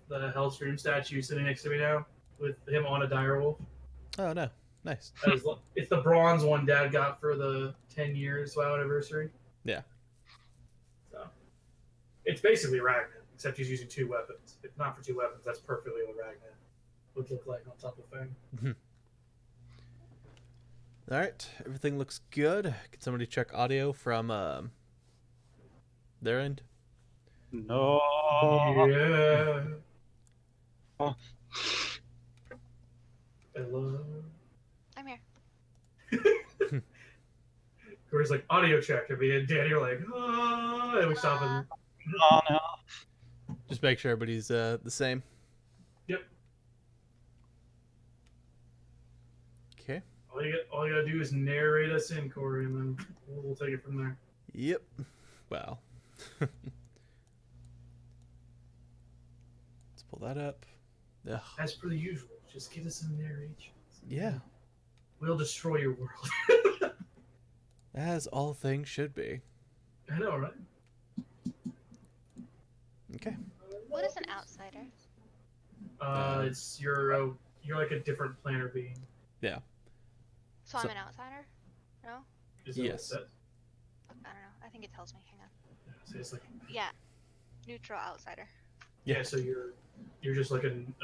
the Hellstream statue sitting next to me now with him on a direwolf. Oh no, nice. It's the bronze one Dad got for the 10 years WoW anniversary. Yeah. So it's basically Ragnar, except he's using 2 weapons. If not for 2 weapons, that's perfectly what Ragnar would look like on top of Fang. All right, everything looks good. Can somebody check audio from their end? No. Yeah. Oh. Hello. I'm here. Corey's like, audio check. And me and Danny are like, oh, and we stop and... Oh, no. Just make sure everybody's the same. Yep. Okay. All you gotta do is narrate us in, Corey, and then we'll take it from there. Yep. Wow. Let's pull that up. Ugh. As per the usual, just get us in narration. Yeah. We'll destroy your world. As all things should be. I know, right? Okay. What is an outsider? It's you're like a different planar being. Yeah. So I'm an outsider? No? Is that what it Yes. says? I don't know. I think it tells me. Hang on. Yeah, so it's like Yeah. Neutral outsider. yeah, so you're just like an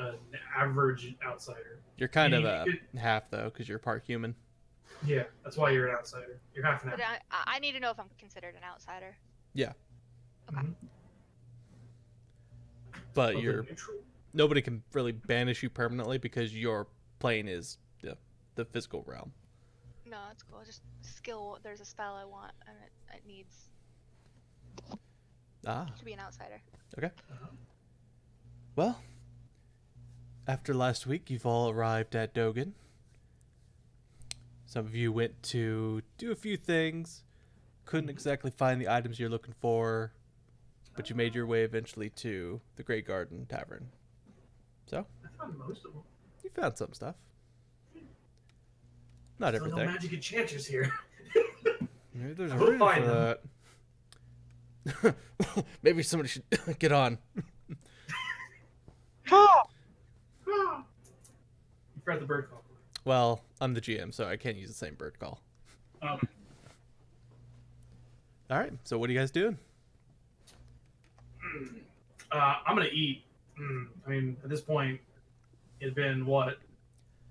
average outsider. You're kind of You a could- half though, because you're part human. Yeah, that's why you're an outsider. You're half an But outsider. I need to know if I'm considered an outsider. Yeah. Okay. Mhm. But Of the you're neutral. nobody can really banish you permanently because your plane is the physical realm. No, it's cool. Just skill. There's a spell I want, and it needs Ah. to be an outsider. Okay. Uh-huh. Well, after last week, you've all arrived at Dogen. Some of you went to do a few things, couldn't exactly find the items you're looking for, but you made your way eventually to the Great Garden Tavern. So, I found most of them. you found some stuff. Not Still everything. no magic enchanters here. Maybe there's a We'll reason find for that. Maybe somebody should get on. Oh! You forgot the bird call. Well, I'm the GM, so I can't use the same bird call. Um, All right, so what are you guys doing? I'm gonna eat. I mean, at this point, it'd been what?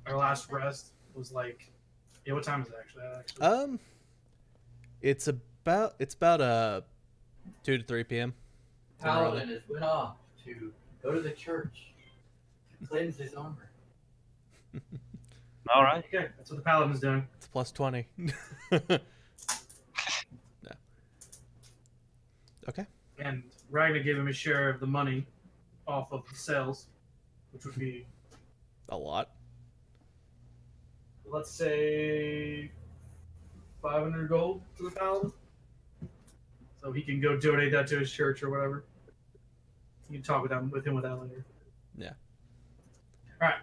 Our last rest was like. Yeah, what time is it actually? It's about 2 to 3 p.m. Paladin has went off to go to the church to cleanse his armor. All right. Okay, that's what the paladin's doing. It's plus 20. No. Okay. And Ragnar gave him a share of the money off of the sales, which would be, A lot. let's say, 500 gold to the paladin. So he can go donate that to his church or whatever. You can talk with him with that later. Yeah. All right.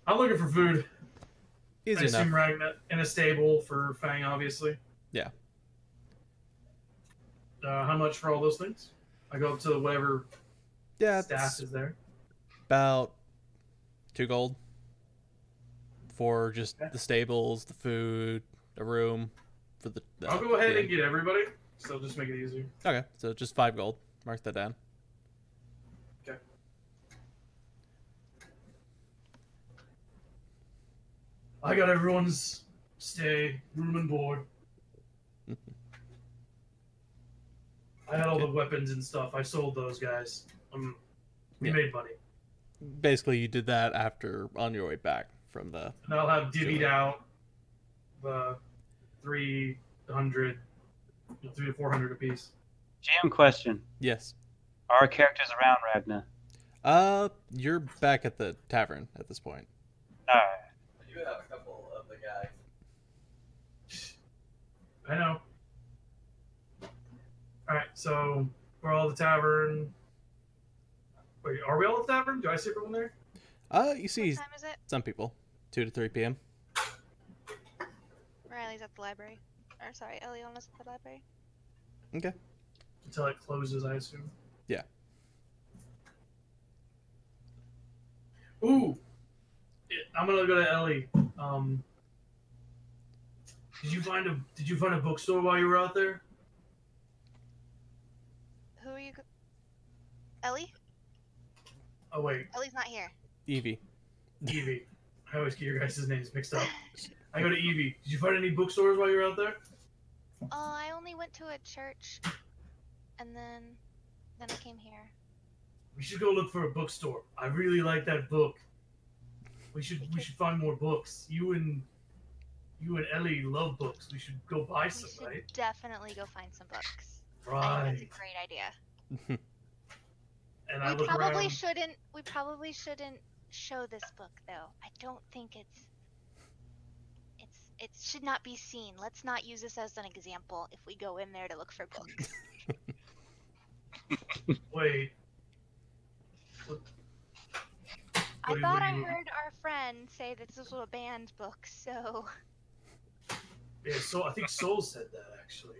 I'm looking for food. Easy I assume enough. Ragnar in a stable for Fang, obviously. Yeah. How much for all those things? I go up to whatever Yeah, staff it's is there. about 2 gold for just Okay. the stables, the food, a room for the. I'll go ahead the and get everybody. So just make it easier. Okay, so just 5 gold. Mark that down. Okay. I got everyone's stay, room and board. I had all the weapons and stuff. I sold those guys. We Yeah. made money. Basically, you did that after on your way back from the. And I'll have divvied Sure. out the 300, 300 to 400 apiece. GM question. Yes. Are our characters around Ragnar? You're back at the tavern at this point. All right. I do have a couple of the guys. I know. Alright, so we're all at the tavern. Wait, are we all at the tavern? Do I see everyone there? You see What time is it? some people. 2 to 3 p.m. Riley's at the library. Or sorry, Eliona's at the library. Okay. Until it closes, I assume. Yeah. Ooh, I'm gonna go to Ellie. Did you find a bookstore while you were out there? Who are you? Ellie? Oh wait, Ellie's not here. Evie. Evie. I always get your guys' names mixed up. I go to Evie. Did you find any bookstores while you were out there? I only went to a church, and then I came here. We should go look for a bookstore. I really like that book. We should find more books. You and Ellie love books. We should go buy We some, should right? definitely go find some books. I Right. think that's a great idea. And I We look probably around. shouldn't. We probably shouldn't show this book, though. I don't think it should not be seen. Let's not use this as an example if we go in there to look for books. Wait. I thought I heard our friend say that this was a banned book, so Yeah, so I think Soul said that actually.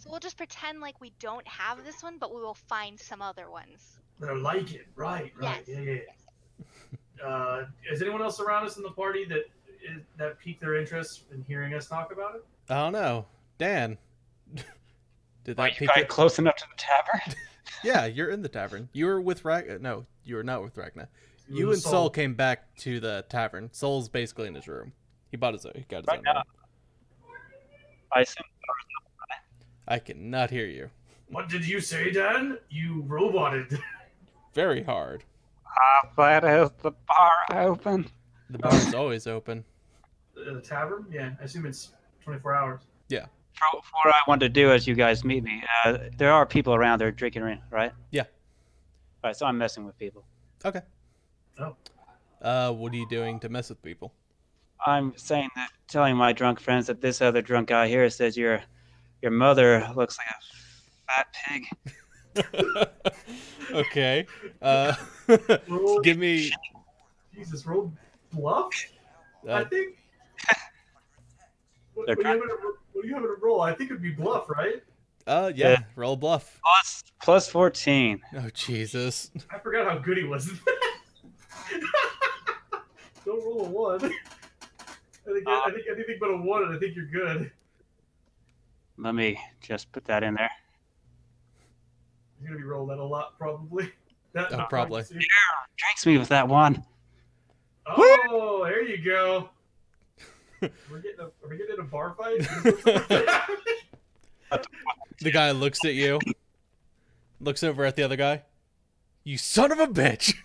we'll just pretend like we don't have this one, but we will find some other ones. That are like it. Right. Yes. Yeah. Is anyone else around us in the party that piqued their interest in hearing us talk about it? I don't know. Dan. Did Are that you pique guys it? close enough to the tavern? Yeah, you're in the tavern. You were with Ragna. No, you were not with Ragna. You with and Soul came back to the tavern. Soul's basically in his room. He got his own room. I assume. I cannot hear you. What did you say, Dan? You roboted. Very hard. But is the bar open? The bar is always open. The tavern? Yeah, I assume it's 24 hours. Yeah. For what I want to do as you guys meet me, there are people around there drinking, right? Yeah. All right, so I'm messing with people. Okay. Oh. What are you doing to mess with people? I'm telling my drunk friends that this other drunk guy here says your mother looks like a fat pig. Okay. Roll- Give me. Jesus, roll bluff? I think. What They're do you have in a roll? I think it'd be bluff, right? Yeah. Yeah. Roll bluff. Plus 14. Oh Jesus. I forgot how good he was. Don't roll a 1. I think anything but a 1, and I think you're good. Let me just put that in there. You're gonna be rolling that a lot, probably. Oh, probably. Drinks me with that one. Oh, there you go. Are we getting in a bar fight? The guy looks at you. Looks over at the other guy. You son of a bitch!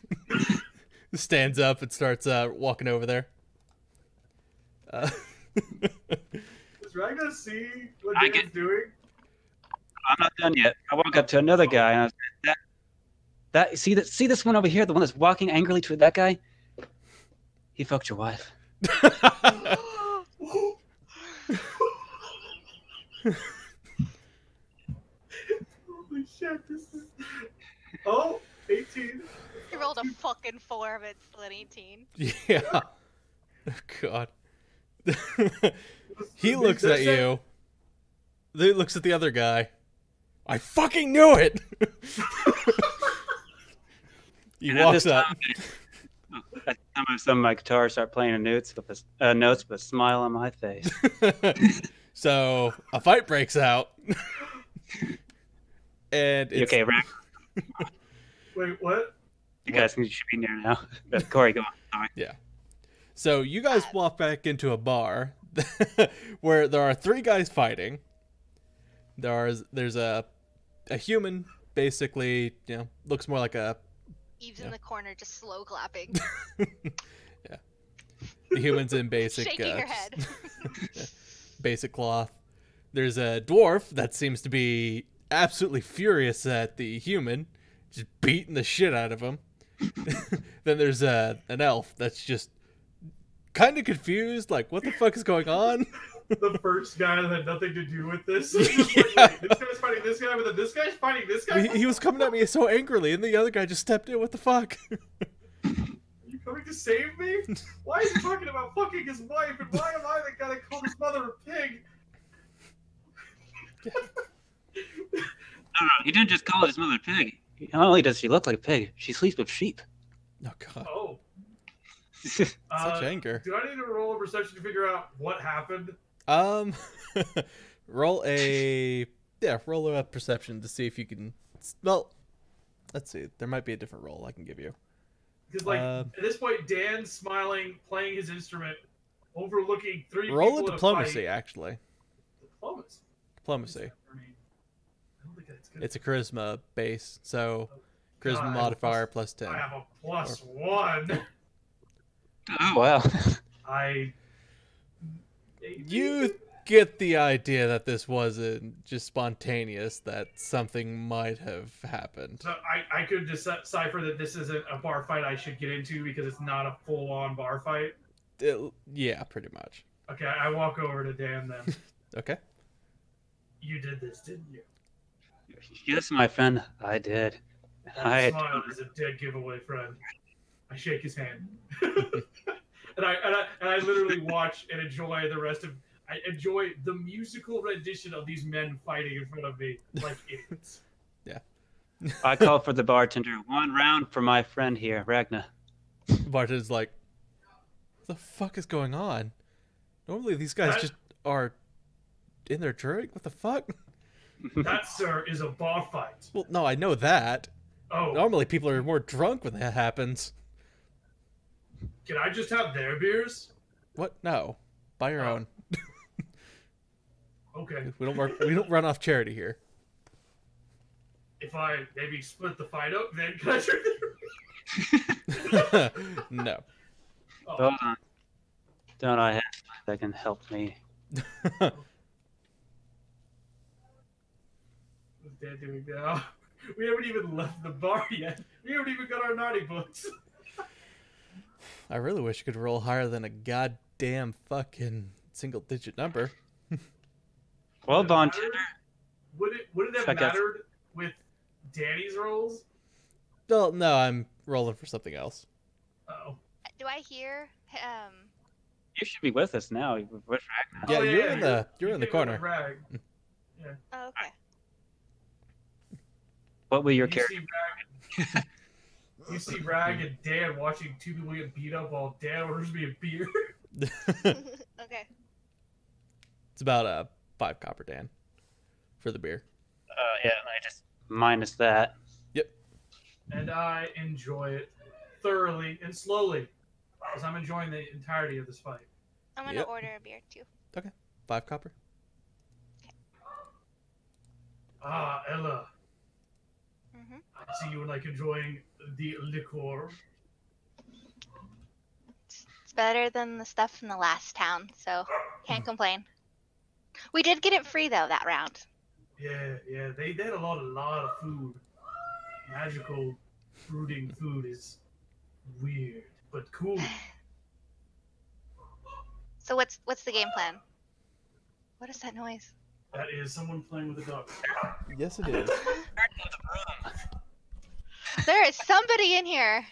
Stands up and starts walking over there. Does Ragnar see what I Dan's doing? I'm not done yet. I walk up to another guy and I said, see this one over here, the one that's walking angrily toward that guy? He fucked your wife. Holy shit, this is... Oh, 18. He rolled a fucking 4, but it's still an 18. Yeah. Oh, God. He looks at you. He looks at the other guy. I fucking knew it! He And at walks this up. time of some of my guitars start playing notes with a smile on my face. So a fight breaks out. And You it's, okay, Rack? Wait, what? You guys should be near now. But Corey, go on. Sorry. yeah. So you guys walk back into a bar where there are 3 guys fighting. There's a human, basically, looks more like a... Eve's in the corner, just slow clapping, Yeah. The human's in basic... shaking her head. basic cloth. There's a dwarf that seems to be absolutely furious at the human, just beating the shit out of him. Then there's an elf that's just kind of confused, like, what the fuck is going on? The first guy that had nothing to do with this. Yeah. Wait, this guy's fighting this guy, but then this guy's fighting this guy? He was coming at me so angrily, and the other guy just stepped in. What the fuck? Are you coming to save me? Why is he talking about fucking his wife, and why am I the guy that called his mother a pig? No, he didn't just call his mother a pig. Not only does she look like a pig, she sleeps with sheep. Oh god, Oh. such anger. Do I need to roll a perception to figure out what happened? Um, roll a perception to see if you can. Well, let's see. There might be a different roll I can give you. Because at this point, Dan's smiling, playing his instrument, overlooking three Roll people a in diplomacy, fight. actually. Diplomacy. Diplomacy. I don't think that's good. It's a charisma base, so God, charisma I have a modifier plus 10. I have a +1. Oh wow. You get the idea that this wasn't just spontaneous, that something might have happened. So I could decipher that this isn't a bar fight I should get into because it's not a full-on bar fight. Yeah, pretty much. Okay, I walk over to Dan then. Okay. You did this, didn't you? Yes, my friend, I did. That smile is a dead giveaway, friend. I shake his hand. and I literally watch and enjoy the rest of. I enjoy the musical rendition of these men fighting in front of me like idiots. Yeah. I call for the bartender. 1 round for my friend here, Ragna. Barton's like, what the fuck is going on? Normally these guys just are in their drink. What the fuck? That, sir, is a bar fight. Well, no, I know that. Oh, Normally people are more drunk when that happens. can I just have their beers? What? No. Buy your own. Okay. We don't run off charity here. If I maybe split the fight up, then can I drink No. Oh, Hold on. Don't I have that can help me? what's Dad doing now? We haven't even left the bar yet. We haven't even got our naughty books. I really wish you could roll higher than a goddamn fucking single-digit number. Well, Would it bartender. matter? Would it have Check out- mattered with Danny's rolls? Well, no, I'm rolling for something else. Oh. Do I hear? You should be with us now. With Ragna. Yeah, Oh, you're in the came corner. with Rag. Oh, okay. What will your You character? see Rag, you see Rag and Dan watching two people get beat up while Dan orders me a beer. Okay. It's about 5 copper, Dan, for the beer. Yeah, I just minus that. And I enjoy it thoroughly and slowly. Because I'm enjoying the entirety of this fight. I'm gonna Yep. order a beer too. 5 copper. Ah, Ella, Mhm. I see you like enjoying the liquor. It's better than the stuff from the last town, so can't complain. We did get it free though that round. Yeah, they had a lot of food. Magical brooding food is weird, but cool. So what's the game plan? What is that noise? That is someone playing with a dog. Yes, it is. There is somebody in here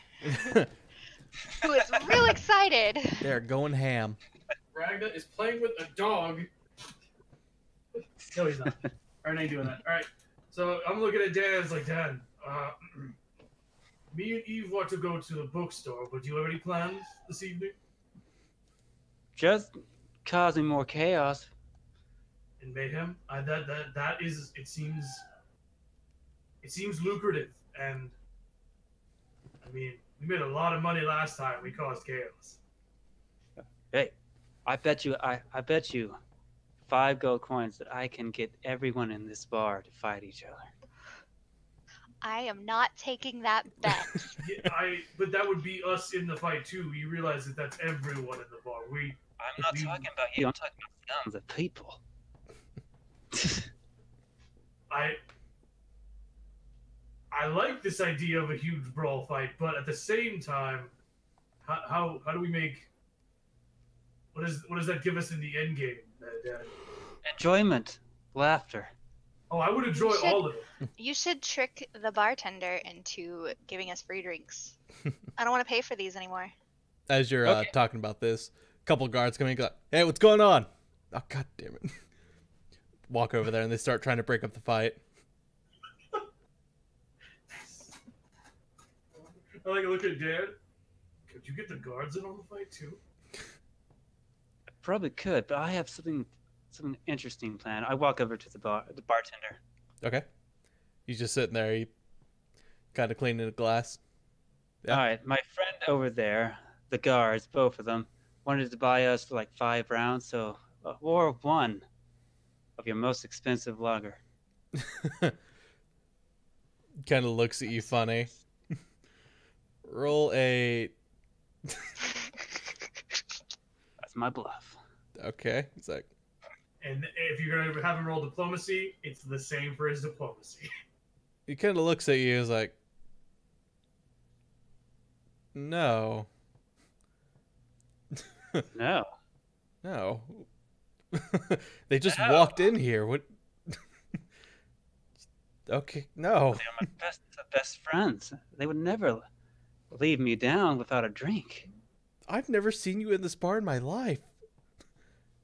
who is real excited. They're going ham. Ragna is playing with a dog. No, he's not. Alright, I ain't doing that. Alright, so I'm looking at Dan. It's like, Dan, me and Eve want to go to the bookstore, but do you have any plans this evening? Just causing more chaos. In mayhem? That is. It seems lucrative, and I mean, we made a lot of money last time. We caused chaos. Hey, I bet you 5 gold coins that I can get everyone in this bar to fight each other. I am not taking that bet. Yeah, but that would be us in the fight too. You realize that that's everyone in the bar. I'm not talking about you. I'm talking about thousands of people. I like this idea of a huge brawl fight, but at the same time, how do we make? What does that give us in the end game, Dad? Enjoyment, laughter. Oh, I would enjoy all of it. You should trick the bartender into giving us free drinks. I don't want to pay for these anymore. As you're Okay. talking about this, a couple guards come in and go, hey, what's going on? Oh, god damn it. Walk over there and they start trying to break up the fight. I like look at Dad. Could you get the guards in on the fight too? Probably could, but I have something interesting planned. I walk over to the bartender. Okay. He's just sitting there. He kind of cleaning a glass. Yeah. All right, my friend over there, the guards, both of them, wanted to buy us for like 5 rounds, so or 1 of your most expensive lager. Kind of looks at you funny. Roll a. That's my bluff. Okay. He's like, And if you're gonna have him roll diplomacy, it's the same for his diplomacy. he kind of looks at you. He's like, no. No. No. They just No. walked in here. What? Okay, no. They're my best friends. They would never leave me down without a drink. I've never seen you in this bar in my life.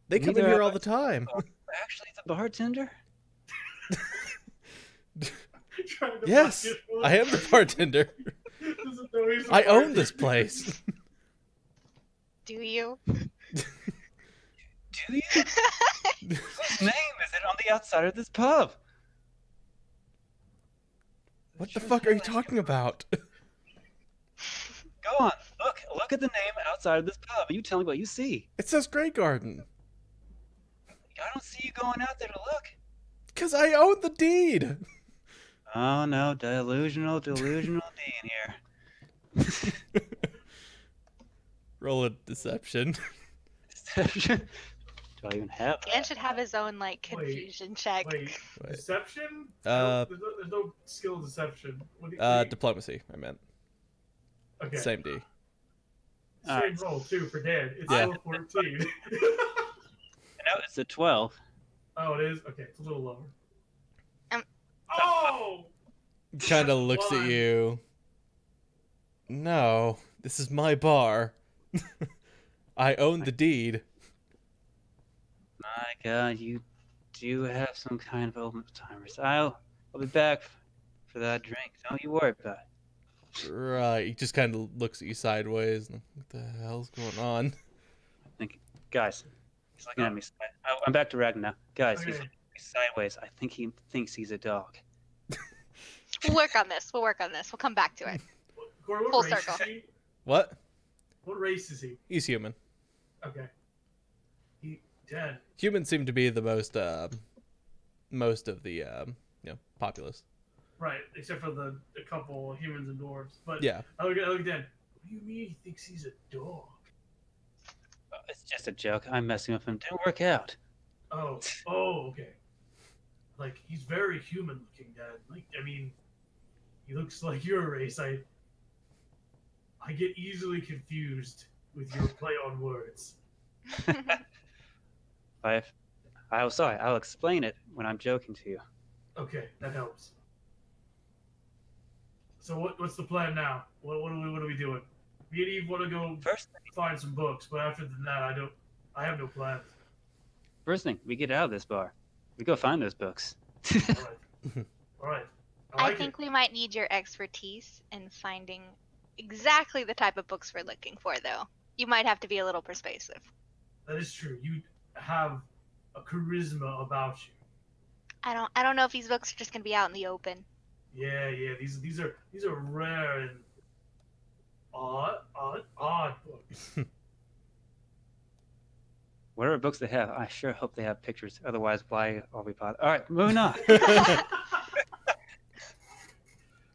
They come in Neither here have all I. the time. Actually, the bartender? Trying to Yes, buy it. I am the bartender. Doesn't know he's the I own bartender. this place. Do you? Do you? Whose name is it on the outside of this pub? What the fuck are you talking about? Go on. Look at the name outside of this pub. You tell me what you see. It says Grey Garden. I don't see you going out there to look. Because I own the deed. Oh no, delusional Dean here. Roll a deception. Deception? Do I even have Dan that? should have his own like confusion check. Wait, Wait. deception? Uh, there's no skill in deception. What do you, Diplomacy, I meant. okay. Same D. Same roll too for Dan. It's Yeah. still 14. No, it's a 12. Oh, it is? Okay, it's a little lower. Um. Oh! Kind of looks at One. you. No, this is my bar. I own the deed. My God, you do have some kind of old timers. I'll be back for that drink. Don't you worry about it. Right. He just kind of looks at you sideways. What the hell's going on? Guys, he's looking at me. I'm back to Ragnar now. Guys, he's Okay. looking at me sideways. I think he thinks he's a dog. We'll work on this. We'll come back to it. Corey, what Full race circle. is he? What? What race is he? He's human. Okay. He dead. Humans seem to be the most of the populace. Right, except for a couple humans and dwarves. But Yeah. I look at Dan. What do you mean he thinks he's a dog? Oh, it's just a joke. I'm messing with him. Didn't work out. Oh, okay. Like he's very human looking, Dad. Like I mean, he looks like your race. I get easily confused with your play on words. Sorry. I'll explain it when I'm joking to you. Okay, that helps. So what's the plan now? What are we doing? Me and Eve want to go First find some books, but after that, I have no plans. thing, we get out of this bar. We go find those books. All right. All right. I like think it. we might need your expertise in finding exactly the type of books we're looking for, though. You might have to be a little persuasive. That is true. You have a charisma about you. I don't know if these books are just gonna be out in the open. Yeah. These are rare and odd books. Whatever books they have, I sure hope they have pictures. Otherwise, why are we bothered? All right, moving on.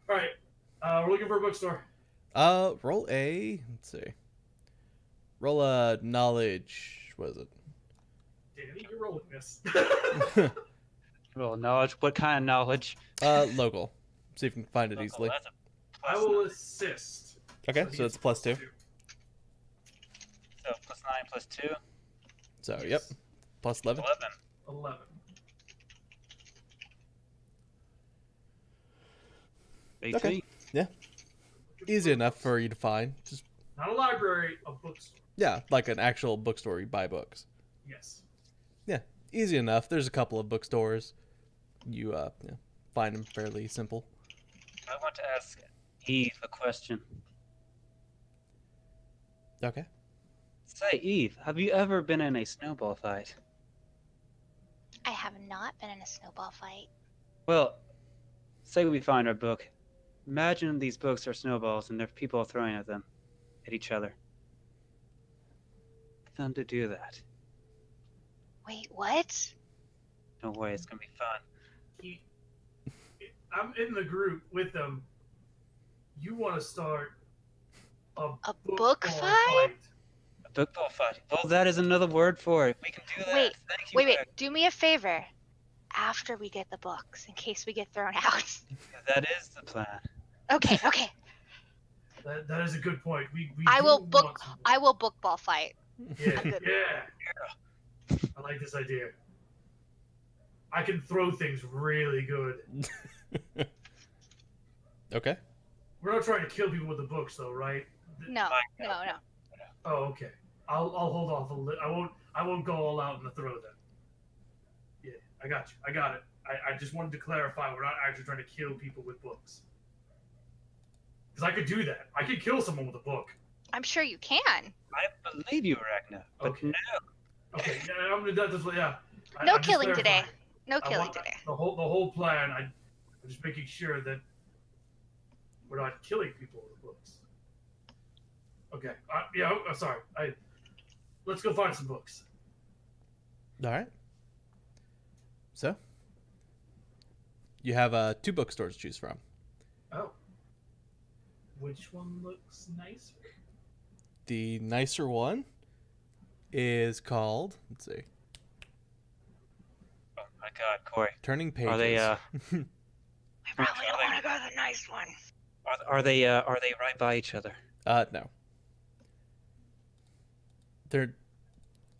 All right. We're looking for a bookstore. Roll a. Let's see. Roll a knowledge. What is it? Danny, you're rolling this. Well, knowledge. What kind of knowledge? Local. See if you can find it easily. That's a I will assist. Okay, he so gets it's +2. So plus 9 plus 2, So yep, +11. 11. 11. 18. Okay. Easy enough for you to find. Just Not a library, a bookstore. yeah, like an actual bookstore. You buy books. Yes. Yeah, easy enough. There's a couple of bookstores. You find them fairly simple. I want to ask Eve a question. Okay. Say, Eve, have you ever been in a snowball fight? I have not been in a snowball fight. Well, say we find our book. Imagine these books are snowballs and there are people throwing at them, at each other. Fun to do that. Wait, what? Don't worry, it's gonna be fun. He, I'm in the group with them. You want to start a book ball fight? A book ball fight. Well, that is another word for it. We can do that. Wait, Thank you, Wait, Greg. do me a favor. After we get the books, in case we get thrown out. That is the plan. Okay. That is a good point. We I do will want book. some- I will book ball fight. Yeah, I'm good. yeah. I like this idea. I can throw things really good. Okay. We're not trying to kill people with the books, though, right? No. Oh, okay. I'll hold off I won't go all out in the throw then. Yeah, I got you. I got it. I just wanted to clarify we're not actually trying to kill people with books. Because I could do that. I could kill someone with a book. I'm sure you can. I believe you, Ragnar. But Okay. no. Okay, yeah, I'm gonna do this. Yeah. No I'm just killing today. clarifying. No I killing want today. The whole plan. I'm just making sure that we're not killing people with the books. Okay. Yeah. Sorry. Let's go find some books. All right. So, you have 2 bookstores to choose from. Oh. Which one looks nicer? The nicer one is called, let's see, Oh my God, Corey. Turning Pages. Are they We probably don't want to go to the nice one. are they right by each other? No. They're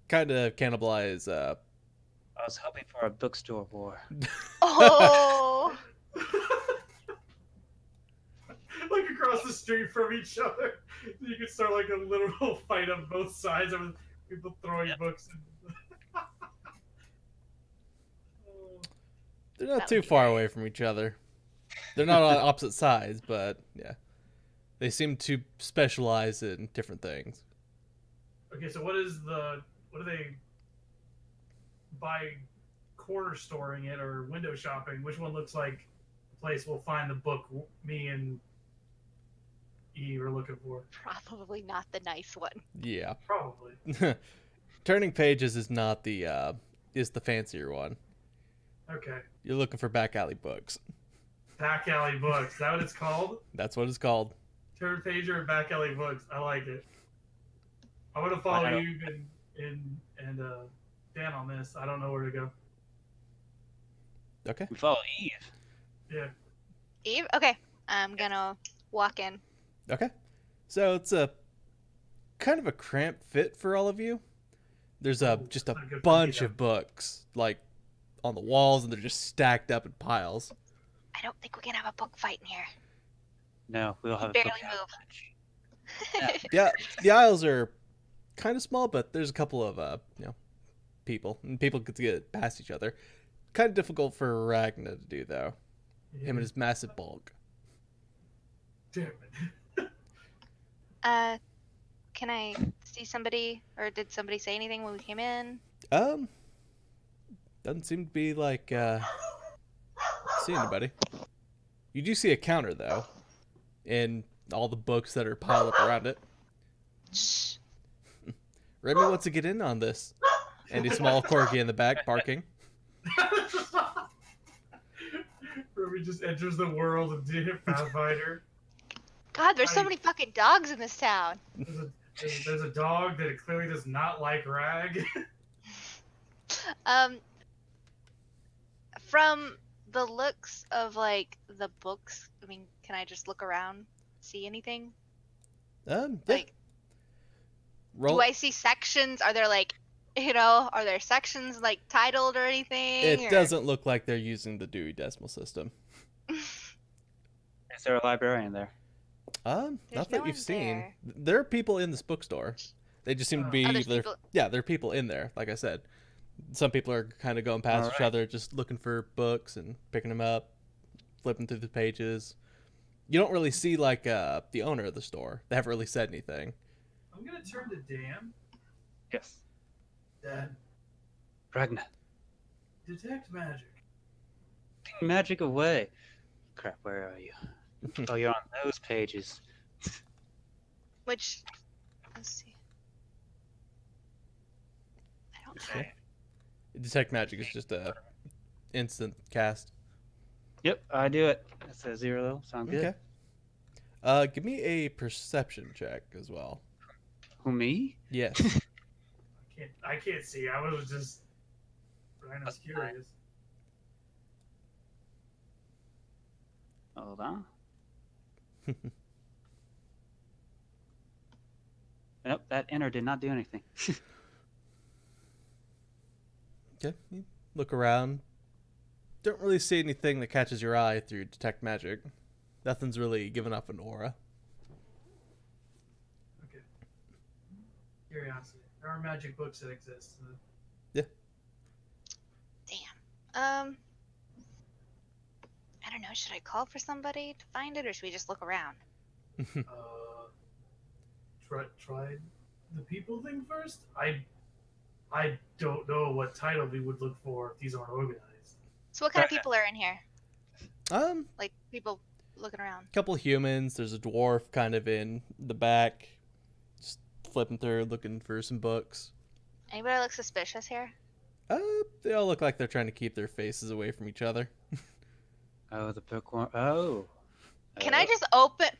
kind of cannibalize. I was hoping for a bookstore war. Oh. Like across the street from each other. You could start like a literal fight on both sides of people throwing books. They're not That too would be far nice. away from each other. They're not on opposite sides, but yeah, they seem to specialize in different things. Okay, so what do they by corner storing it or window shopping? Which one looks like the place we'll find the book me and Eve are looking for? Probably not the nice one. Yeah. Probably. Turning Pages is not the is the fancier one. Okay. You're looking for back alley books. Back alley books. Is that what it's called? That's what it's called. Turn pager and back alley books. I like it. I'm gonna follow you and Dan on this. I don't know where to go. Okay. We follow Eve. Yeah. Eve? Okay. I'm gonna walk in. Okay. So it's a kind of a cramped fit for all of you. There's just a not good for bunch me, of books like on the walls, and they're just stacked up in piles. I don't think we can have a book fight in here. No, we'll have a Barely book move. Yeah, the aisles are kind of small, but there's a couple of people, and people get to get past each other. Kind of difficult for Ragnar to do though. Him and his massive bulk. Damn it. Can I see somebody, or did somebody say anything when we came in? Doesn't seem to be like see anybody. You do see a counter though, and all the books that are piled up around it. Shh. Remy wants to get in on this. Andy Small Corgi in the back barking. Ruby just enters the world of Pathfinder. God, there's so many fucking dogs in this town. There's a dog that clearly does not like Rag. From the looks of like the books, I mean, can I just look around, see anything? Yeah. Like, Roll. do I see sections? Are there like, are there sections like titled or anything? It or- doesn't look like they're using the Dewey Decimal System. Is there a librarian there? There's Not no that you've one seen. there. There are people in this bookstore. They just seem to be. Oh, there's they're- people- Yeah, there are people in there. Like I said, some people are kind of going past each Alright. other, just looking for books and picking them up, flipping through the pages. You don't really see like the owner of the store. They haven't really said anything. I'm gonna turn to Dan. Yes. Dan, Ragnar. detect magic. Magic away. Crap, where are you? Oh, you're on those pages. Which, let's see. I don't know. Okay. Detect magic is just a instant cast. Yep, I do it. That's a 0 though. Sound good. Okay. Give me a perception check as well. Who, me? Yes. I can't see. I was just. I was curious. Hold on. Nope, that enter did not do anything. Okay. You look around. Don't really see anything that catches your eye through detect magic. Nothing's really giving off an aura. Okay. Curiosity. There are magic books that exist. Damn. I don't know. Should I call for somebody to find it, or should we just look around? Try the people thing first. I don't know what title we would look for if these aren't organized. So what kind of people are in here? Um, Like people looking around. couple humans. There's a dwarf kind of in the back, just flipping through, looking for some books. Anybody look suspicious here? They all look like they're trying to keep their faces away from each other. Oh, the bookworm. Oh. Can I just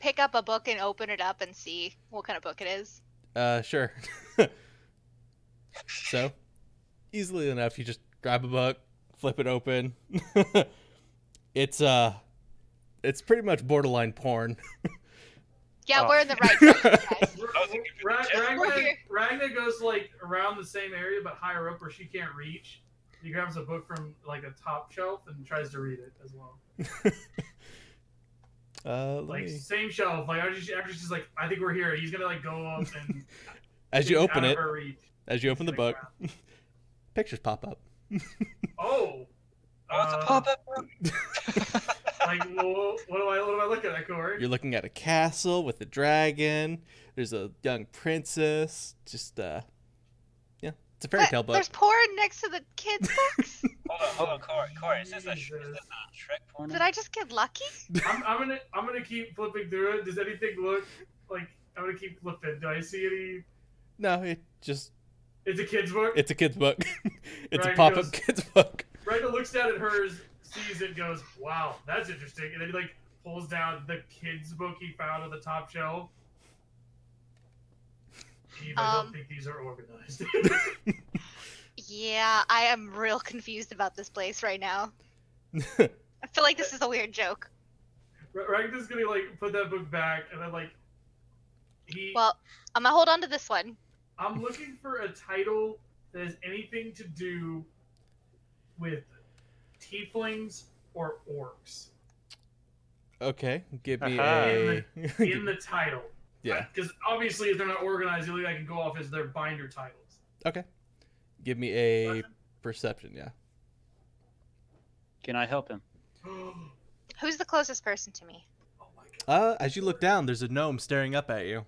pick up a book and open it up and see what kind of book it is? Sure. So, easily enough, you just grab a book, flip it open. It's pretty much borderline porn. Yeah, Oh. we're in the right section, guys. Ragnar goes like around the same area but higher up where she can't reach. He grabs a book from like a top shelf and tries to read it as well. Like same shelf. Like after she's like, I think we're here. He's gonna like go up and as you open out it, of her reach. as you open the book, pictures pop up. Oh. It's a pop-up. Like, well, what do I look at, Corey? You're looking at a castle with a dragon. There's a young princess. Just yeah, it's a fairy tale book. There's porn next to the kids' books? Hold on, Corey. Is this a Shrek porn? Did I just get lucky? I'm gonna keep flipping through it. Does anything look like I'm gonna keep flipping? Do I see any? No, it just. It's a kid's book. It's a kid's book. It's Right, a pop-up goes- kid's book. Randall looks down at hers, sees it, goes, "Wow, that's interesting," and then he like pulls down the kid's book he found on the top shelf. Eve, I don't think these are organized. Yeah, I am real confused about this place right now. I feel like this is a weird joke. Ragnar's gonna like put that book back, and then like Well, I'm gonna hold on to this one. I'm looking for a title that has anything to do with tieflings or orcs Okay, give me Aha. in the title. Yeah. Because obviously, if they're not organized, the only thing I can go off is their binder titles. Okay. Give me a perception, yeah. Can I help him? Who's the closest person to me? Oh my god. As you look down, there's a gnome staring up at you.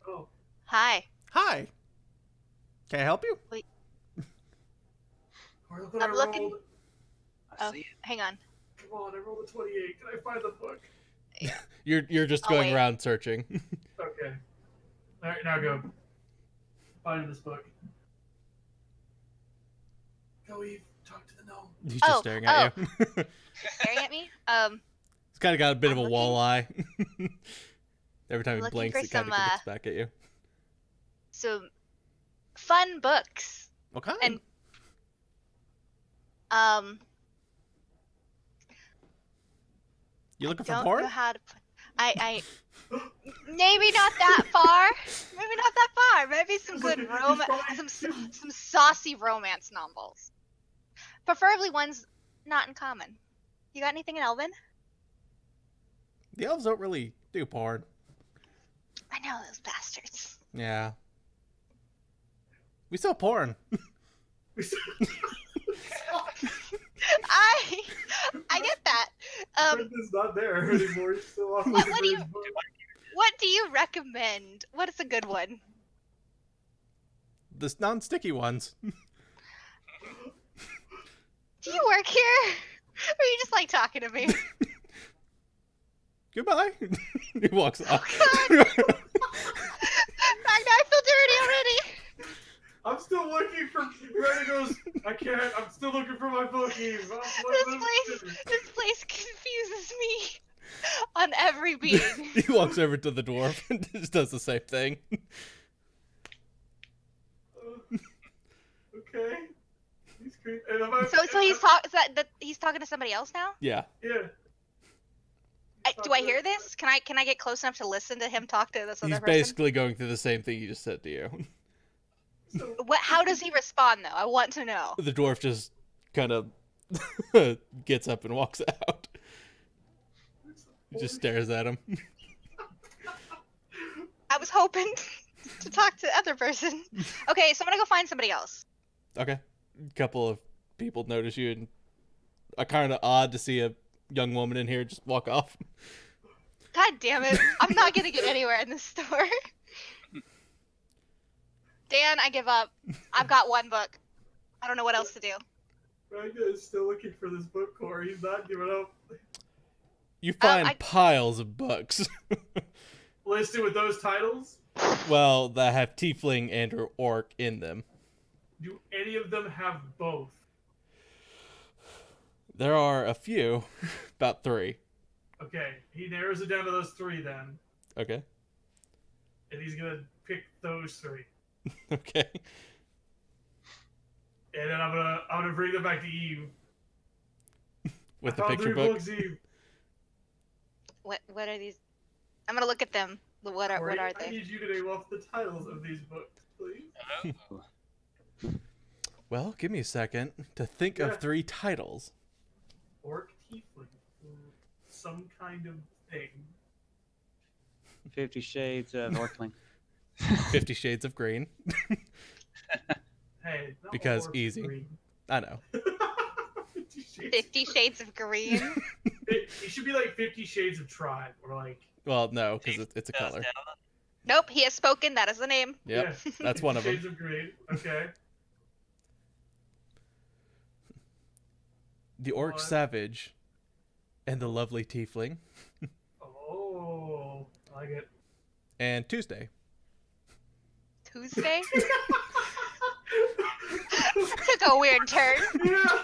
Oh. Hi. Hi. Can I help you? Or look what I'm I looking- rolled. I Oh, see it. hang on. Come on, I rolled a 28. Can I find the book? You're just Oh, going wait. around searching. Okay. All right, now go. Find this book. Go, Eve. Talk to the gnome. He's just staring at you. Staring at me? It's kind of got a bit of a I'm walleye. Every time he looking blinks, for it kind of some, looks back at you. So, fun books. What kind? And You looking for don't porn? know how to put. I maybe not that far. Maybe not that far. Maybe some good romance, some saucy romance novels. Preferably ones not in common. You got anything in Elven? The elves don't really do porn. I know those bastards. Yeah. We sell porn. I get that. It's not there anymore. It's still on What do you- his book. What do you recommend? What is a good one? The non-sticky ones. Do you work here? Or you just like talking to me? Goodbye. He walks off. Ragnar, I feel dirty already. I'm still looking for. Randy goes, I can't. I'm still looking for my bookies. This place confuses me on every beat. He walks over to the dwarf and just does the same thing. Okay. He's creepy. So he's talking to somebody else now? Yeah. Yeah. Do I hear this? Can I get close enough to listen to him talk to this other He's person? basically going through the same thing he just said to you. So, How does he respond though? I want to know. The dwarf just kind of gets up and walks out. He just stares at him. I was hoping to talk to the other person. Okay, so I'm gonna go find somebody else. Okay. A couple of people notice you, and kind of odd to see a young woman in here just walk off. God damn it. I'm not gonna get anywhere in this store. Dan, I give up. I've got one book. I don't know what else to do. Ragnar is still looking for this book, Corey. He's not giving up. You find piles of books. Listed with those titles? Well, that have tiefling and or orc in them. Do any of them have both? There are a few. About 3. Okay, he narrows it down to those 3 then. Okay. And he's gonna pick those 3. Okay. And then I'm gonna bring them back to Eve. With the I found picture 3 book. books, Eve. What are these? I'm gonna look at them. What are Corey, I they? need you to name off the titles of these books, please. Well, give me a second to think Yeah. of 3 titles. Orc tiefling. Some kind of thing. 50 Shades of Orkling. 50 Shades of Green. Hey, not Because orcs easy. green. I know. 50 Shades. 50 Shades of Green. It should be like 50 Shades of Tribe, or like. Well, no, because it's a color. Nope, he has spoken. That is the name. Yep, Yeah, that's one of 50 them. Shades of Green. Okay. The Orc What? Savage and the Lovely Tiefling. Oh, I like it. And Tuesday. Tuesday? Took a weird turn. Yeah.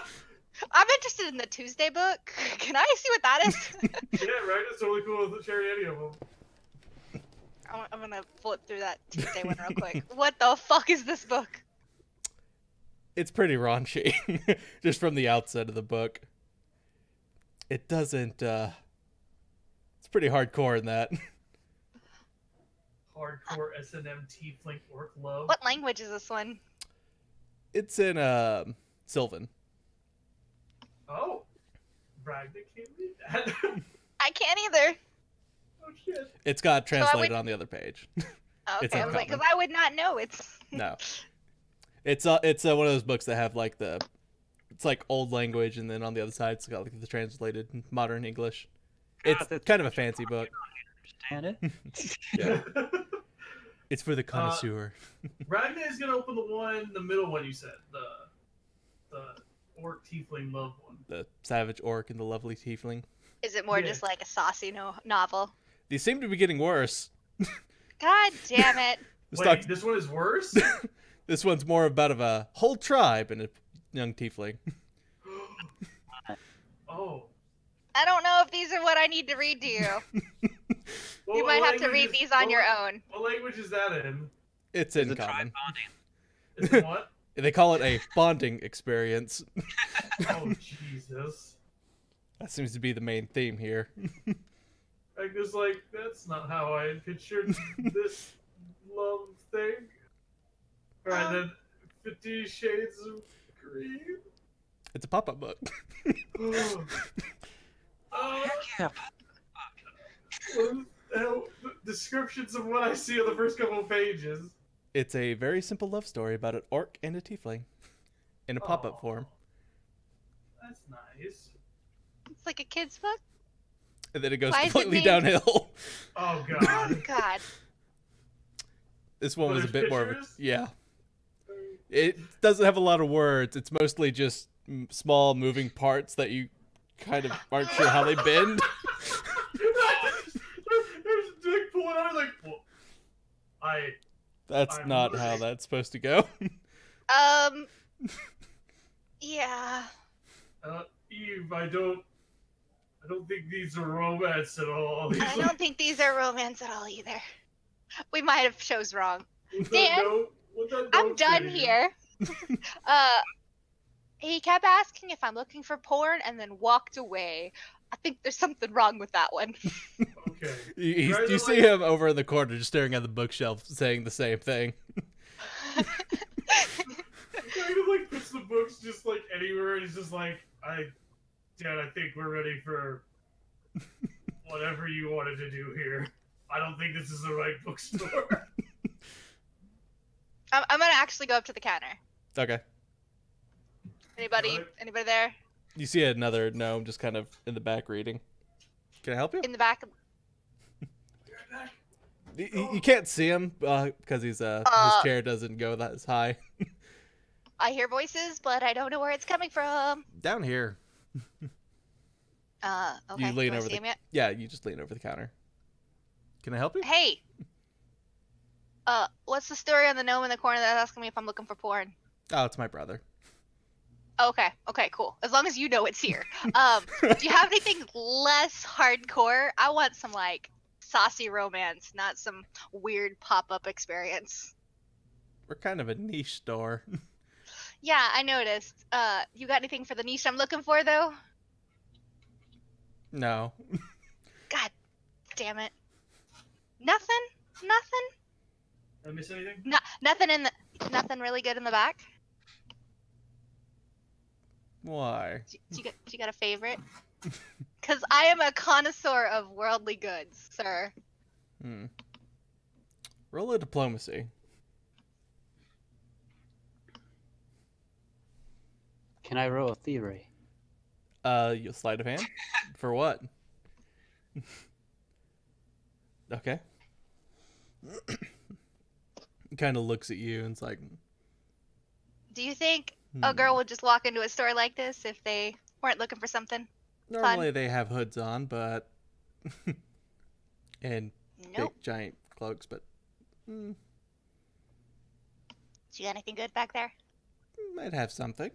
I'm interested in the Tuesday book. Can I see what that is? Yeah, right. It's totally cool with sharing any of them. I'm gonna flip through that Tuesday one real quick. What the fuck is this book? It's pretty raunchy, just from the outset of the book. It doesn't, it's pretty hardcore in that. Hardcore S&M tiefling orc love. What language is this one? It's in, Sylvan. Oh, Bragna can't read that. I can't either. Oh shit. It's got translated would- on the other page. Okay, It's I was like, uncommon. because I would not know. It's No. It's one of those books that have like it's like old language, and then on the other side it's got like the translated modern English. It's that's- kind of a fancy book. Understand it? Yeah. It's for the connoisseur. Ragna is gonna open the one, the middle one you said, the orc tiefling love one. The Savage Orc and the Lovely Tiefling. Is it more Yeah. just like a saucy novel? These seem to be getting worse. God damn it! This, Wait, talks- this one is worse? this one's more about of a whole tribe and a young tiefling. Oh. I don't know if these are what I need to read to you. Well, You what might have to language read is- these on what your la- own. What language is that in? It's It's a in common. tribe bonding. Is it what? They call it a bonding experience. Oh Jesus. That seems to be the main theme here. Ragna's like, that's not how I pictured this love thing. Alright then, 50 Shades of Green. It's a pop-up book. Yeah. Descriptions of what I see on the first couple of pages. It's a very simple love story about an orc and a tiefling in a pop-up Aw. form. That's nice. It's like a kid's book. And then it goes Why is it completely named- downhill. Oh Oh god. God. This one But was a there's bit more of a, pictures? yeah. It doesn't have a lot of words. It's mostly just small moving parts that you kind of aren't sure how they bend. There's Dick pulling out like, well, That's I'm not moving. how that's supposed to go. Yeah. Eve, I don't think these are romance at all. These I don't think these are romance at all either. We might have chose wrong. Dan, I'm done here. He kept asking if I'm looking for porn and then walked away. I think there's something wrong with that one. Okay. You see him over in the corner just staring at the bookshelf saying the same thing. Kind of like puts the books just like anywhere and he's just like, Dad, I think we're ready for whatever you wanted to do here. I don't think this is the right bookstore. I'm gonna actually go up to the counter. Okay. Anybody there? You see another gnome just kind of in the back reading. Can I help you? In the back? You can't see him because his chair doesn't go that high. I hear voices, but I don't know where it's coming from. Down here. Okay. You lean Do I over see him yet? Yeah, you just lean over the counter. Can I help you? Hey. What's the story on the gnome in the corner that's asking me if I'm looking for porn? Oh, it's my brother. Okay, cool. As long as you know it's here. Do you have anything less hardcore? I want some like saucy romance, not some weird pop-up experience. We're kind of a niche store. Yeah, I noticed. You got anything for the niche I'm looking for though? No. God damn it. Nothing? Did I miss anything? Nothing really good in the back? Why? Do you got a favorite? Because I am a connoisseur of worldly goods, sir. Roll a diplomacy. Can I roll a thievery? You'll sleight of hand? For what? Okay. He kind of looks at you and it's like... Do you think a girl would just walk into a store like this if they weren't looking for something Normally fun? they have hoods on, but... and Nope. big giant cloaks, but... Do you got anything good back there? Might have something.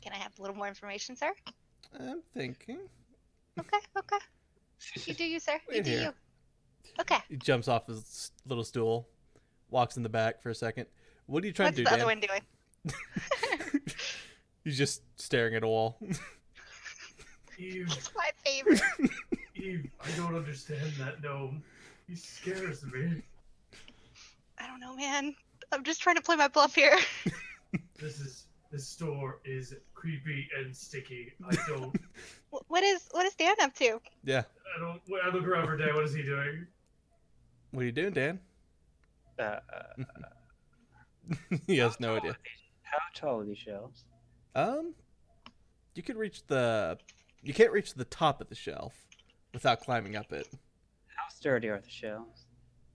Can I have a little more information, sir? I'm thinking. Okay. You do you, sir. You Wait do here. you. Okay. He jumps off his little stool, walks in the back for a second. What are you trying What's to the do, other Dan? one doing? He's just staring at a wall. Eve, It's my favorite. Eve, I don't understand that gnome. He scares me. I don't know, man. I'm just trying to play my bluff here. This store is creepy and sticky. I don't. What is Dan up to? Yeah. I look around for Dan. What is he doing? What are you doing, Dan? He has no idea. How tall are these shelves? You can reach you can't reach the top of the shelf without climbing up it. How sturdy are the shelves?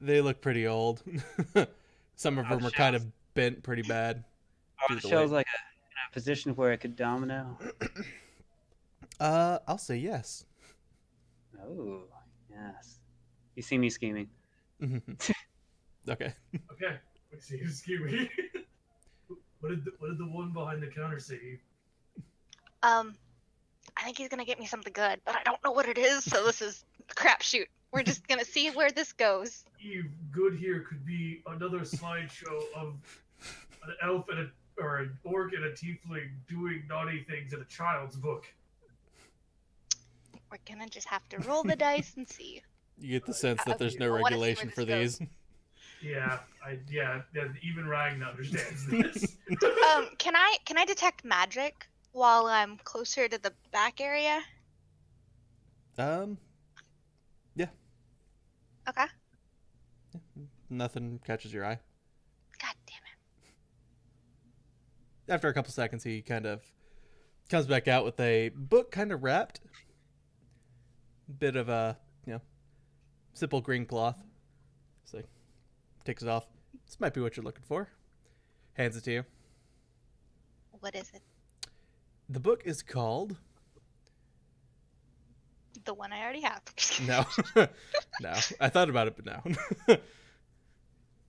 They look pretty old. Some of Are the them are kind of shelves- bent pretty bad. Are due the to shelves weight. like in a position where it could domino? I'll say yes. Oh, yes. You see me scheming. Okay. Okay. Excuse me. What did the one behind the counter say? I think he's gonna get me something good, but I don't know what it is, so this is a crapshoot. We're just gonna see where this goes. Eve, good here could be another slideshow of an elf or an orc and a tiefling doing naughty things in a child's book. We're gonna just have to roll the dice and see. You get the sense that there's no I wanna see regulation where for this these. Yeah, even Ragnar understands this. Can I detect magic while I'm closer to the back area? Yeah. Okay. Nothing catches your eye. God damn it. After a couple seconds, he kind of comes back out with a book kind of wrapped. Bit of a, simple green cloth. So takes it off. This might be what you're looking for. Hands it to you. What is it? The book is called... The one I already have. No. No. I thought about it, but no.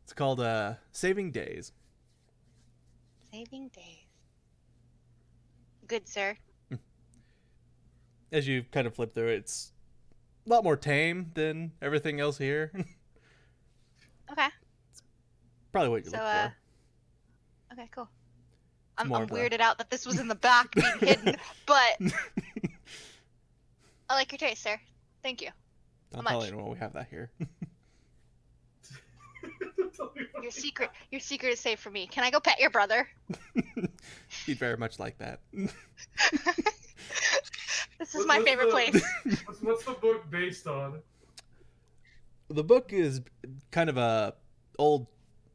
It's called Saving Days. Saving Days. Good, sir. As you kind of flip through it, it's a lot more tame than everything else here. Okay. Probably what you So, look for. Okay, cool. I'm more of a- weirded out that this was in the back being hidden, but I like your taste, sir. Thank you. Don't much? tell anyone we have that here. Your secret is safe for me. Can I go pet your brother? He'd very much like that. This is my favorite place. What's the book based on? The book is kind of a old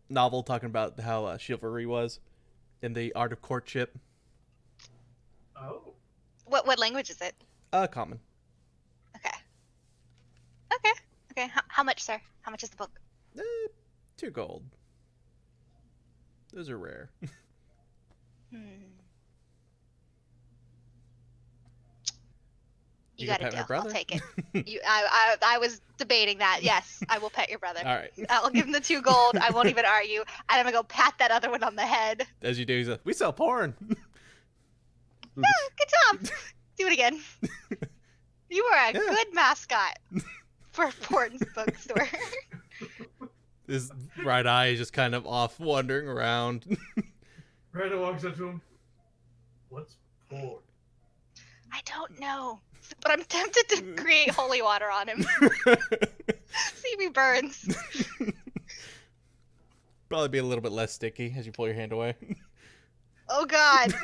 novel talking about how chivalry was in the art of courtship. Oh. What language is it? Common. Okay. Okay. How much, sir? How much is the book? 2 gold. Those are rare. You gonna got a pet my deal. brother? I'll take it. I was debating that. Yes, I will pet your brother. All right. I'll give him the 2 gold. I won't even argue. And I'm gonna go pat that other one on the head. As you do, he's like, we sell porn. Good job. Do it again. You are a good mascot for a porn bookstore. His right eye is just kind of off, wandering around. Miranda walks up to him. What's porn? I don't know, but I'm tempted to create holy water on him. See me burns. Probably be a little bit less sticky as you pull your hand away. Oh God.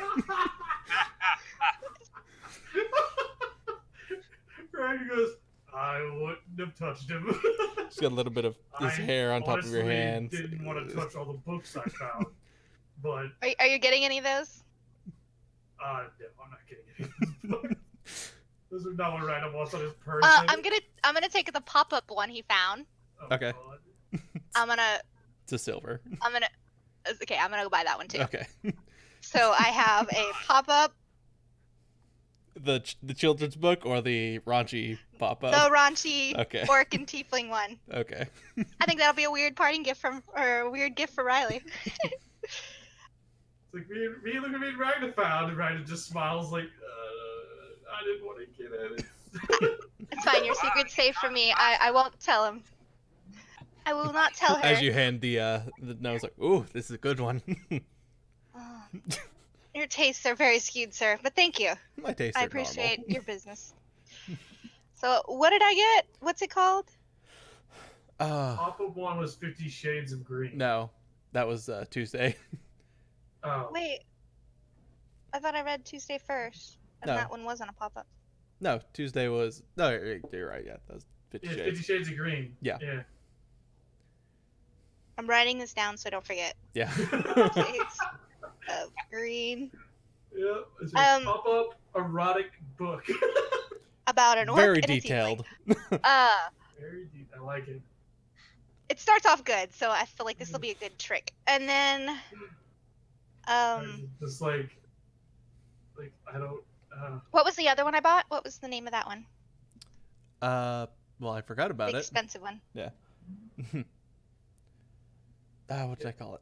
Miranda goes, I wouldn't have touched him. Just got a little bit of his hair on top of your honestly hands. Didn't want to touch all the books I found, but Are you getting any of those? no, I'm not getting any. Those are not what Random wants on his person. I'm gonna take the pop-up one he found. Oh, Okay. God. I'm gonna It's a silver. I'm gonna go buy that one too. Okay. So I have a pop-up, The children's book or the raunchy pop-up? the raunchy Okay. orc and tiefling one. Okay. I think that'll be a weird parting gift for Riley. It's like me look at me and Ragnar found, and Ragnar just smiles like, I didn't want to get at it. It's fine. Your secret's safe for me. I won't tell him. I will not tell her. As you hand the nose, like, ooh, this is a good one. Oh. Your tastes are very skewed, sir, but thank you. My tastes I are appreciate normal. your business. So, what did I get? What's it called? Pop-up one was 50 Shades of Green. No, that was Tuesday. Oh. Wait. I thought I read Tuesday first, and No. that one wasn't a pop-up. No, Tuesday was... No, you're right, yeah. That was 50 Yeah, Shades. 50 Shades of Green. Yeah. Yeah. I'm writing this down so I don't forget. Yeah. Shades of green. Yeah. It's a Um, pop-up erotic book. About an orc Very and a detailed. tiefling. Very deep. I like it. It starts off good, so I feel like this will be a good trick. And then, Just like I don't. what was the other one I bought? What was the name of that one? Well, I forgot about The it. expensive one. Yeah. What did I call it?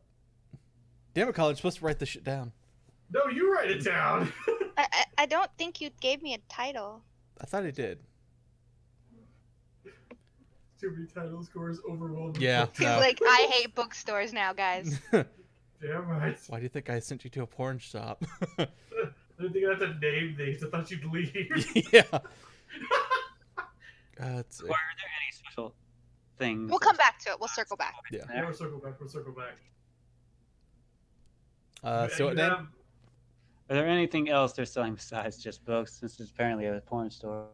Damn it, Colin, you're supposed to write this shit down. No, you write it down. I don't think you gave me a title. I thought I did. Too many title scores overwhelmed. Yeah. He's No. like, I hate bookstores now, guys. Damn right. Why do you think I sent you to a porn shop? I didn't think I had to name these. I thought you'd leave. Yeah. Let's see. Or are there any special things? We'll come back to it. We'll circle back. Yeah. Yeah, we'll circle back. We'll circle back. So what You name? have- Are there anything else they're selling besides just books? This is apparently a porn store.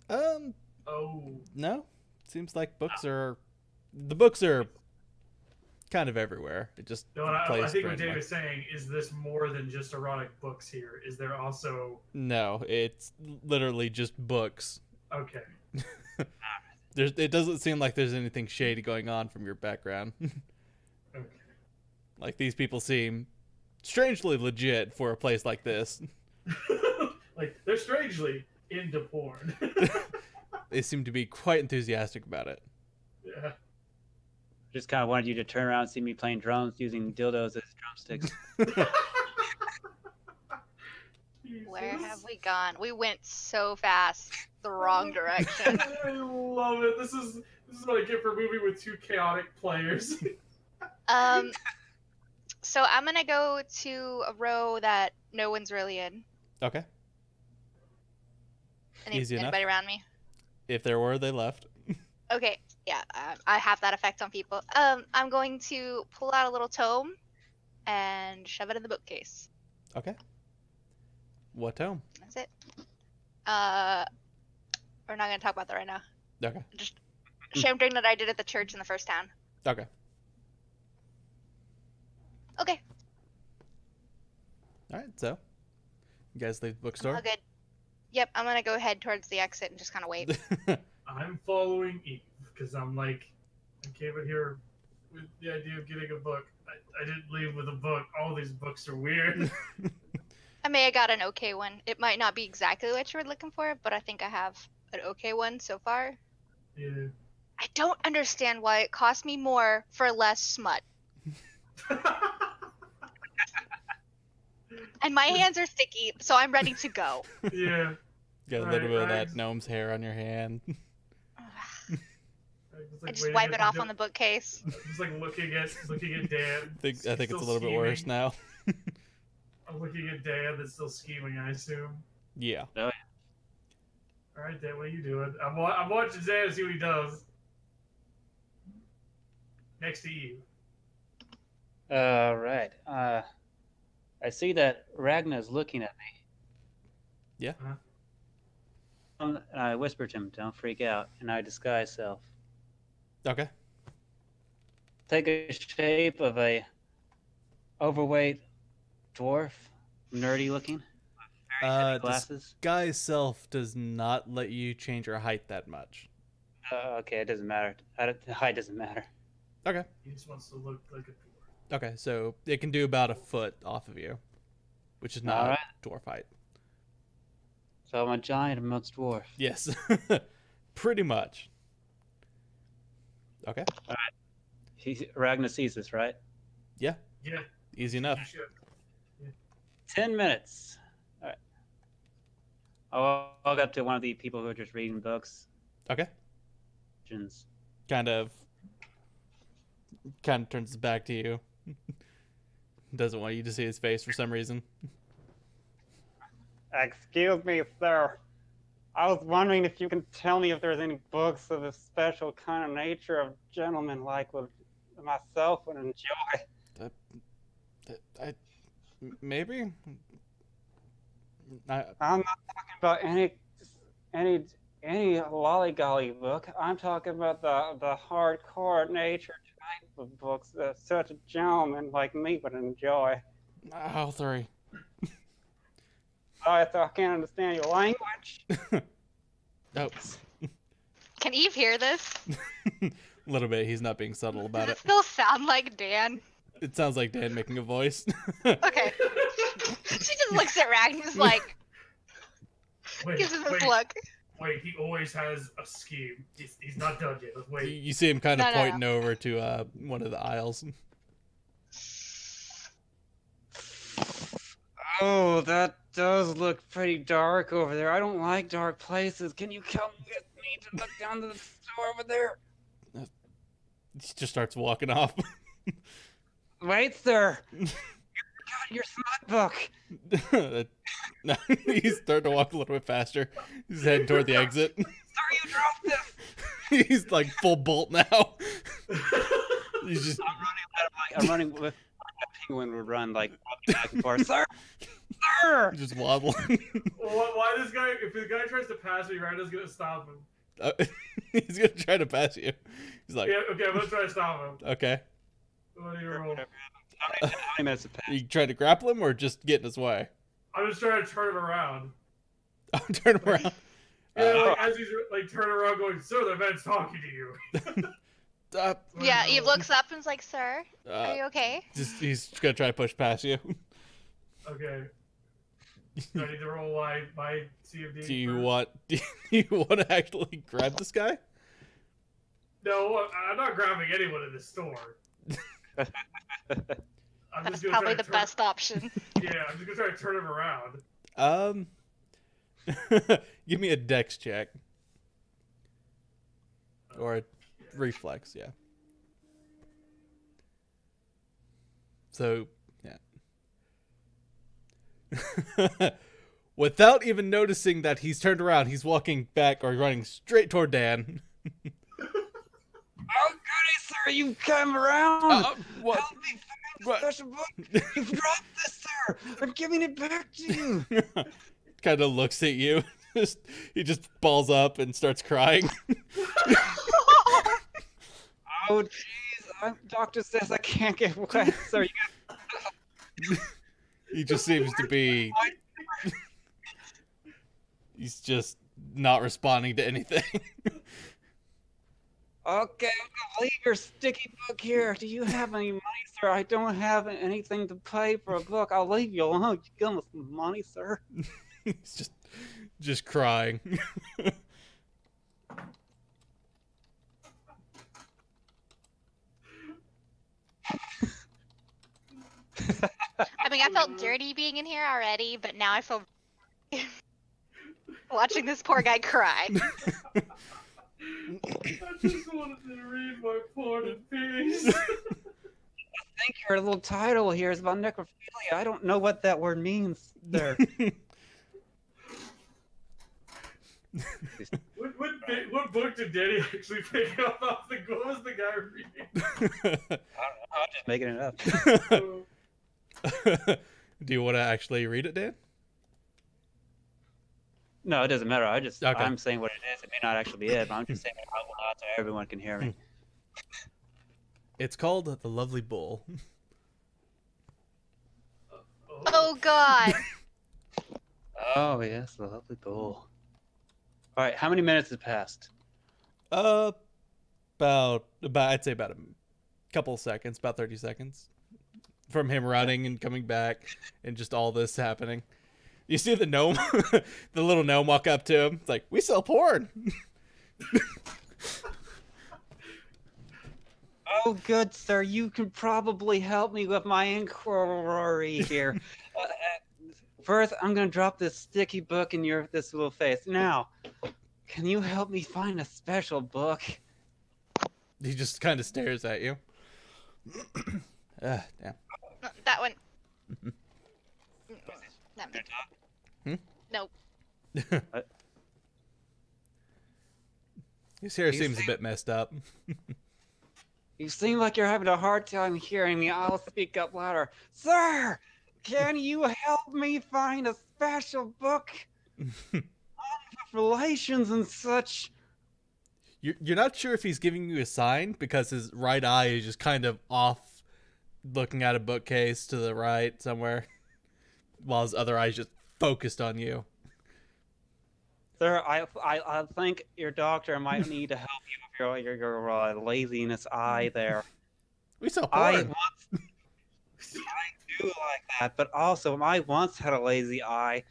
Oh. No. Seems like the books are kind of everywhere. It just No, I plays think what randomly. Dave is saying is this more than just erotic books here? Is there also... No, it's literally just books. Okay. It doesn't seem like there's anything shady going on from your background. Okay. Like, these people seem strangely legit for a place like this. Like, they're strangely into porn. They seem to be quite enthusiastic about it. Yeah. Just kind of wanted you to turn around and see me playing drums using dildos as drumsticks. Where have we gone? We went so fast the wrong direction. I love it. This is what I get for a movie with two chaotic players. So I'm gonna go to a row that no one's really in. Okay. Easy enough. Anybody around me? If there were, they left. Okay, yeah, I have that effect on people. I'm going to pull out a little tome and shove it in the bookcase. Okay. What tome? That's it. We're not gonna talk about that right now. Okay. Just same thing that I did at the church in the first town. Okay. Okay. All right, so you guys leave the bookstore? All good. Yep, I'm gonna go head towards the exit and just kind of wait. I'm following Eve because I'm like, I came in here with the idea of getting a book. I didn't leave with a book. All these books are weird. I may have got an okay one. It might not be exactly what you were looking for, but I think I have an okay one so far. Yeah. I don't understand why it cost me more for less smut. And my hands are sticky, so I'm ready to go. Yeah. Got a little bit of that gnome's hair on your hand. I just wipe it off on the bookcase. Just like looking at Dan. I think it's a little bit worse now. I'm looking at Dan that's still scheming, I assume. Yeah. Oh, yeah. All right, Dan, what are you doing? I'm watching Dan to see what he does. Next to you. All right. I see that Ragna's looking at me. Yeah. And I whisper to him, "Don't freak out," and I disguise self. Okay. Take a shape of a overweight dwarf, nerdy looking. Very heavy glasses. Disguise self does not let you change your height that much. Okay, it doesn't matter. The height doesn't matter. Okay. He just wants to look like a dwarf. Okay, so it can do about a foot off of you, which is not dwarf height. So I'm a giant amongst dwarf. Yes. Pretty much. Okay. All right. Ragna sees this, right? Yeah. Yeah. Easy enough. You should. 10 minutes. All right. I'll walk up to one of the people who are just reading books. Okay. Kind of turns his back to you. Doesn't want you to see his face for some reason. Excuse me, sir. I was wondering if you can tell me if there's any books of a special kind of nature of gentlemen like what myself would enjoy. Maybe. I'm not talking about any lollygolly book. I'm talking about the hardcore nature type of books that such a gentleman like me would enjoy. All three. I can't understand your language. Oh. Can Eve hear this? A little bit. He's not being subtle about Does it. it still sound like Dan? It sounds like Dan making a voice. Okay. She just looks at Ragnar and is like, gives him this look. Wait, he always has a scheme. He's not done yet. Let's wait. You see him kind of No. pointing over to one of the aisles. Oh, that does look pretty dark over there. I don't like dark places. Can you come with me to look down to the store over there? He just starts walking off. Wait, sir. Got your smut book. No, he's starting to walk a little bit faster. He's heading toward the exit. Sir, you dropped this. He's like full bolt now. He's just. I'm running with a penguin would run like back and forth. Sir, Sir. Just wobbling. Why this guy? If the guy tries to pass me, Ragna's gonna stop him. He's gonna try to pass you. He's like, Yeah, okay, I'm gonna try to stop him. okay. What do you roll? How many minutes have passed? You try to grapple him or just get in his way? I'm just trying to turn him around. Oh, turn him around. Yeah, like as he's like turning around, going, "Sir, the man's talking to you." Yeah, he looks up and's like, "Sir, are you okay?" He's gonna try to push past you. Okay. Do I need to roll my CFD? Do you want to actually grab this guy? No, I'm not grabbing anyone in the store. That's probably the best option. Yeah, I'm just gonna try to turn him around. Give me a dex check. Or a reflex, yeah. So, yeah. Without even noticing that he's turned around, he's walking back or running straight toward Dan. Oh, goody, sir, you've come around. What? Help me find a special book. You've dropped this, sir. I'm giving it back to you. Kind of looks at you. He just balls up and starts crying. Oh, jeez. Doctor says I can't get wet, sir. He just seems to be... He's just not responding to anything. Okay, I'll leave your sticky book here. Do you have any money, sir? I don't have anything to pay for a book. I'll leave you alone. You give us some money, sir. He's just crying. I mean, I felt dirty being in here already, but now I feel watching this poor guy cry. I just wanted to read my part in peace. I think your little title here is about necrophilia. I don't know what that word means there. What book did Danny actually pick up off the... What was the guy reading? I don't know. I'm just making it up. Do you want to actually read it, Dan? No, it doesn't matter. Okay. I'm saying what it is. It may not actually be it, but I'm just saying it out loud so everyone can hear me. It's called The Lovely Bull. Oh God. Oh, yes, the lovely bull. All right, how many minutes has passed? About I'd say about a couple of seconds, about 30 seconds. From him running and coming back and just all this happening. You see the gnome, the little gnome walk up to him. It's like, we sell porn. Oh, good, sir. You can probably help me with my inquiry here. First, I'm going to drop this sticky book in this little face. Now, can you help me find a special book? He just kind of stares at you. Damn. That one. That one. Nope. His hair seems a bit messed up. You seem like you're having a hard time hearing me. I'll speak up louder. Sir, can you help me find a special book on relations and such? You're not sure if he's giving you a sign because his right eye is just kind of off, looking at a bookcase to the right somewhere, while his other eye is just focused on you. Sir, I think your doctor might need to help you with your laziness eye there. We sell I porn. do like that, but also I once had a lazy eye.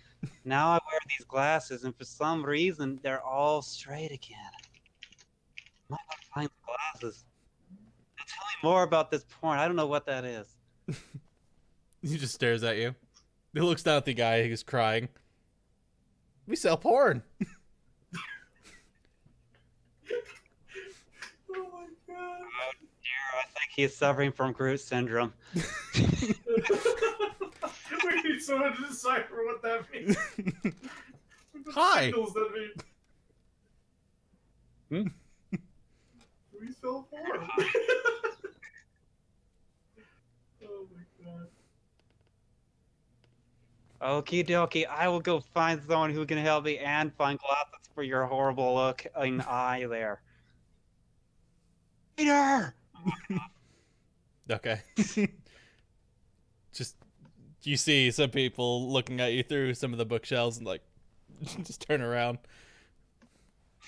Now I wear these glasses, and for some reason they're all straight again. I might want to find the glasses. Now tell me more about this porn. I don't know what that is. He just stares at you. He looks down at the guy who's crying. We sell porn. Oh my God. Oh dear, I think he's suffering from Groot syndrome. We need someone to decipher what that means. What Hi. signals that mean? Hmm? We sell porn. Oh my God. Okie dokie, I will go find someone who can help me and find glasses for your horrible looking eye there. Peter! Okay. Just, you see some people looking at you through some of the bookshelves and like, just turn around.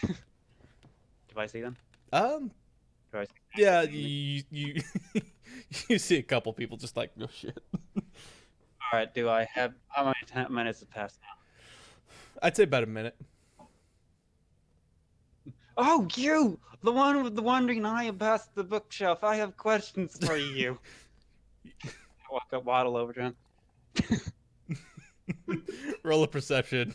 Do I see them? Um, Do I see yeah, you you see a couple people just like, oh shit. All right. Do I have how many minutes have passed now? I'd say about a minute. Oh, you! The one with the wandering eye past the bookshelf. I have questions for you. I walk up, waddle over to him. Roll a perception.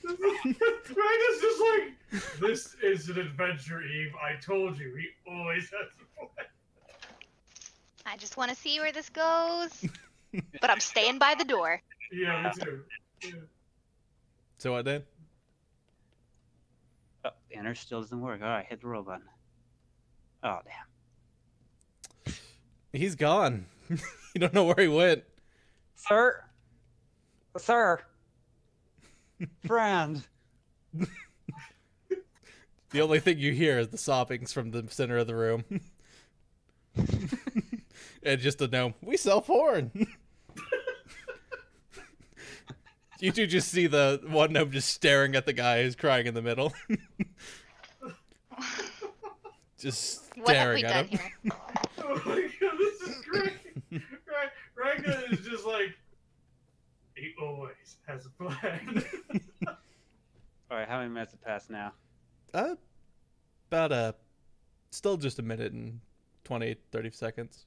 Ragna's just like, this is an adventure, Eve. I told you, he always has a plan. I just want to see where this goes. But I'm staying by the door. Yeah, me too. Yeah. So what, Dan? Oh, the enter still doesn't work. All right, hit the roll button. Oh, damn. He's gone. You don't know where he went. Sir? Sir? Friend? The only thing you hear is the sobbings from the center of the room. And just a gnome. We sell porn. You two just see the one gnome just staring at the guy who's crying in the middle. Just What have we staring at done him. here? Oh my god, this is great. Ragna is just like, he always has a plan. All right, how many minutes have passed now? Still just a minute and 20, 30 seconds.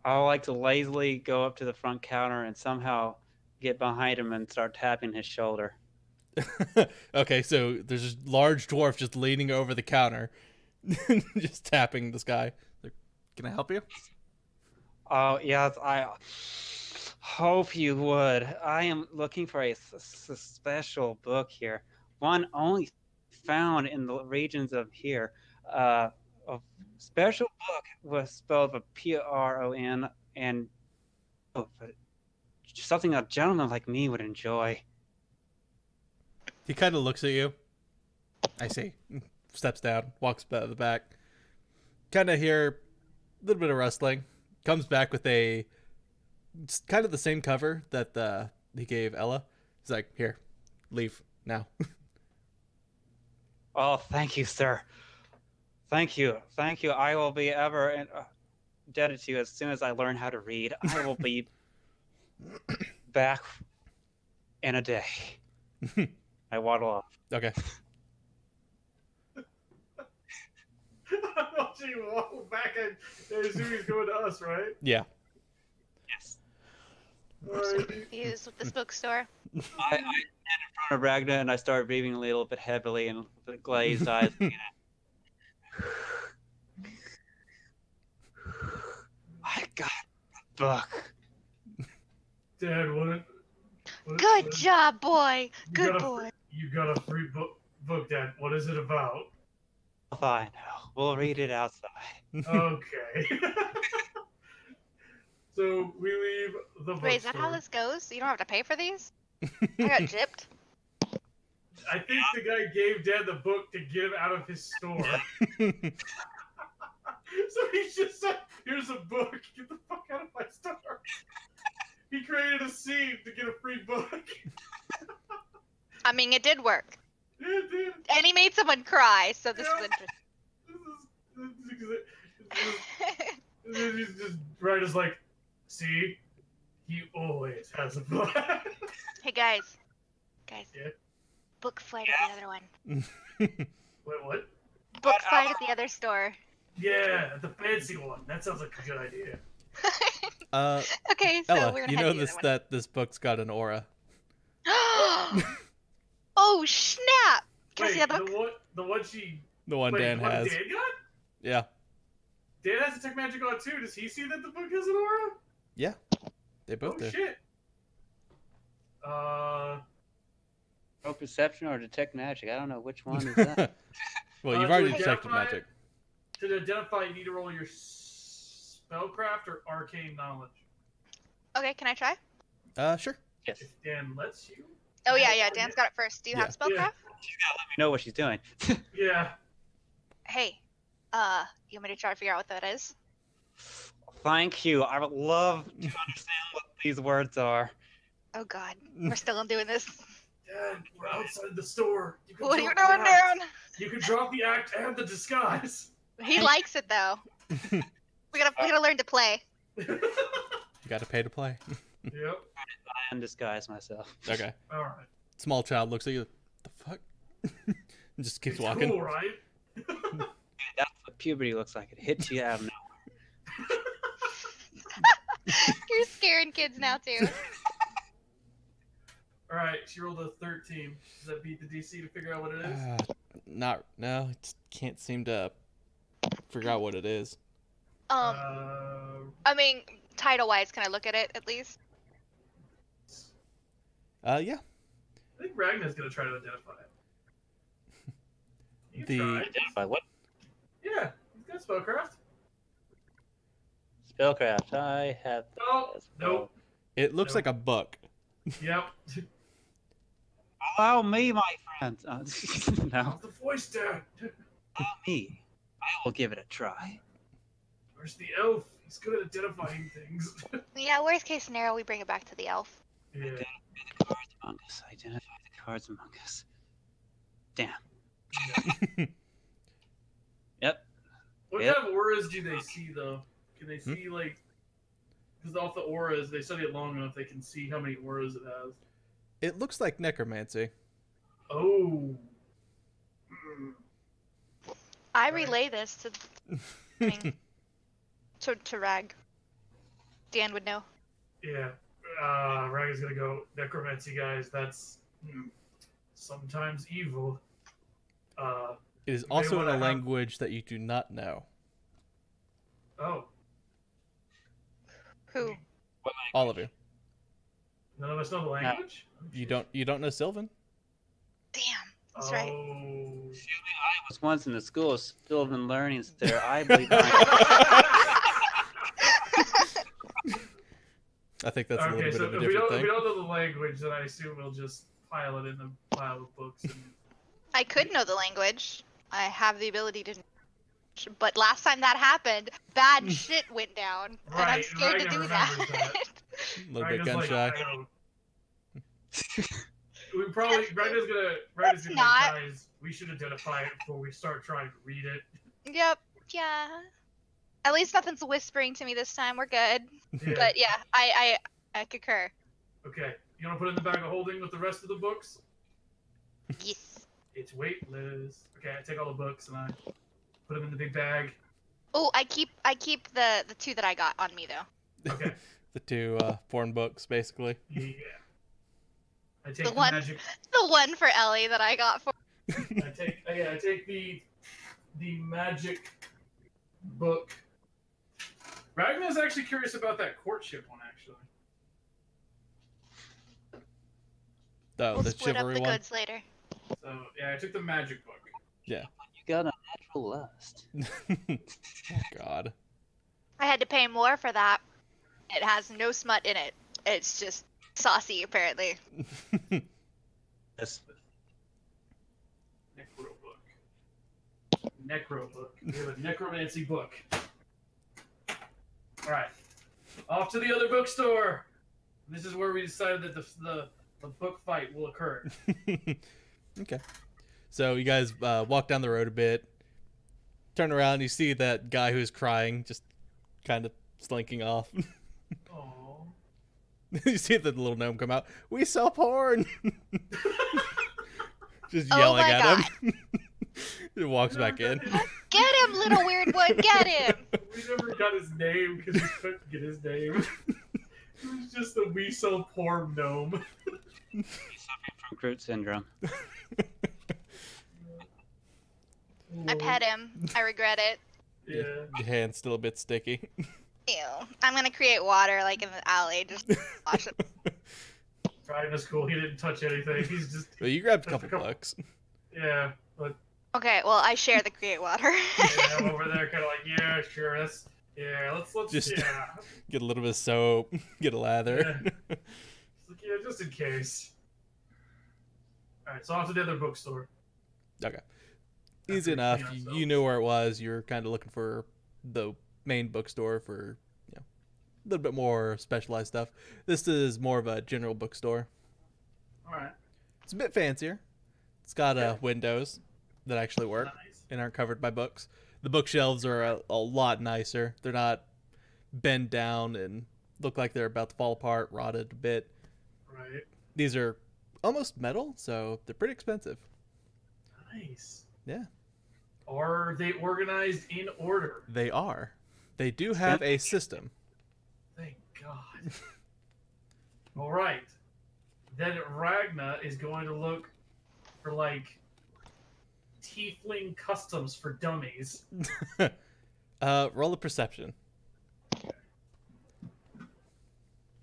I would like to lazily go up to the front counter and somehow get behind him and start tapping his shoulder. Okay, so there's a large dwarf just leaning over the counter, just tapping this guy. Like, can I help you? Oh, yes, I hope you would. I am looking for a special book here. One only found in the regions of here. A special book was spelled with P-R-O-N and but something a gentleman like me would enjoy. He kind of looks at you. I see. Steps down, walks back to the back. Kind of hear a little bit of rustling. Comes back with it's kind of the same cover that he gave Ella. He's like, here, leave now. Oh, thank you, sir. Thank you. Thank you. I will be ever indebted to you as soon as I learn how to read. I will be back in a day. I waddle off. Okay. I'm watching him walk back and I assume he's going to us, right? Yeah. Yes. I'm so confused with this bookstore. I stand in front of Ragna and I start breathing a little bit heavily and with glazed eyes. I got the book. Dad, Good job, boy. You Good got a boy. You got a free book, Dad. What is it about? Fine. We'll read it outside. Okay. So we leave the bookstore. Wait, is that how this goes? You don't have to pay for these? I got gypped. I think the guy gave Dad the book to get him out of his store. So he's just like, here's a book. Get the fuck out of my store. He created a scene to get a free book. I mean, it did work. Yeah, it did. And he made someone cry, so this is interesting. He's just right as like, see, he always has a plan. Hey, guys. Yeah. Book flight at the other one. Wait, what? Book flight at the other store. Yeah, the fancy one. That sounds like a good idea. Okay, so Ella, we're gonna you head know to the other that this book's got an aura. one. Oh snap! Can I see Wait, that book? the one she. The one wait, Dan the one has. Dan got? Yeah. Dan has detect magic on too. Does he see that the book has an aura? Yeah. They both Oh do. shit. Oh, perception or detect magic. I don't know which one is that. Well, you've to already identify- detected magic. To identify, you need to roll your spellcraft or arcane knowledge. Okay, can I try? Sure. Yes. If Dan lets you. Oh yeah, Dan's got it first. Do you have spellcraft? Yeah. You know what she's doing. Yeah. Hey, you want me to try to figure out what that is? Thank you. I would love to understand what these words are. Oh god, we're still doing this. Dad, we're outside the store. You can What are you drop doing, the act. Darren? You can drop the act and the disguise. He likes it though. we gotta learn to play. You got to pay to play. Yep. I undisguise myself. Okay. All right. Small child looks at you. The fuck? And just keeps It's walking. cool, right? That's what puberty looks like. It hits you out of nowhere. You're scaring kids now too. All right. She rolled a 13. Does that beat the DC to figure out what it is? No, I just can't seem to figure out what it is. I mean, title-wise, can I look at it at least? Yeah. I think Ragnar's gonna try to identify it. You can The- try. Identify what? Yeah, he's got spellcraft. Spellcraft. I have. Oh, nope. It looks No. like a book. Yep. Allow me, my friend. No, How's the voice, Dad? allow me. I will give it a try. Where's the elf? He's good at identifying things. Yeah, worst case scenario, we bring it back to the elf. Yeah. The cards among us. Identify the cards among us. Damn. Yep. What Yep. kind of auras do they see, though? Can they see, like... Because off the auras, they study it long enough, they can see how many auras it has. It looks like necromancy. Oh. Mm. I Right. relay this to Rag. Dan would know. Yeah. Raga's gonna go, necromancy, guys. That's sometimes evil. It is may also in wanna a have- language that you do not know. Oh. Who? All of you. None of us know the language? You don't know Sylvan? Damn, that's right. Oh. I was once in the school of Sylvan Learning there. I believe I I think that's a Okay, little bit so of a if we different don't thing. know the language, then I assume we'll just pile it in the pile of books. And... I could know the language. I have the ability to. But last time that happened, bad shit went down, and I'm Right, scared to Ragnar do that. remembers that. A little bit Ragna's gun like, shy. I don't- We probably Ragna's gonna That's be like, not- guys, we should identify it before we start trying to read it. Yep. Yeah. At least nothing's whispering to me this time. We're good. Yeah. But yeah, I concur. Okay. You wanna put it in the bag of holding with the rest of the books? Yes. It's weightless. Okay, I take all the books and I put them in the big bag. Oh, I keep the two that I got on me though. Okay. The two foreign books, basically. Yeah. I take The the one- magic. The one for Ellie that I got for. I take the magic book. Ragnar's actually curious about that courtship one, actually. Oh, We'll the split up chivalry the one. goods later. So yeah, I took the magic book. you got a natural lust. Oh, God. I had to pay more for that. It has no smut in it. It's just saucy, apparently. Yes. Necro book. Necro book. We have a necromancy book. All right, off to the other bookstore. This is where we decided that the book fight will occur. Okay. So you guys walk down the road a bit, turn around, you see that guy who's crying just kind of slinking off. Aww. You see the little gnome come out. We sell porn. Just Oh yelling my at him. He walks back in. Get him, little weird one, get him! We never got his name because we couldn't get his name. It was just the we sell porn gnome. He's suffering from Groot syndrome. I pet him. I regret it. Yeah. Your hand's still a bit sticky. Ew. I'm gonna create water like in the alley. Just wash it. Ryan cool. He didn't touch anything. He's just But you grabbed a Just a couple couple. bucks. yeah. But Okay, well I share the create water. yeah, I'm over there, kind of like yeah, sure. Let's Just- yeah. Get a little bit of soap. Get a lather. It's like, yeah, just in case. All right, so off to the other bookstore. Okay. After Easy we enough. clean You ourselves. knew where it was. You're kind of looking for the main bookstore for, a little bit more specialized stuff. This is more of a general bookstore. All right. It's a bit fancier. It's got windows that actually work Nice. and aren't covered by books. The bookshelves are a lot nicer. They're not bent down and look like they're about to fall apart, rotted a bit. Right. These are almost metal, so they're pretty expensive. Nice. Yeah. Are they organized in order? They are. They do have a system. Thank God. All right. Then Ragna is going to look for like tiefling customs for dummies. Roll a perception.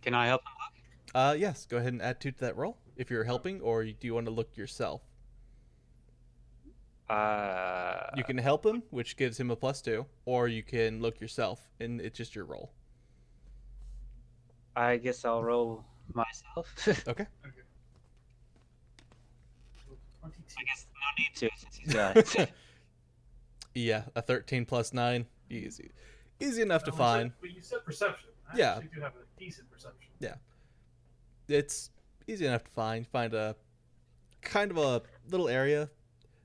Can I help? Yes, go ahead and add 2 to that roll if you're helping, or do you want to look yourself? You can help him, which gives him a +2, or you can look yourself, and it's just your roll. I guess I'll roll myself. Okay. 22. I guess no need to since he's got it. Yeah, a 13 + 9, easy enough to Well, find. you said perception. I Yeah. actually do have a decent perception. It's easy enough to find. Find a kind of a little area.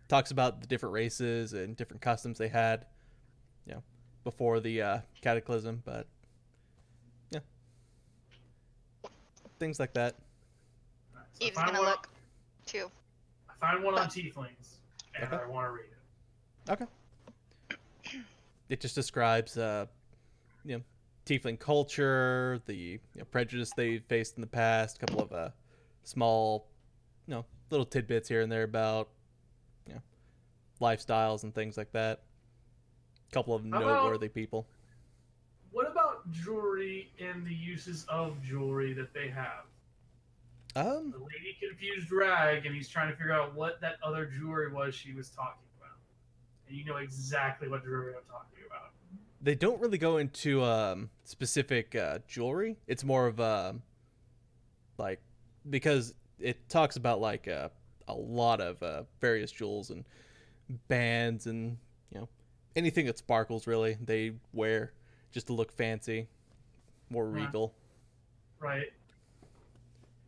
Talks about the different races and different customs they had, before the cataclysm. But yeah, things like that. All right, so Eve's gonna look too. I find one on tieflings, and Okay. I want to read it. Okay. It just describes, tiefling culture, the prejudice they faced in the past, a couple of small, little tidbits here and there about, lifestyles and things like that. A couple of How about- noteworthy people. What about jewelry and the uses of jewelry that they have? The lady confused Rag, and he's trying to figure out what that other jewelry was she was talking about. And you know exactly what jewelry I'm talking about. They don't really go into specific jewelry. It's more of because it talks about like a lot of various jewels and bands and anything that sparkles. Really, they wear just to look fancy, more regal. Right.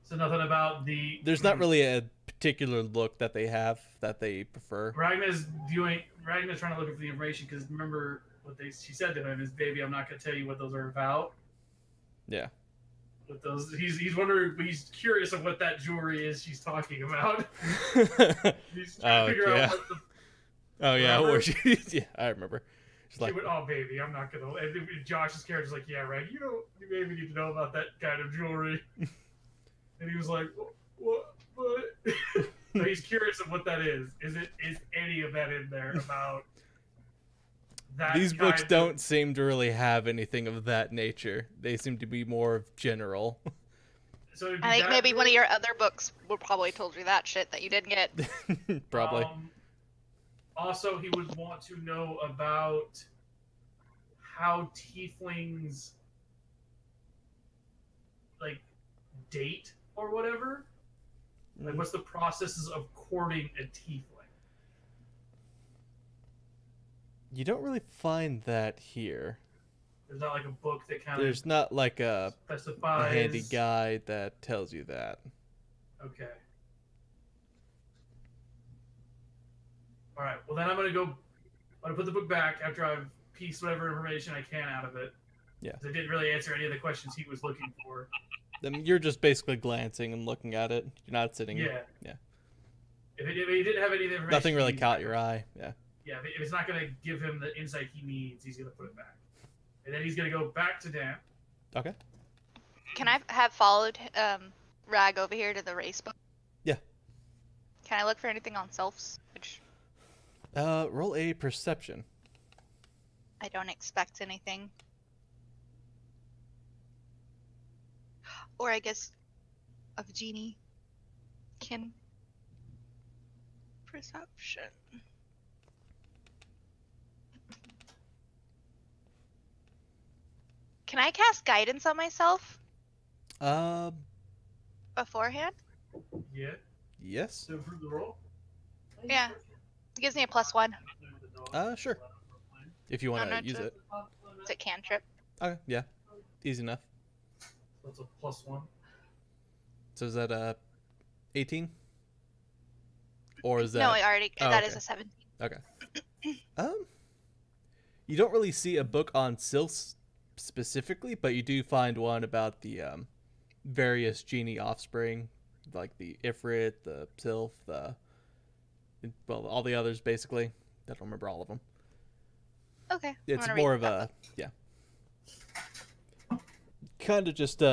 So nothing about the. There's not really a particular look that they have that they prefer. Ragna's trying to look for the information because remember what she said to him is, "Baby, I'm not going to tell you what those are about." Yeah. With those, he's wondering, he's curious of what that jewelry is she's talking about. He's trying to figure out what the. Oh yeah, Remember? where she, yeah, I remember. She's She like, went, "Oh baby, I'm not gonna." And Josh's character's like, "Yeah, Rag, you maybe need to know about that kind of jewelry." And he was like, "What?" So he's curious of what that is. Is any of that in there about that? these books kind don't seem to really have anything of that nature. They seem to be more of general. So it'd be I think that maybe one of jewelry? your other books would probably told you that shit that you didn't get. Probably. Also, he would want to know about how tieflings like date or whatever. Like, what's the processes of courting a tiefling? You don't really find that here. There's not like a book that kind There's of not like a specifies. handy guide that tells you that. Okay. All right. Well, then I'm gonna put the book back after I've pieced whatever information I can out of it. Yeah. 'Cause it didn't really answer any of the questions he was looking for. Then you're just basically glancing and looking at it. You're not sitting. Yeah. Yeah. If he didn't have any of the information, Nothing really he's caught not your gonna- eye. Yeah. Yeah. If it's not gonna give him the insight he needs, he's gonna put it back, and then he's gonna go back to Dan. Okay. Can I have followed Rag over here to the race book? Yeah. Can I look for anything on selves? Which Roll a perception. I don't expect anything. Or I guess of genie can perception. Can I cast guidance on myself beforehand? Yeah. Yes. To improve the roll. Yeah. It gives me a +1. Sure. If you want No, to use it. It's a cantrip. Okay. Yeah. Easy enough. That's a +1. So is that 18? Or is that? No, I already. Oh, that okay. is a 17. Okay. You don't really see a book on sylphs specifically, but you do find one about the various genie offspring, like the Ifrit, the sylph, all the others basically. I don't remember all of them. Okay. I'm It's gonna more read of that a kind of just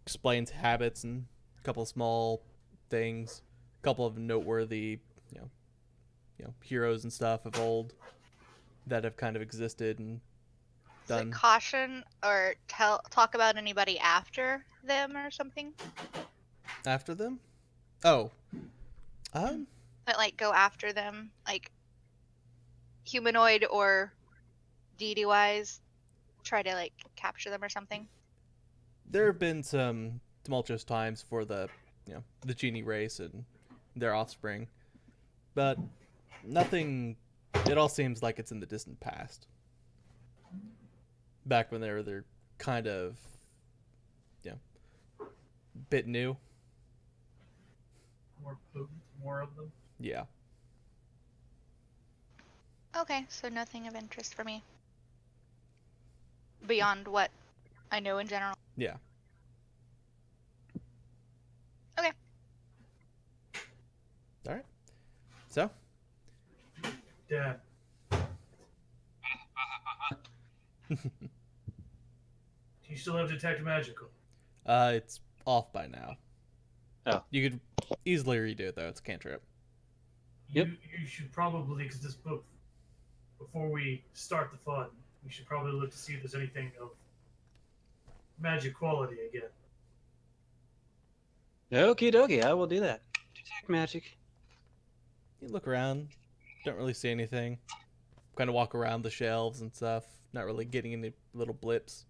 explains habits and a couple of small things, a couple of noteworthy, heroes and stuff of old that have kind of existed and Does it done. caution or talk about anybody after them or something? After them? Oh. That like go after them, like humanoid or deity wise, try to like capture them or something. There have been some tumultuous times for the genie race and their offspring, but nothing. It all seems like it's in the distant past. Back when they're kind of, bit new. More potent, more of them. Yeah. Okay, so nothing of interest for me beyond what I know in general. Yeah. Okay. All right. So. Dad. Do you still have Detect Magical? It's off by now. Oh. You could easily redo it though. It's a cantrip. Yep. You should probably, because this book, before we start the fun, we should probably look to see if there's anything of magic quality again. Okie dokie, I will do that. Detect magic. You look around, don't really see anything. Kind of walk around the shelves and stuff, not really getting any little blips.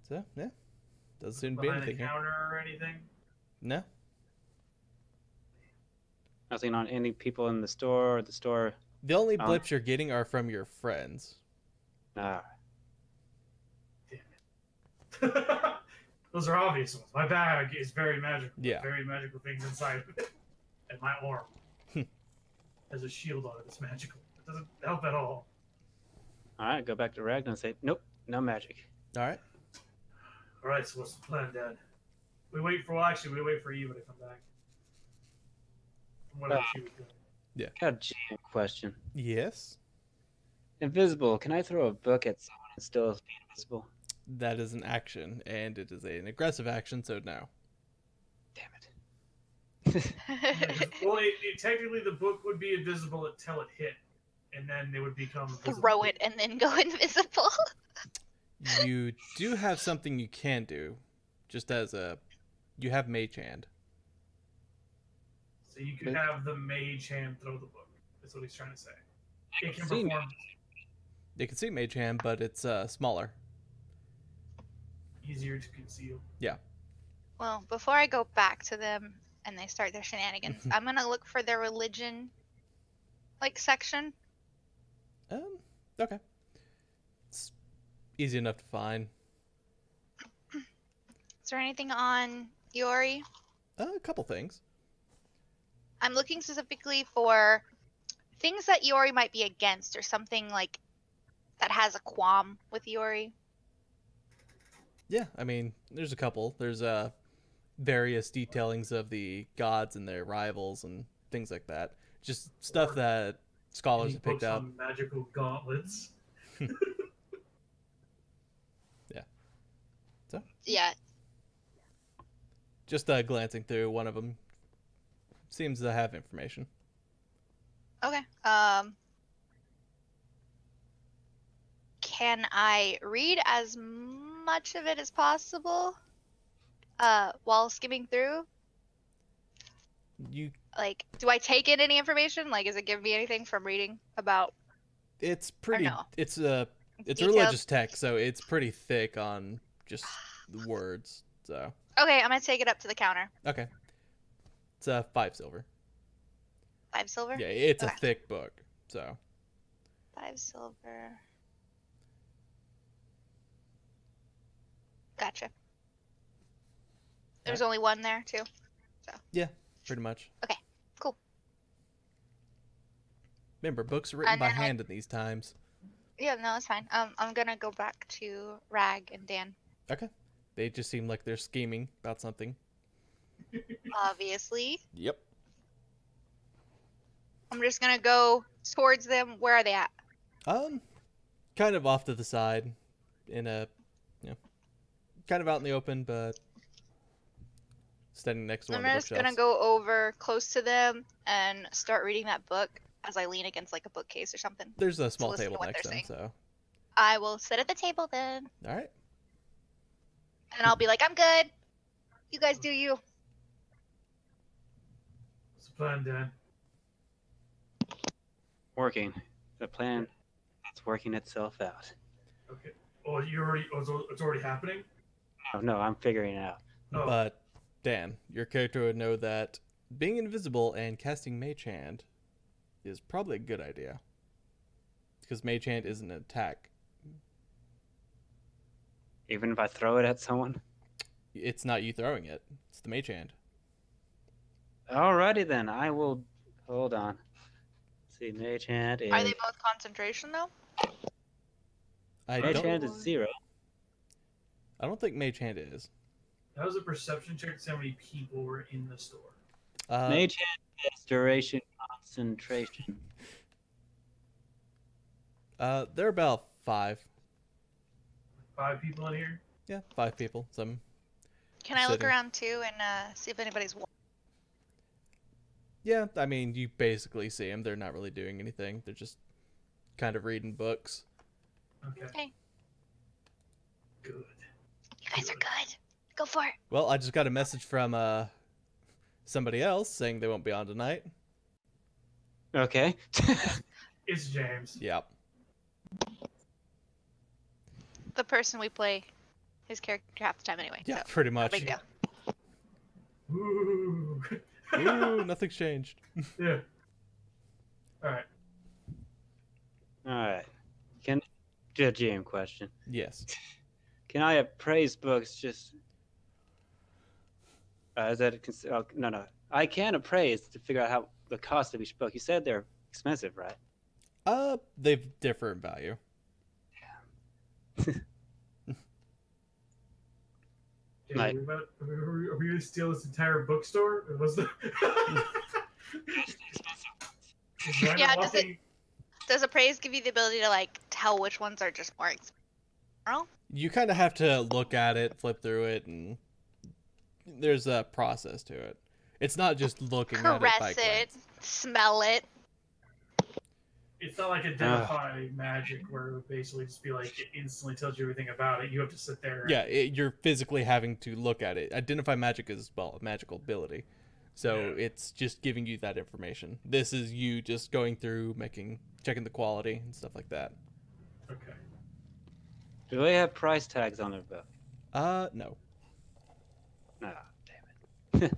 So, yeah. Doesn't seem to be Behind anything the here. counter or anything? No? Nothing on any people in the store or the store. The only blips you're getting are from your friends. Ah. Those are obvious ones. My bag is very magical. Yeah. Very magical things inside of it. And my arm has a shield on it. It's magical. It doesn't help at all. Alright, go back to Ragnar and say, nope, no magic. Alright. Alright, so what's the plan, Dad? We wait for Eva to come back. From whatever she was doing. Got a GM question. Yes? Invisible, can I throw a book at someone and still be invisible? That is an action, and it is an aggressive action, so no. Damn it. Well, technically the book would be invisible until it hit. And then they would become visible. Throw it and then go invisible. You do have something you can do, just as you have Mage Hand. So you could have the mage hand throw the book. That's what he's trying to say. It can See, perform You can see Mage Hand, but it's smaller. easier to conceal. Yeah. Well, before I go back to them and they start their shenanigans, I'm gonna look for their religion, section. Okay. It's easy enough to find. Is there anything on Iori? A couple things. I'm looking specifically for things that Iori might be against, or something that has a qualm with Iori. Yeah, I mean, there's a couple. There's various detailings of the gods and their rivals and things like that. Just stuff that scholars Any have picked books up. on magical gauntlets. Yeah. So? Yeah. Just glancing through, one of them seems to have information. Okay. Can I read as much of it as possible while skimming through? You. Do I take in any information? Is it giving me anything from reading about? It's pretty. no? It's a Detailed? religious text, so it's pretty thick on just the words. So. Okay, I'm gonna take it up to the counter. Okay. It's 5 silver. 5 silver? Yeah, it's Okay. a thick book. So. 5 silver. Gotcha. There's only one there too. So. Yeah. pretty much. Okay, cool. Remember, books are written And by then hand in these times. Yeah, no, it's fine. I'm gonna go back to Rag and Dan. Okay. They just seem like they're scheming about something. Obviously. Yep. I'm just gonna go towards them. Where are they at? Kind of off to the side, in a, kind of out in the open, but standing next to one I'm of the just bookshelves. gonna go over close to them and start reading that book as I lean against like a bookcase or something. There's a small listen to table what next they're to him, saying. so. I will sit at the table then, All right. and I'll be like, I'm good. You guys do you. What's the plan, Dan? Working. The plan it's working itself out. Okay. Oh, it's already happening? Oh no, I'm figuring it out. Oh. But, Dan, your character would know that being invisible and casting Mage Hand is probably a good idea. Because Mage Hand isn't an attack. Even if I throw it at someone? It's not you throwing it. It's the Mage Hand. Alrighty then, I will hold on. Let's see, Mage Hand is Are they both concentration though? Mage Hand is 0. I don't think Mage Hand is. That was a perception check to see how many people were in the store. Mage Hand is duration concentration. They're about 5. 5 people in here? Yeah, 5 people. Some. Can I look Sitting. around too and see if anybody's? Yeah, I mean, you basically see them. They're not really doing anything. They're just kind of reading books. Okay. Okay. Good. You guys are good. Go for it. Well, I just got a message from somebody else saying they won't be on tonight. Okay. It's James. Yep. The person we play, his character half the time anyway. Yeah, So, pretty no much. big deal. Ooh. Ooh, nothing's changed. Yeah. Alright. Alright. Can GM question. Yes. Can I appraise books just is that no. I can appraise to figure out how the cost of each book. You said they're expensive, right? They differ in value. Yeah, Right. are we gonna steal this entire bookstore? Or was the Is Ryan Yeah, does it- walking- Does appraise give you the ability to like tell which ones are just more expensive? You kind of have to look at it, flip through it, and there's a process to it. It's not just looking at it by Caress it, glance. smell it. It's not like identify magic where it would basically just be like it instantly tells you everything about it. You have to sit there. Yeah, you're physically having to look at it. Identify magic is, well, a magical ability. So Yeah. it's just giving you that information. This is you just going through, checking the quality and stuff like that. Okay. Do they have price tags on their book? No. No, damn it.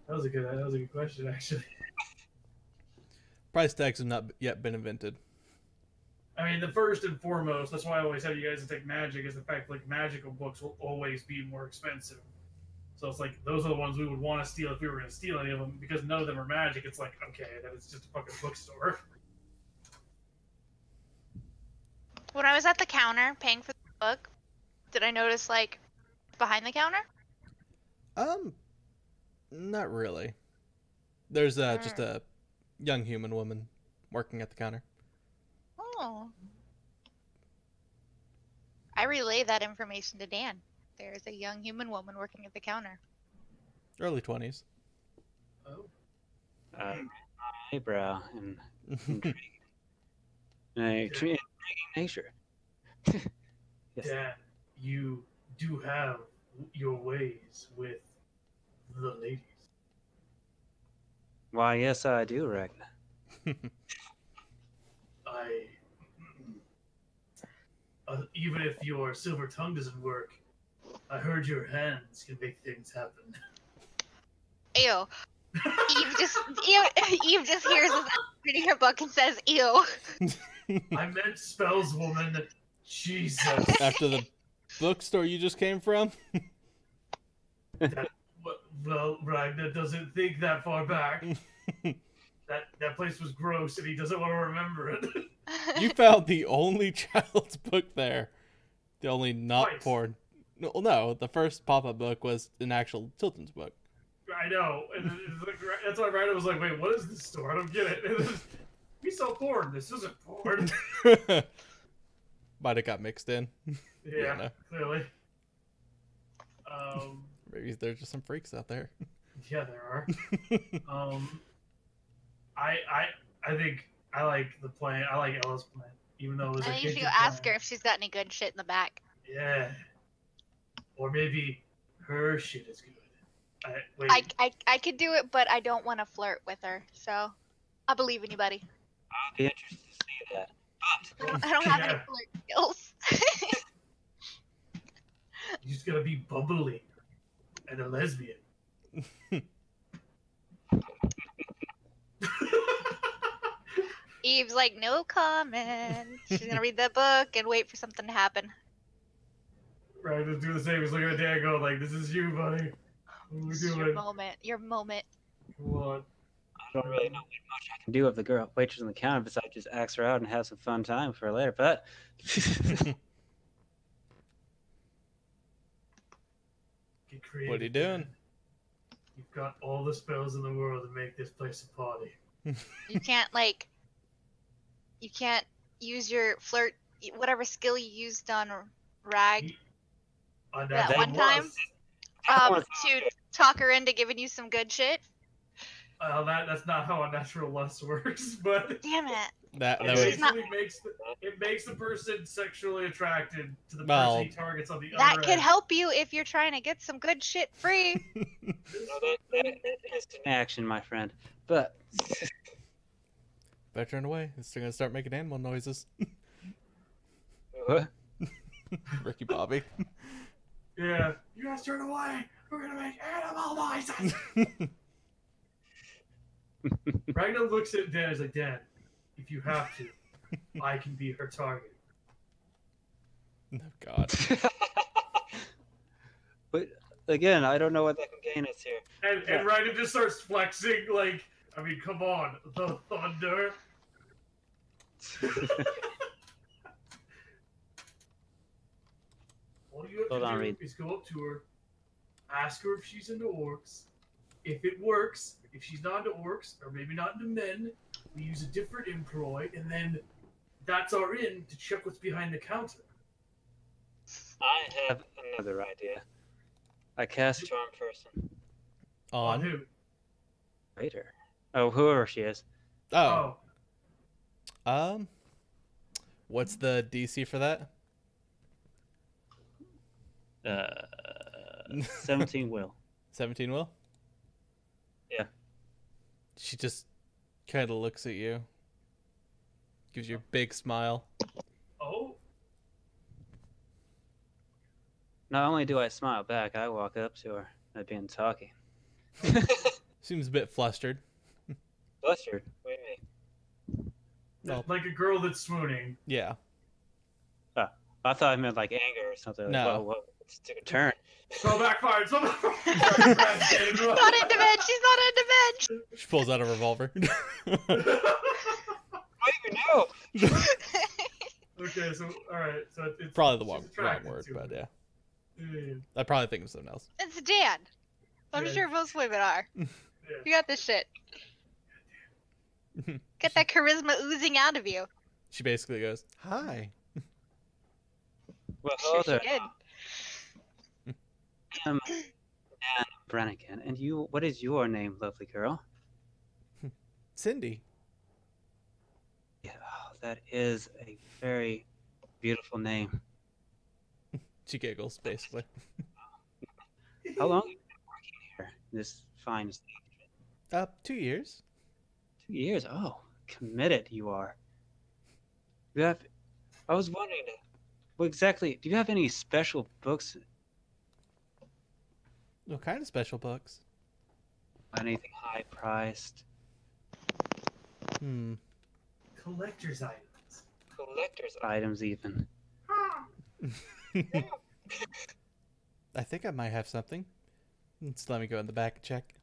That was a good question actually. Price tags have not yet been invented. I mean, the first and foremost, that's why I always have you guys to take magic, is the fact like magical books will always be more expensive. So it's like those are the ones we would want to steal if we were going to steal any of them, because none of them are magic. It's like, okay, that is just a fucking bookstore. When I was at the counter paying for the book, did I notice like behind the counter? Not really. There's just a young human woman working at the counter. Oh. I relay that information to Dan. There's a young human woman working at the counter. Early 20s. Oh. Eyebrow and intriguing nature. Yes. Dad, you do have your ways with the ladies. Why, yes, I do, Ragnar. Even if your silver tongue doesn't work, I heard your hands can make things happen. Ew. Eve just hears us reading her book and says, ew. I meant spells, woman. Jesus. After the bookstore you just came from? Well, Ragnar doesn't think that far back. That place was gross, and he doesn't want to remember it. You found the only child's book there. The only not Twice. porn. No, the first pop-up book was an actual children's book. I know, and it's like, that's why Ragnar was like, "Wait, what is this store? I don't get it." And then, we sell porn. This isn't porn. Might have got mixed in. Yeah, no. clearly. Maybe there's just some freaks out there. Yeah, there are. I think I like the plan. I like Ella's plan, even though it was I a think you should kitchen go ask plan. her if she's got any good shit in the back. Yeah. Or maybe her shit is good. Wait. I could do it, but I don't want to flirt with her. So, I believe in you, buddy. I'd be interested to see that. I don't have any Yeah. flirt skills. You just gotta be bubbly and a lesbian. Eve's like, no comment. She's gonna read the book and wait for something to happen. Right, just do the same. He's looking at Dan going like, "This is you, buddy. What are we This is doing? your moment. Your moment. Come on." I don't really know what much I can do with the girl waitress on the counter besides just ask her out and have some fun time for later. But Get creative. What are you doing? Dan. You've got all the spells in the world to make this place a party. You can't you can't use your flirt, whatever skill you used on Rag, that one time, to talk her into giving you some good shit. That's not how unnatural lust works, but Damn it. That it would basically makes the person sexually attracted to the Well, person he targets on the That other could end. help you if you're trying to get some good shit free. that is an action, my friend. But better turn away. It's gonna start making animal noises. what? Ricky Bobby. Yeah, you guys turn away. We're gonna make animal noises. Ragnar looks at Dan and is like, "Dan, if you have to, I can be her target." Oh God. But again, I don't know what that can gain us here. And Ragnar just starts flexing like, I mean, come on, the thunder. All you have Hold to on, do Reed. is go up to her, ask her if she's into orcs. If it works, if she's not into orcs, or maybe not into men, we use a different employ, and then that's our in to check what's behind the counter. I have another idea. I cast Charm Person. On On. who? Later. Oh, whoever she is. Oh. What's the DC for that? 17 will. 17 will? Yeah. She just kind of looks at you. Gives you a big smile. Oh, Not only do I smile back, I walk up to her. I begin talking. Seems a bit flustered. Flustered. What do you mean? Well, like a girl that's swooning. yeah. I thought I meant like anger or something. Like, No. whoa, it took a turn. So backfired. So backfired. She's not into bed. She's not into bed. She pulls out a revolver. I don't even know. Okay, so all right, so it's Probably the she's wrong attracted word, to but him. yeah. I'd probably think of something else. It's Dan. I'm Yeah. sure most women are. Yeah. You got this shit. Get that charisma oozing out of you. She basically goes, "Hi." Well, Sure hello she there. did. I'm Dan Brannigan. And you, what is your name, lovely girl? Cindy. Yeah, oh, that is a very beautiful name. She giggles, basically. How long have you been working here? This fine establishment? 2 years. 2 years. Oh, committed you are. You have. I was wondering, what exactly? Do you have any special books? What kind of special books? Anything high priced? Collector's items. Collector's items, even. I think I might have something. Just let me go in the back and check.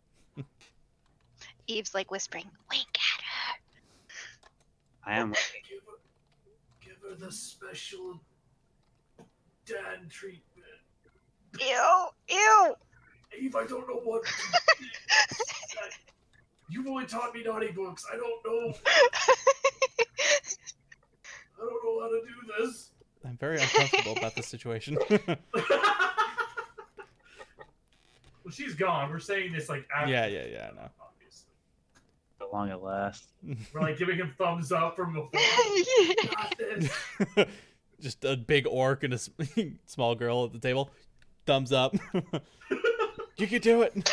Eve's like whispering, "Wink at her." I am. Give her the special dad treatment. Ew, ew. Eve, I don't know what. You've only taught me naughty books. I don't know. I don't know how to do this. I'm very uncomfortable about this situation. Well, she's gone. We're saying this like after. Yeah, I know. Obviously. How long it lasts. We're like giving him thumbs up from afar. Got this. Just a big orc and a small girl at the table. Thumbs up. You can do it.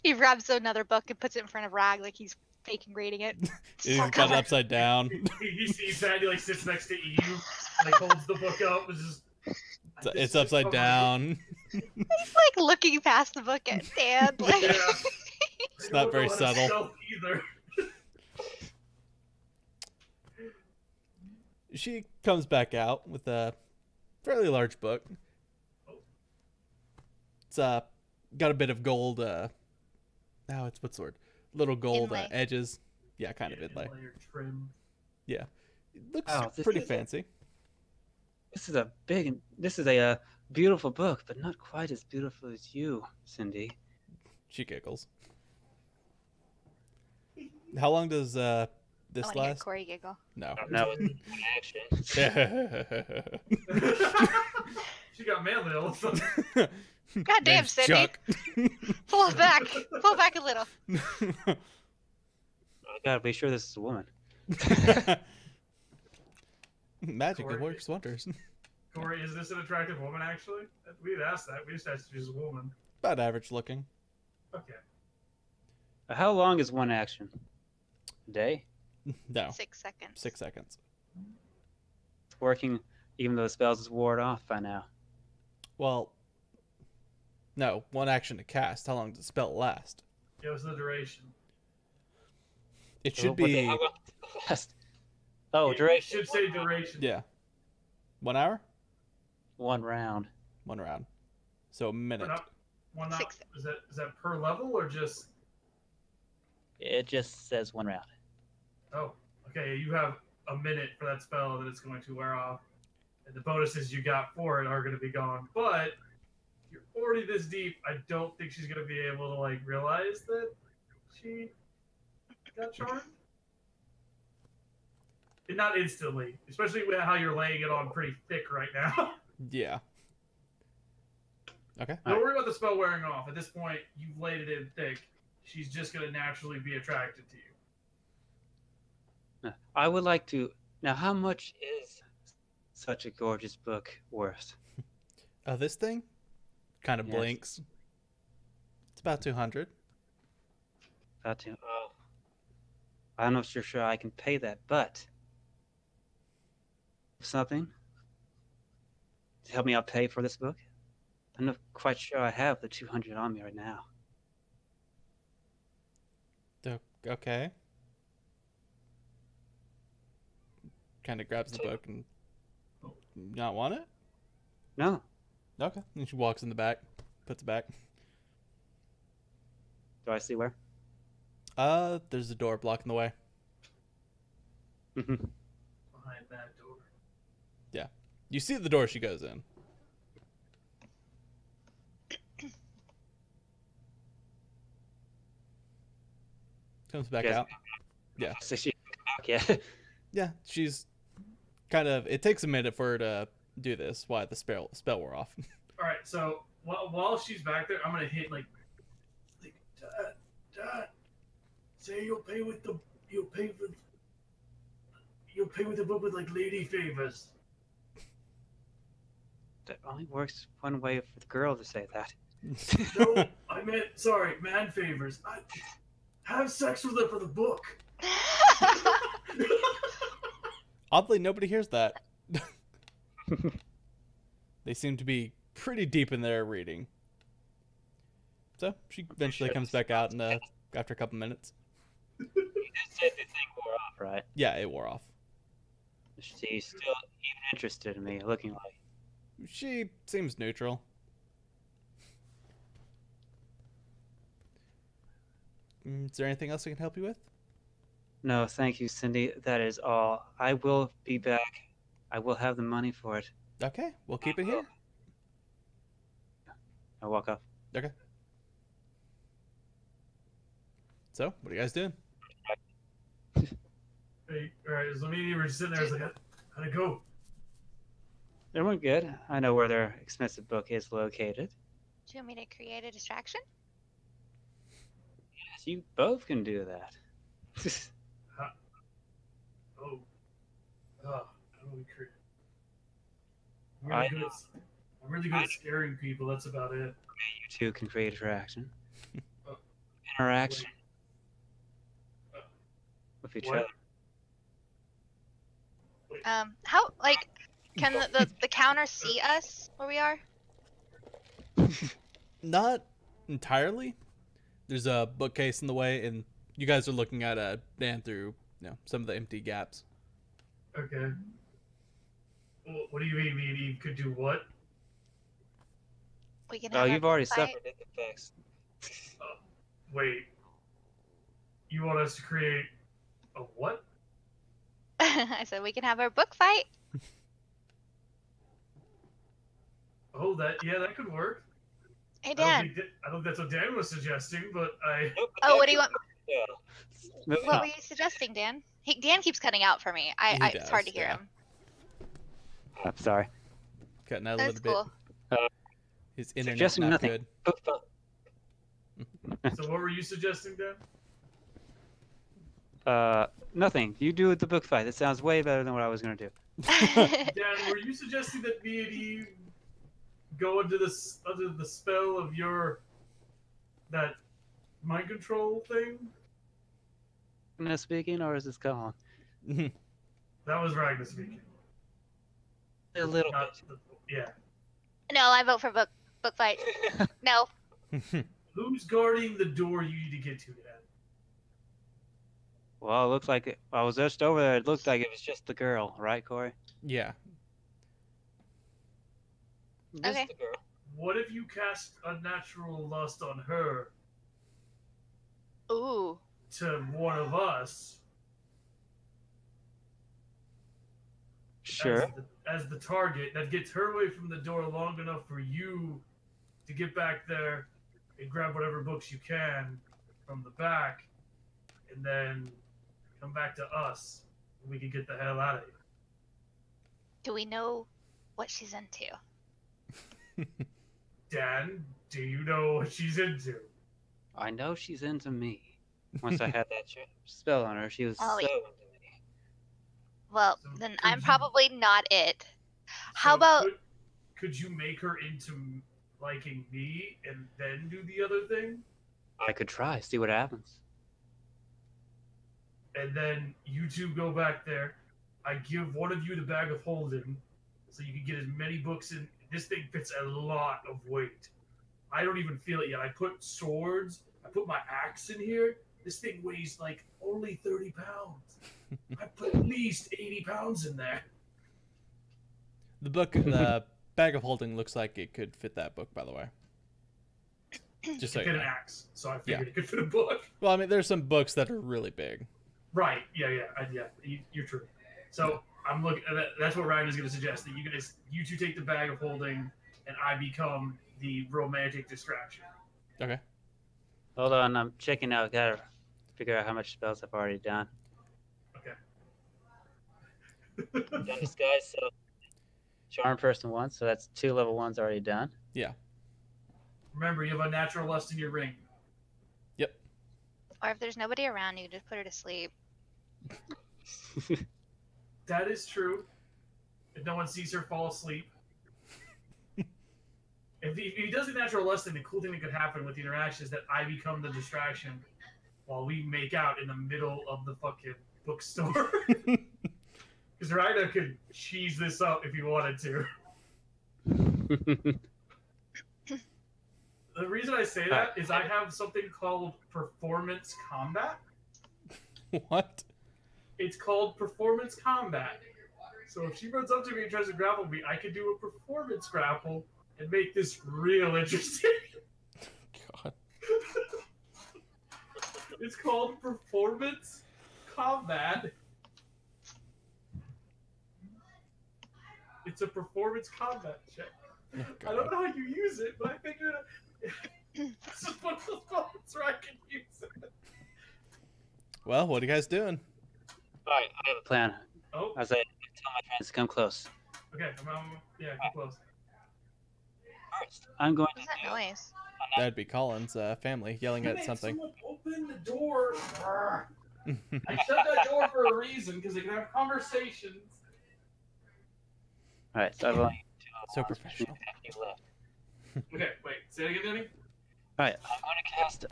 He grabs another book and puts it in front of Rag like he's faking reading it. He's got it upside down. He sees that. He like sits next to Eve, like holds the book up. It's upside down. He's like looking past the book at Dan. Like... Yeah. It's not very subtle. Either. She comes back out with a fairly large book. It's got a bit of gold. It's what's the word? Little gold Inlay. edges. Yeah, kind of inlay. Trim. Yeah, it looks This pretty is fancy. This is a beautiful book, but not quite as beautiful as you, Cindy. She giggles. How long does this I wanna hear last? Corey giggle. No. No, action. She got mail. God damn, Name's Cindy. Chuck. Pull it back. Pull it back a little. I gotta be sure this is a woman. Magic, it Corey. works wonders. Corey, is this an attractive woman? Actually, we had asked that. We just asked if she's a woman. About average looking. Okay. How long is one action? A day? No. 6 seconds. 6 seconds. It's working, even though the spells is ward off by now. Well, no. One action to cast. How long does the spell last? It was the duration. It So should what the be. hell last- Oh, It duration. should say duration. Yeah. 1 hour? One round. 1 round. So a minute. One up. 6. Is that per level or just? It just says one round. Oh, okay. You have a minute for that spell that it's going to wear off, and the bonuses you got for it are going to be gone. But you're already this deep. I don't think she's going to be able to like realize that she got charmed. And not instantly, especially with how you're laying it on pretty thick right now. Yeah. Okay. Don't worry about the spell wearing off. At this point, you've laid it in thick. She's just going to naturally be attracted to you. I would like to. Now, how much is such a gorgeous book worth? This thing kind of Yes. blinks. It's about 200. About to. Oh, I'm not sure I can pay that, but something to help me out pay for this book. I'm not quite sure I have the 200 on me right now. Okay. Kind of grabs the book and not want it? No, Okay. And she walks in the back, puts it back. do I see where? There's a door blocking the way. Behind that door. You see the door she goes in. Comes back Yes. out. Yeah. So she, yeah. Yeah, she's kind of. It takes a minute for her to do this. Why the spell wore off. All right, so while she's back there, I'm gonna hit like Dad, say you'll pay with the book with like lady favors. That only works one way for the girl to say that. No, I meant sorry, man favors. Have sex with her for the book. Oddly, nobody hears that. They seem to be pretty deep in their reading. So she eventually comes back out and after a couple minutes. You did say the thing wore off, right? Yeah, it wore off. She's still even interested in me, looking like. She seems neutral. Is there anything else I can help you with? No, thank you, Cindy. That is all. I will be back. I will have the money for it. Okay, we'll keep it here. I walk off. Okay. So, what are you guys doing? Hey, all right, so me and you were just sitting there. I was like, how'd it go? It went good. I know where their expensive book is located. Do you want me to create a distraction? Yes, you both can do that. Oh. How do we create? I'm really good at scaring people. That's about it. You two can create interaction. Uh, Interaction wait. with each What? other. How, like, can the counter see us where we are? Not entirely. There's a bookcase in the way, and you guys are looking at Dan through, some of the empty gaps. Okay. Well, what do you mean? Me and Eve could do what? We can Oh, have you've our already book fight. suffered its effects. Wait. You want us to create a what? I said we can have our book fight. Oh, that could work. Hey, I don't Dan. think I don't think that's what Dan was suggesting, but I. Oh, what do you want? Yeah. Moving What on. were you suggesting, Dan? Dan keeps cutting out for me. It's hard to does, hear yeah. him. I'm sorry. Cutting out a That's little cool. bit. His internet's Suggesting not nothing. good. Book fight. So what were you suggesting, Dan? Nothing. You do the book fight. That sounds way better than what I was gonna do. Dan, were you suggesting that me and Eve go under the spell of that mind control thing? Ragnar speaking, or is this Colin? That was Ragnar speaking. A little Not yeah. No, I vote for book fight. No. Who's guarding the door you need to get to, Dan? Well, it looks like I was just over there. It looked like it was just the girl, right, Corey? Yeah. Just Okay. the girl. What if you cast unnatural lust on her Ooh. to one of us Sure. as the target that gets her away from the door long enough for you to get back there and grab whatever books you can from the back and then come back to us and we can get the hell out of here. Do we know what she's into? Dan, do you know what she's into? I know she's into me. Once I had that spell on her, she was Oh, so yeah. into me. Well, So then could I'm you- probably not it. How So about could you make her into liking me and then do the other thing? I could try, see what happens. And then you two go back there. I give one of you the bag of holding so you can get as many books in. This thing fits a lot of weight. I don't even feel it yet. I put swords, I put my axe in here. This thing weighs like only 30 pounds. I put at least 80 pounds in there. The bag of holding looks like it could fit that book, by the way. Just so It you fit know. an axe, so I figured it could fit a book. Well, I mean, there's some books that are really big. Right. Yeah. You're true. So I'm looking. That's what Ryan is going to suggest. That you two take the bag of holding, and I become the romantic distraction. Okay. Hold on, I'm checking out. Gotta figure out how much spells I've already done. Okay. Done disguise, so charm person 1, so that's 2 level 1s already done. Remember, you have a natural lust in your ring. or if there's nobody around, you just put her to sleep. That is true. If no one sees her fall asleep. If he does the natural lust, then the cool thing that could happen with the interaction is that I become the distraction while we make out in the middle of the fucking bookstore. Because Ragnar could cheese this up if he wanted to. The reason I say that is I have something called performance combat. What? It's called performance combat. So if she runs up to me and tries to grapple me, I can do a performance grapple and make this real interesting. God. It's called performance combat. It's a performance combat check. Oh, I don't God. know how you use it, but I figured this is one of those moments where I can use it. Well, what are you guys doing? Alright, I have a plan. Oh, I said, tell my friends to come close. okay. Yeah, get close. First, I'm going to What's that noise? That'd be Colin's family yelling You at made something. someone open the door. I shut that door for a reason because they can have conversations. Alright, so I've only So professional. left. Okay, wait. Say it again, Danny. Alright, I'm going to cast.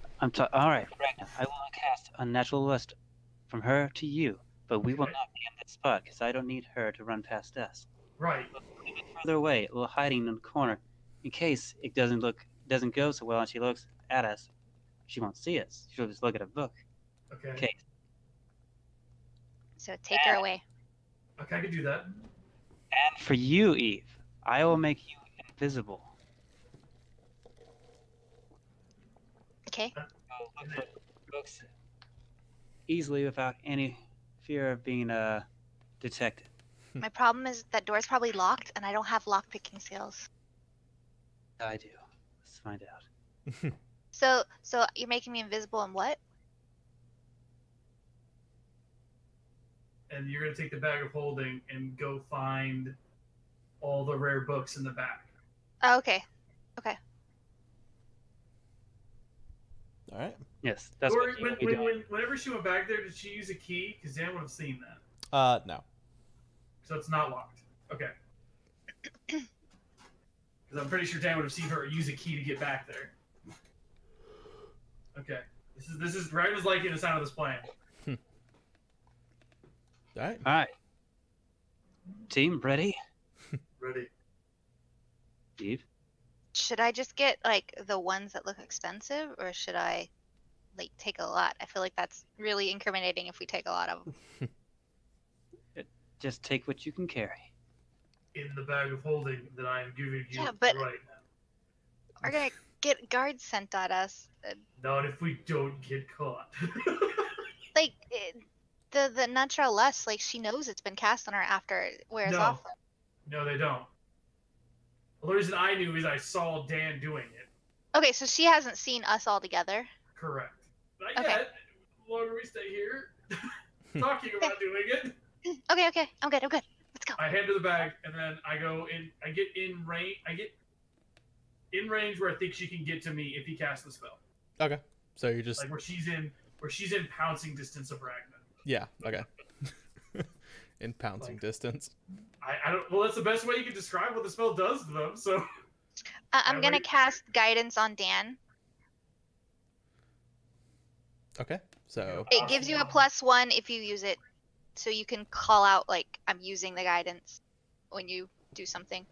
Alright, Ragnar, I will cast Unnatural Lust from her to you, but we will Okay. not be in that spot because I don't need her to run past us. Right. A bit further away, a little hiding in the corner, in case it doesn't go so well and she looks at us. She won't see us. She'll just look at a book. Okay. Okay. So take her away. Okay, I can do that. And for you, Eve, I will make you invisible. Okay. Go look for books easily without any fear of being detected. My problem is that door's probably locked, and I don't have lockpicking skills. I do. Let's find out. So you're making me invisible and what? And you're gonna take the bag of holding and go find all the rare books in the back. Oh, okay. All right. Yes, that's Or what you will be doing. whenever she went back there, did she use a key? Because Dan would have seen that. No. So it's not locked. Okay. Because I'm pretty sure Dan would have seen her use a key to get back there. Okay. This is Ragna's liking the sound of this plan. All right. All right. Team, ready? Ready. Eve? Should I just get like the ones that look expensive, or should I like take a lot? I feel like that's really incriminating if we take a lot of them. Just take what you can carry. In the bag of holding that I am giving you Yeah, but- right now. We're gonna get guards sent at us. Not if we don't get caught. Like the natural lust, like she knows it's been cast on her after it wears No. off. No, they don't. Well, the reason I knew is I saw Dan doing it. Okay, so she hasn't seen us all together. Correct. Not Okay. yet. The longer we stay here, talking about doing it. Okay, I'm good. Let's go. I hand her the bag, and then I go in. I get in range. I get in range where I think she can get to me if he casts the spell. Okay. So you're just Like where she's in pouncing distance of Ragnar. yeah. Okay. In pouncing distance. I don't. Well, that's the best way you can describe what the spell does to them. So I'm Yeah, gonna wait. cast guidance on Dan. Okay. So It gives you a +1 if you use it, so you can call out like I'm using the guidance when you do something.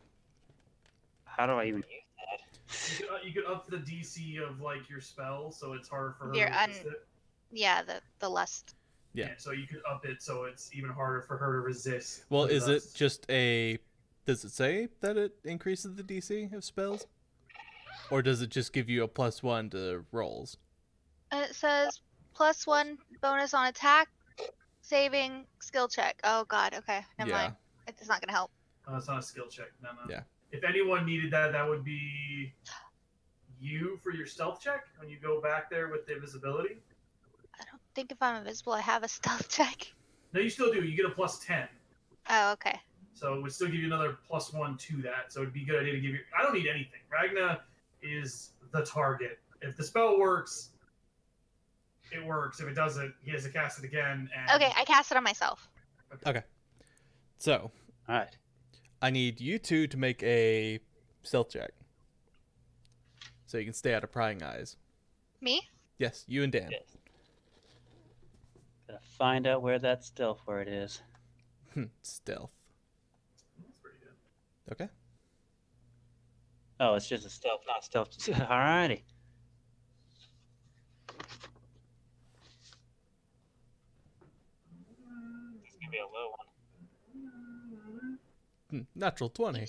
How do I even use that? you could up the DC of like your spell, so it's harder for her Your to resist it. Yeah, the lust. Yeah. So you could up it so it's even harder for her to resist. well, the is it dust. just a? Does it say that it increases the DC of spells, or does it just give you a +1 to rolls? It says +1 bonus on attack, saving, skill check. Oh god. Okay, never Yeah. mind. It's not gonna help. Oh, it's not a skill check. No. Yeah. If anyone needed that, that would be you for your stealth check when you go back there with the invisibility. I don't think if I'm invisible, I have a stealth check. No, you still do. You get a +10. Oh, okay. So it would still give you another +1 to that. So it'd be a good idea to give you. I don't need anything. Ragna is the target. If the spell works, it works. If it doesn't, he has to cast it again. And Okay, I cast it on myself. So All right. I need you two to make a stealth check, so you can stay out of prying eyes. Me? Yes, you and Dan. Yes. Gotta find out where that stealth word is. Stealth. That's pretty good. Okay. Oh, it's just a stealth, not stealth. Alrighty. It's gonna be a low one. Natural 20.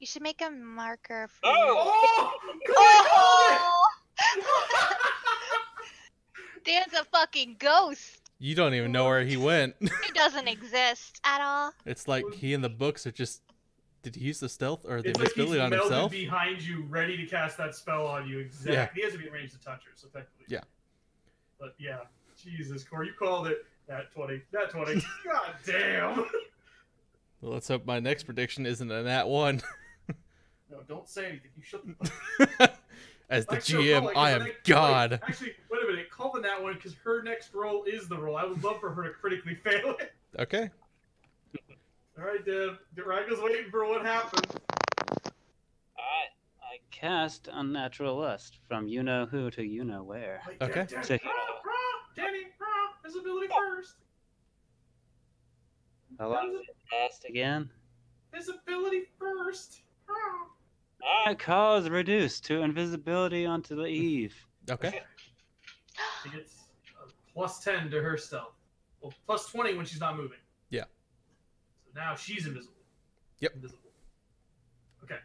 You should make a marker for. Oh! Oh! Oh! Dan's a fucking ghost. You don't even know where he went. He doesn't exist at all. It's like he and the books are just. Did he use the stealth or the It's like he's invisibility on melded himself? behind you, ready to cast that spell on you. Exactly. Yeah. He has to be arranged to touch her, so technically. Yeah. But yeah, Jesus, Corey, you called it. That 20. That 20. God damn. Well, let's hope my next prediction isn't a nat 1. No, don't say anything. You shut the fuck. As the Actually, GM, no, like, I the am next- God. Wait, actually, wait a minute. Call the nat 1 because her next roll is the roll. I would love for her to critically fail it. Okay. All right, Deb. Ragna's waiting for what happens. I cast Unnatural Lust from you know who to you know where. Wait, Okay. Danny, Danny, visibility first. How long does it last again? Visibility first. Alright, cause reduced to invisibility onto the eve. Okay. She gets a plus 10 to her stealth. Well, plus 20 when she's not moving. Yeah. So now she's invisible. Yep. Invisible. Okay.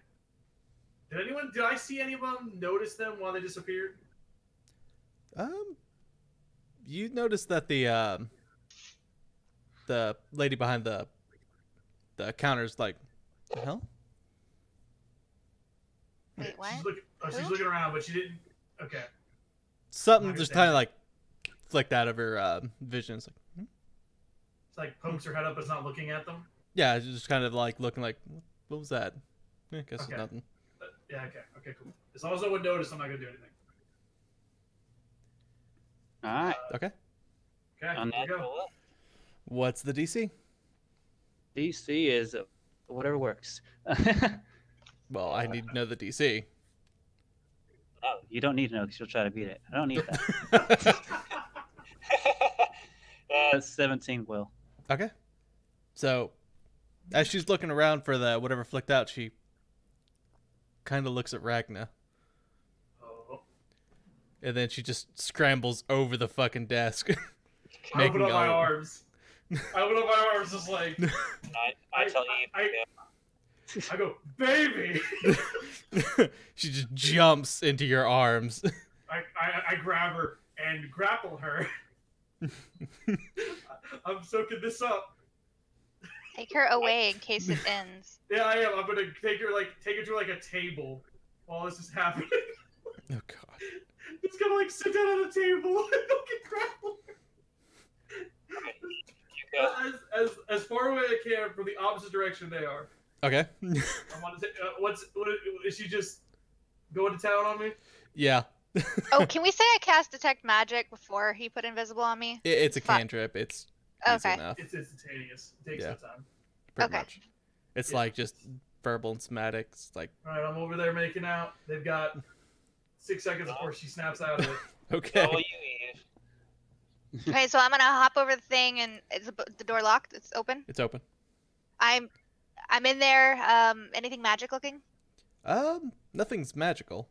Did I see anyone notice them while they disappeared? You noticed that the lady behind the counter's like, the hell? Wait, what? She's Who? looking around, but she didn't. Okay. Something just Understand. kind of like flicked out of her vision. It's like, It's like pokes her head up, but it's not looking at them. yeah, it's just kind of like looking like, what was that? I guess Okay. it's nothing. Yeah, okay. Okay, cool. As long as no one noticed, I'm not going to do anything. Alright, Okay. Okay, here we go. Unnatural Lust. What's the DC? DC is whatever works. Well, I need to know the DC. Oh, you don't need to know because you'll try to beat it. I don't need that. 17 will. Okay. So, as she's looking around for the whatever flicked out, she kind of looks at Ragna, Oh. and then she just scrambles over the fucking desk. I open up my all- arms. I open up my arms just like, I tell you. I go, baby! She just jumps into your arms. I grab her and grapple her. I'm soaking this up. Take her away in case it ends. Yeah, I am. I'm gonna take her to like a table while this is happening. Oh god. Just gonna like sit down on a table and fucking grapple her. As far away as I can from the opposite direction they are. Okay. I want to say, what is she just going to town on me? Yeah. Oh, can we say I cast Detect Magic before he put Invisible on me? It's a Fuck. cantrip. It's easy Okay. enough. It's instantaneous. It takes Yeah. no time. Pretty Okay. much. It's Yeah. like just verbal and somatic. It's like, All right, I'm over there making out. They've got 6 seconds before she snaps out of it. okay. Oh, you Eve. Okay, so I'm gonna hop over the thing, and is the door locked? It's open. It's open. I'm in there. Anything magic looking? Nothing's magical.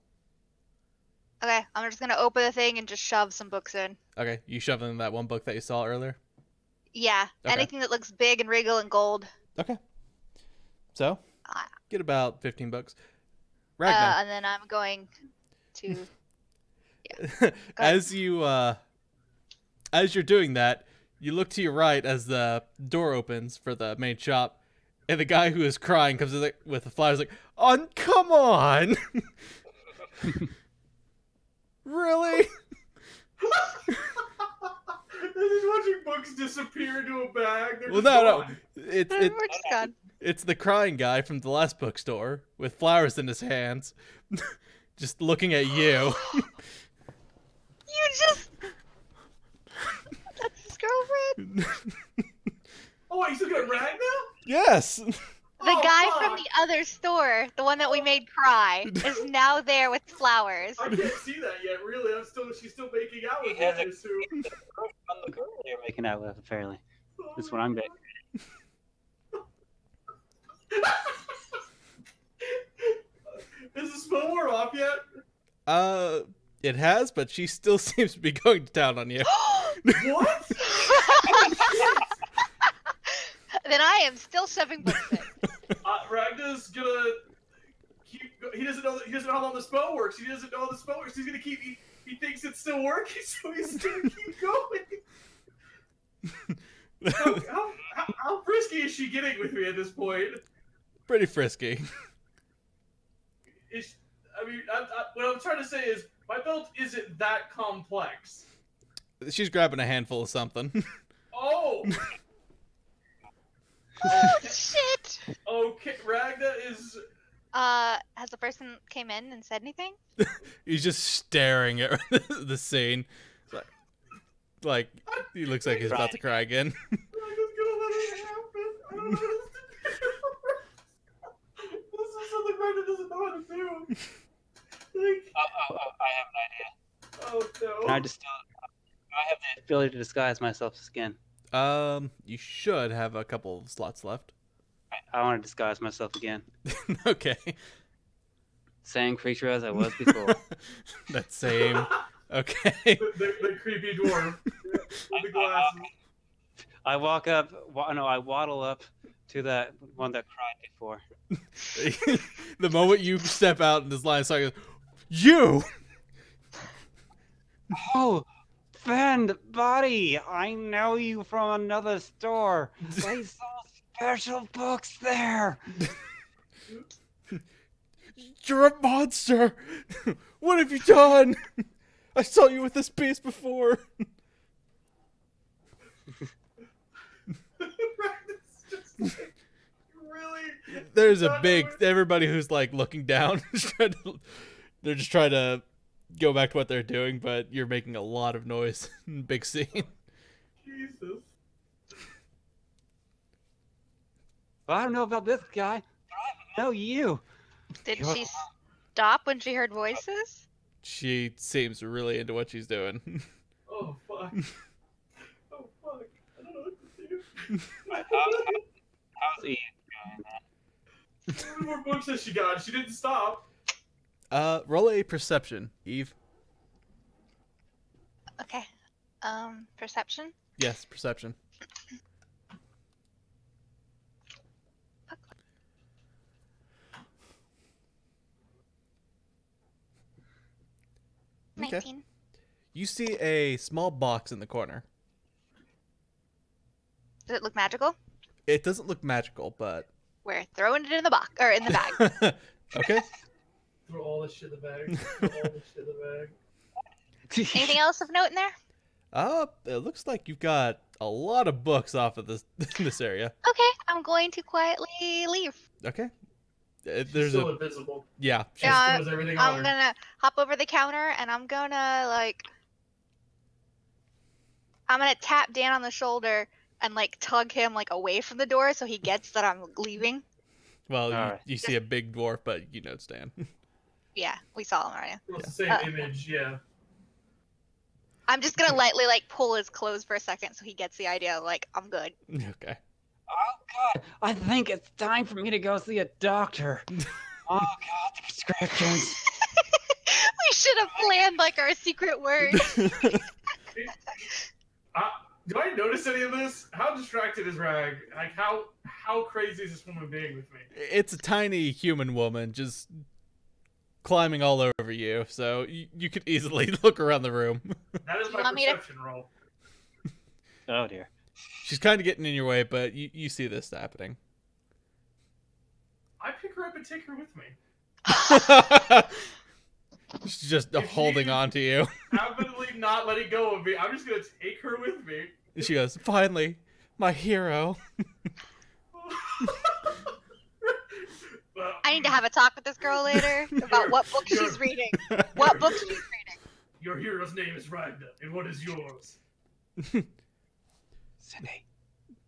Okay, I'm just gonna open the thing and just shove some books in. Okay, you shove in that one book that you saw earlier. Yeah, Okay. anything that looks big and regal and gold. Okay. So, Ah. get about 15 bucks. Ragnar, And then I'm going to. as you're doing that, you look to your right as the door opens for the main shop, and the guy who is crying comes in with the flowers like, "Oh, come on!" Really? They're just watching books disappear into a bag. They're Well, just no. gone. We're just gone. It's the crying guy from the last bookstore with flowers in his hands, just looking at you. You just. That's his girlfriend. Oh, wait, he's looking at Rag now? Yes. The Oh, guy fuck. from the other store, the one that we made cry, is now there with flowers. I can't see that yet, really. She's still making out with He me, has I a- assume. I'm the girl you're making out with, apparently. That's what I'm getting. Is the spell war off yet? It has, but she still seems to be going to town on you. What? Then I am still shoving books in. Ragna's gonna keep. He doesn't know how long the spell works. He doesn't know how the spell works. He's He thinks it's still working, so he's gonna keep going. How frisky is she getting with me at this point? Pretty frisky. What I'm trying to say is my belt isn't that complex. She's grabbing a handful of something. Oh! Oh, shit! Okay, Ragna is... Has the person came in and said anything? He's just staring at the scene. Like he looks like he's about to cry again. I'm just gonna let it happen. I don't know what else to do. This is something Ragna doesn't know how to do. Like... I have an idea. Oh, no. Can I just I have the ability to disguise myself as skin. You should have a couple of slots left. I want to disguise myself again. Okay. Same creature as I was before. That same. Okay. The creepy dwarf with the glasses. I walk up. I waddle up to that one that cried before. The moment you step out in this line of sight, goes, you. Oh, friend, buddy! I know you from another store. They sell special books there. You're a monster. What have you done? I saw you with this beast before. It's just like, really? There's a big everybody who's like looking down. They're just trying to go back to what they're doing, but you're making a lot of noise. Big scene. Jesus. Well, I don't know about this guy, but I know you. Did she stop when she heard voices? She seems really into what she's doing. Oh, fuck. Oh, fuck. I don't know what to do. How's Ian? How many more books has she got? She didn't stop. Roll a perception, Eve. Okay. Perception? Yes, perception. Okay. 19. You see a small box in the corner. Does it look magical? It doesn't look magical, but We're throwing it in the box or in the bag. okay. Throw all this shit in the bag. Throw all this shit in the bag. Anything else of note in there? It looks like you've got a lot of books off of this this area. Okay, I'm going to quietly leave. Okay. She's There's still a invisible. yeah. She Yeah, still has everything on I'm her. gonna hop over the counter and I'm gonna tap Dan on the shoulder and tug him away from the door so he gets that I'm leaving. Well, Alright. you see a big dwarf, but you know it's Dan. Yeah, we saw him already. Well, it's the same image, yeah. I'm just gonna lightly pull his clothes for a second so he gets the idea I'm good. Okay. Oh God! I think it's time for me to go see a doctor. Oh God, the prescriptions. We should have planned our secret word. Do I notice any of this? How distracted is Rag? How crazy is this woman being with me? It's a tiny human woman just climbing all over you, so you could easily look around the room. That is You my want me to- perception roll. Oh dear. She's kind of getting in your way, but you see this happening. I pick her up and take her with me. She's just If holding she- on to you. Avidly not letting go of me. I'm just gonna take her with me. She goes, finally, my hero. I need to have a talk with this girl later about what book she's reading. What book she's reading. Your hero's name is Ragna, and what is yours? Cindy.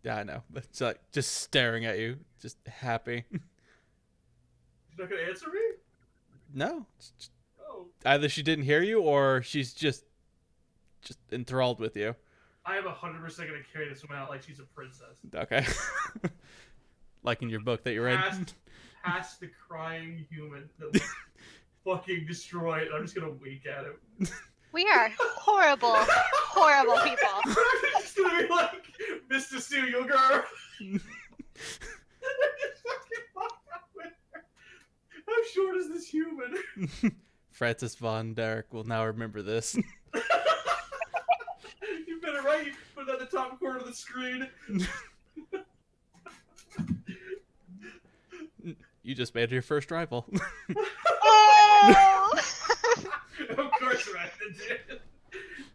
Yeah, I know. But it's just staring at you, just happy. She's not gonna answer me? No. Oh. Either she didn't hear you or she's just enthralled with you. I am 100% gonna carry this woman out like she's a princess. Okay. Like in your book that you read. Past the crying human that was fucking destroyed. I'm just gonna wink at him. We are horrible, horrible people. I'm just gonna be like, Mr. Serial Girl. How short is this human? Francis Von Derek will now remember this. You better write. Put it at the top corner of the screen. You just made your first rival. Oh! Of course, Ryan did.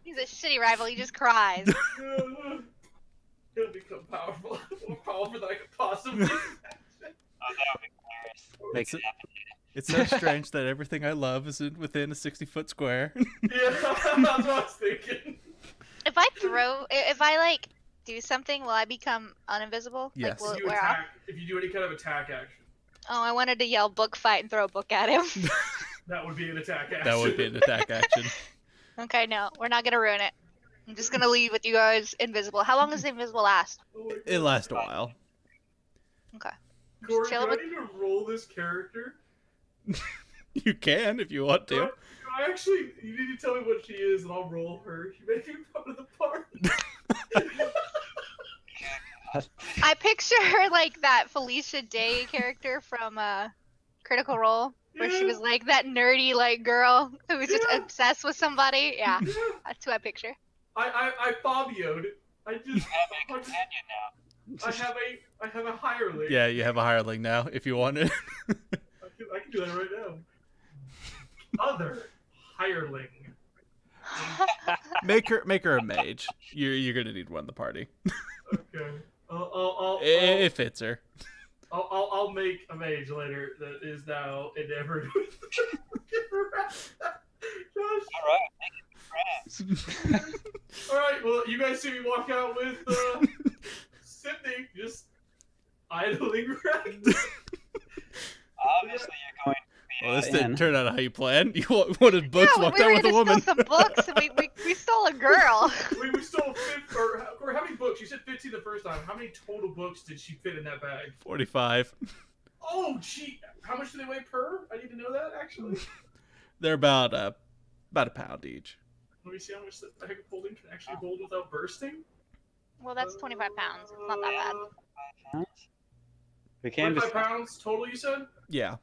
He's a shitty rival. He just cries. He'll become powerful. More powerful than I could possibly. Makes it It's so strange that everything I love is within a 60-foot square. Yeah, that's what I was thinking. If I like do something, will I become uninvisible? Yes. Like, will If it you wear off? if you do any kind of attack action, Oh, I wanted to yell book fight and throw a book at him. that would be an attack action. That would be an attack action. Okay, no, we're not gonna ruin it. I'm just gonna leave with you guys invisible. How long does the invisible last? Oh my God. It lasts a while. Okay. Corey, chill do I with- need to roll this character? You can if you want to. I actually, you need to tell me what she is, and I'll roll her. She may be part of the party. I picture her like that Felicia Day character from Critical Role, where she was like that nerdy like girl who was just Yeah. obsessed with somebody. Yeah, Yeah. that's who I picture. I Fabio'd. I have a hireling. Yeah, you have a hireling now if you want it. I can do that right now. Other hireling. Make her a mage. You're gonna need one in the party. Okay. I'll It fits her. I'll make a mage later that is now enamored with Alright, well, you guys see me walk out with Sydney just idling around. Obviously, you're going Well, this in. didn't turn out how you planned. You wanted books, Yeah, walked we out were with a gonna woman. steal some books, and we stole a girl. We stole Corey, how many books? You said 15 the first time. How many total books did she fit in that bag? 45. Oh, gee. How much do they weigh per? I need to know that, actually. They're about a pound each. Let me see how much that bag of holding can actually hold without bursting. Well, that's 25 pounds. It's not that bad. We can't be 25 pounds total, you said? Yeah.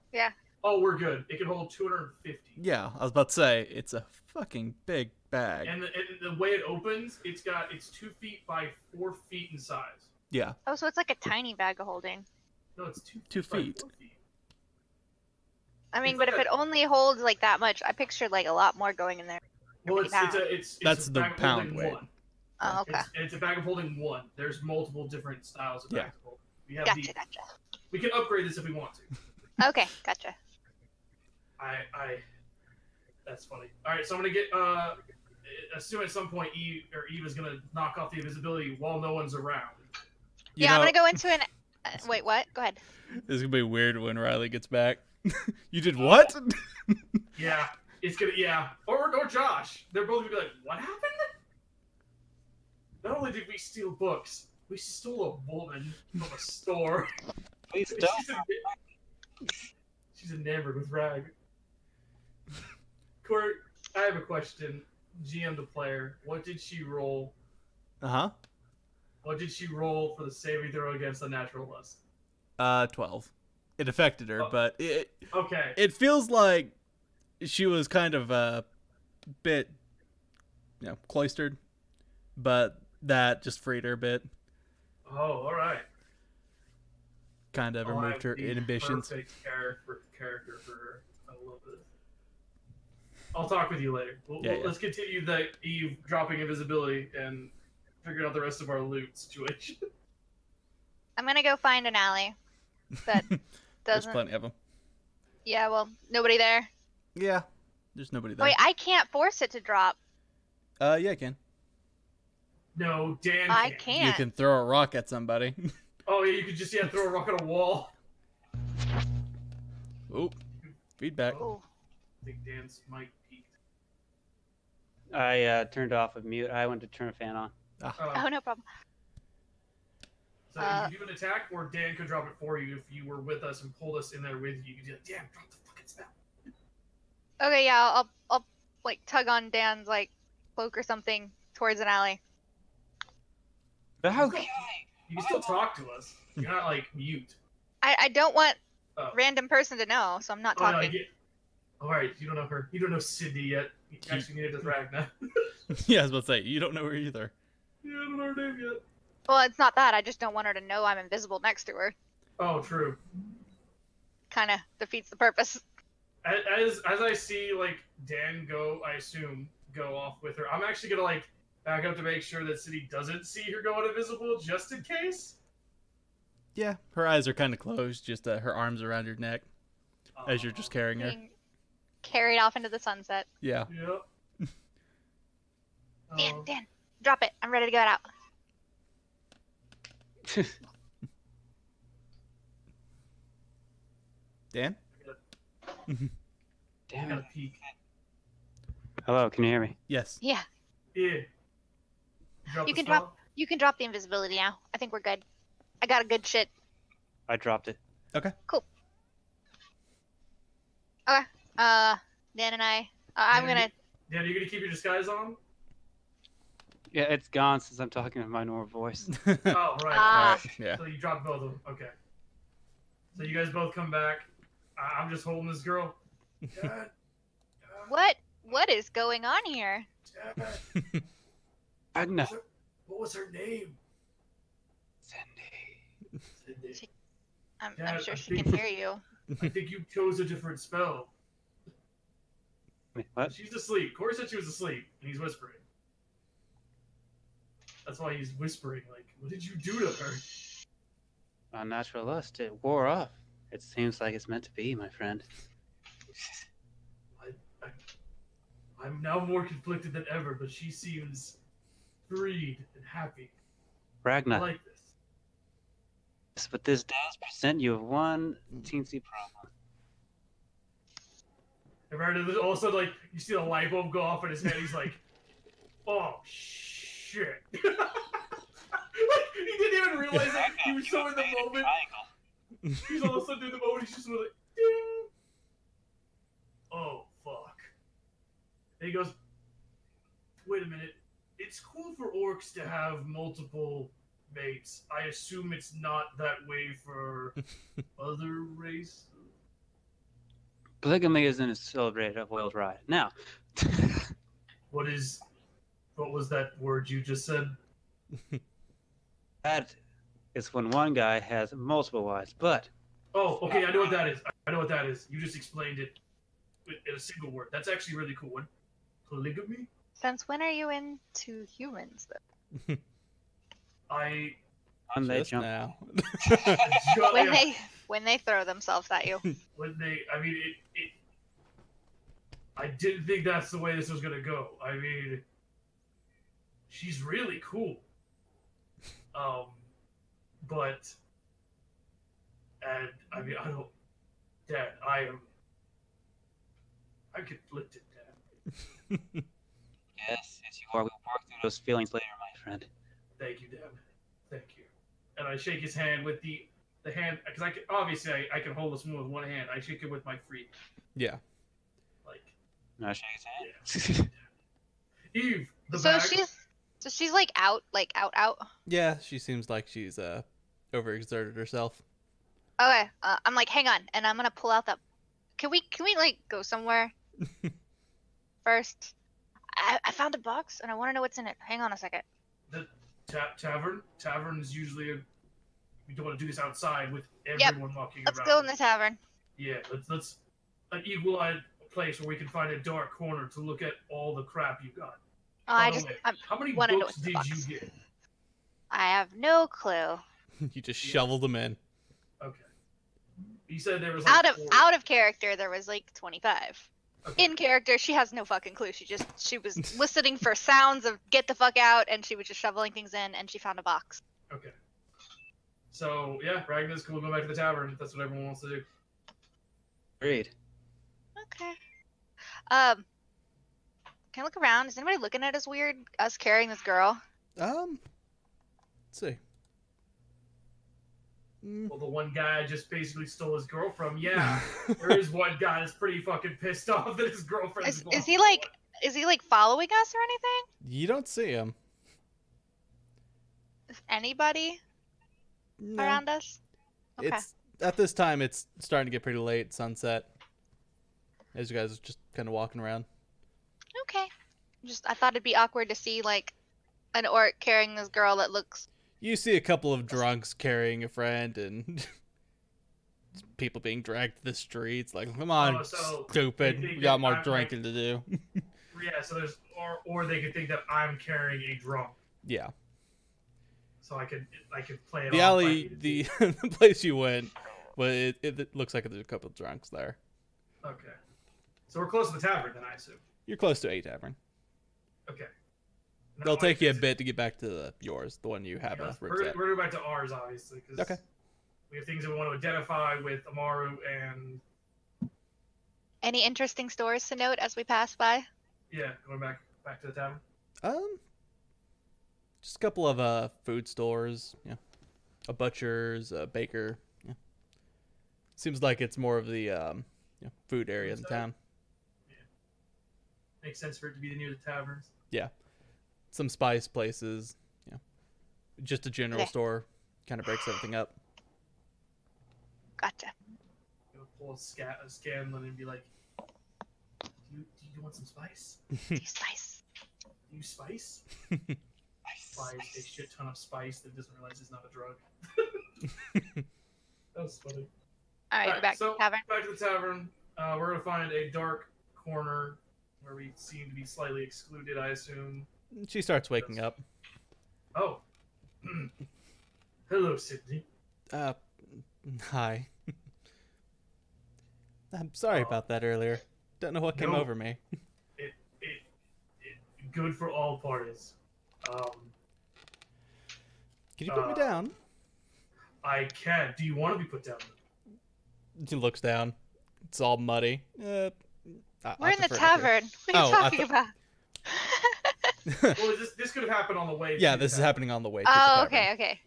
Oh, we're good. It can hold 250. Yeah, I was about to say, it's a fucking big bag. And the way it opens, it's 2 feet by 4 feet in size. Yeah. Oh, so it's like a tiny bag of holding. No, it's 2 2 by feet. 4 feet. I mean, It's but like if it only holds like that much, I pictured like a lot more going in there. Well, 50 pounds. it's That's a the bag of pound holding weight. one. Oh, okay. It's a bag of holding one. There's multiple different styles of Yeah. bags of holding. We have Gotcha. we can upgrade this if we want to. Okay, gotcha. That's funny. All right, so I'm gonna get assume at some point Eve is gonna knock off the invisibility while no one's around. You I'm know, gonna go into an. Wait, what? Go ahead. This is gonna be weird when Riley gets back. You did what? Yeah, it's gonna or Josh. They're both gonna be like, what happened? Not only did we steal books, we stole a woman from a store. Please don't. She's enamored with Rag. Court, I have a question. GM to player, what did she roll? Uh-huh. What did she roll for the saving throw against the natural list? 12. It affected her, Oh. but Okay. it feels like she was kind of a bit, cloistered, but that just freed her a bit. Oh, all right. Kind of I'll removed have her the inhibitions. Perfect character for her. I love this. I'll talk with you later. Yeah. Let's continue the Eve dropping invisibility and figuring out the rest of our loot situation. I'm gonna go find an alley that There's doesn't. plenty of them. Yeah, well, nobody there. Yeah. There's nobody there. Wait, I can't force it to drop. Yeah, I can. No, Dan I can't. can't. You can throw a rock at somebody. Oh yeah, you could just throw a rock at a wall. Ooh. Feedback. Ooh. I think Dan's mic peaked. I turned off of mute. I went to turn a fan on. Oh, no problem. So you could do an attack, or Dan could drop it for you if you were with us and pulled us in there with you. You could be like, Dan, drop the fucking spell. Okay, yeah, I'll like tug on Dan's like cloak or something towards an alley. Okay. You can still talk to us. You're not like mute. I don't want Oh. random person to know, so I'm not Oh, no, talking. All right, you don't know her. You don't know Cindy yet. Actually, neither does Ragna. Yeah, I was about to say, you don't know her either. You don't know her name yet. Well, it's not that. I just don't want her to know I'm invisible next to her. Oh, true. Kind of defeats the purpose. As I see like Dan go, I assume go off with her. I'm actually gonna like back up to make sure that Cindy doesn't see her going invisible, just in case. Yeah, her eyes are kind of closed, just her arms around your neck as you're just carrying her. Being carried off into the sunset. Yeah. Yep. Dan, drop it. I'm ready to get out. Dan? I Damn gotta it. peek. Hello, can you hear me? Yes. Yeah, Yeah. Drop you the can spell? drop. You can drop the invisibility now. I think we're good. I got a good shit. I dropped it. Okay. Dan and I'm gonna. Dan, are you gonna keep your disguise on? Yeah, it's gone since I'm talking with my normal voice. Oh, right. Ah. Yeah. So you dropped both of them. Okay. So you guys both come back. I'm just holding this girl. Dad, What is going on here? Dad, Agna. what was her name? Cindy. Cindy. I'm Dad, sure I she think- can hear you. I think you chose a different spell. Wait, what? She's asleep. Corey said she was asleep, and he's whispering. That's why he's whispering. Like, what did you do to her? Unnatural lust. It wore off. It seems like it's meant to be, my friend. I'm now more conflicted than ever, but she seems freed and happy. I Ragna, like this. but this does present you with one teensy problem. And right, all of a sudden, like, you see the light bulb go off in his head. He's like, "Oh shit!" Like, he didn't even realize that he was so in the moment. He's all of a sudden in the moment. He's just like, "Ding!" Oh fuck! And he goes, "Wait a minute. It's cool for orcs to have multiple mates. I assume it's not that way for other races." Polygamy isn't celebrated worldwide. Now, What was that word you just said? that is when one guy has multiple wives, but Oh, okay, I know what that is. I know what that is. You just explained it in a single word. That's actually really cool. What? Polygamy? Since when are you into humans, though? I when they Just jump. now. When they throw themselves at you. I mean, I didn't think that's the way this was gonna go. I mean, she's really cool. But, and I mean, Dad, I'm conflicted, Dad. Yes, you are. We'll work through those feelings later, my friend. Thank you, Dad. Thank you. And I shake his hand with the hand, because obviously I can hold this one with one hand. I shake it with my free, Yeah. like, No, shake his hand. Eve, the So bag. she's like out. Yeah, she seems like she's overexerted herself. Okay, I'm like, hang on, and I'm gonna pull out that. Can we like go somewhere first? I found a box and I want to know what's in it. Hang on a second. The tavern's usually we don't want to do this outside with everyone walking Let's around. go in the tavern. Yeah, let's an eagle-eyed place where we can find a dark corner to look at all the crap you got. Oh, By the way, how many wanna know books what's in the did box. you get? I have no clue. You just shoveled them in. Okay. You said there was like Out of character, there was like 25. Okay. In character, she has no fucking clue. She was listening for sounds of get the fuck out, and she was just shoveling things in, and she found a box. Okay. So yeah, Ragna's cool. Go back to the tavern if that's what everyone wants to do. Agreed. Okay. Can I look around? Is anybody looking at us weird? Us carrying this girl? Let's see. Well, the one guy I just basically stole his girl from. Yeah, there is one guy that's pretty fucking pissed off that his girlfriend's. Is he like following us or anything? You don't see him. Is anybody No. around us? Okay. It's at this time. It's starting to get pretty late. Sunset. as you guys are just kind of walking around. Okay. I thought it'd be awkward to see like an orc carrying this girl that looks. You see a couple of drunks carrying a friend and people being dragged to the streets. Like, come on, stupid. We got more drinking to do. Yeah, so there's or they could think that I'm carrying a drunk. Yeah. So I could play it The off alley, like the place you went, well, it looks like there's a couple of drunks there. Okay. So we're close to the tavern then, I assume. You're close to a tavern. Okay. It'll take you a bit to get back to yours, the one you have Yeah, a we're roots at. going back to ours, obviously, because Okay. we have things that we want to identify with Amaru and Any interesting stores to note as we pass by? yeah, going back to the tavern. Just a couple of food stores, yeah, a butcher's, a baker. Yeah, seems like it's more of the food area in town. Yeah. Makes sense for it to be near the taverns. Yeah, some spice places. Yeah, just a general Okay. store. Kind of breaks everything up. Gotcha. Gonna pull a Scanlan and be like, do you want some spice? Do you spice? Do you spice? Buys a shit ton of spice that doesn't realize it's not a drug. That was funny. All right, Alright, back so to the tavern. back to the tavern. We're gonna find a dark corner where we seem to be slightly excluded, I assume. She starts waking up. Oh. Hello, Sydney. Hi. I'm sorry about that earlier. Don't know what came No. over me. It good for all parties. Can you put me down? I can. Do you want to be put down? She looks down. It's all muddy. We're I in the prefer not to. tavern. What are you Oh, I talking about? Well, this could have happened on the way. Yeah, to this the is tavern. happening on the way to the Oh, tavern. okay.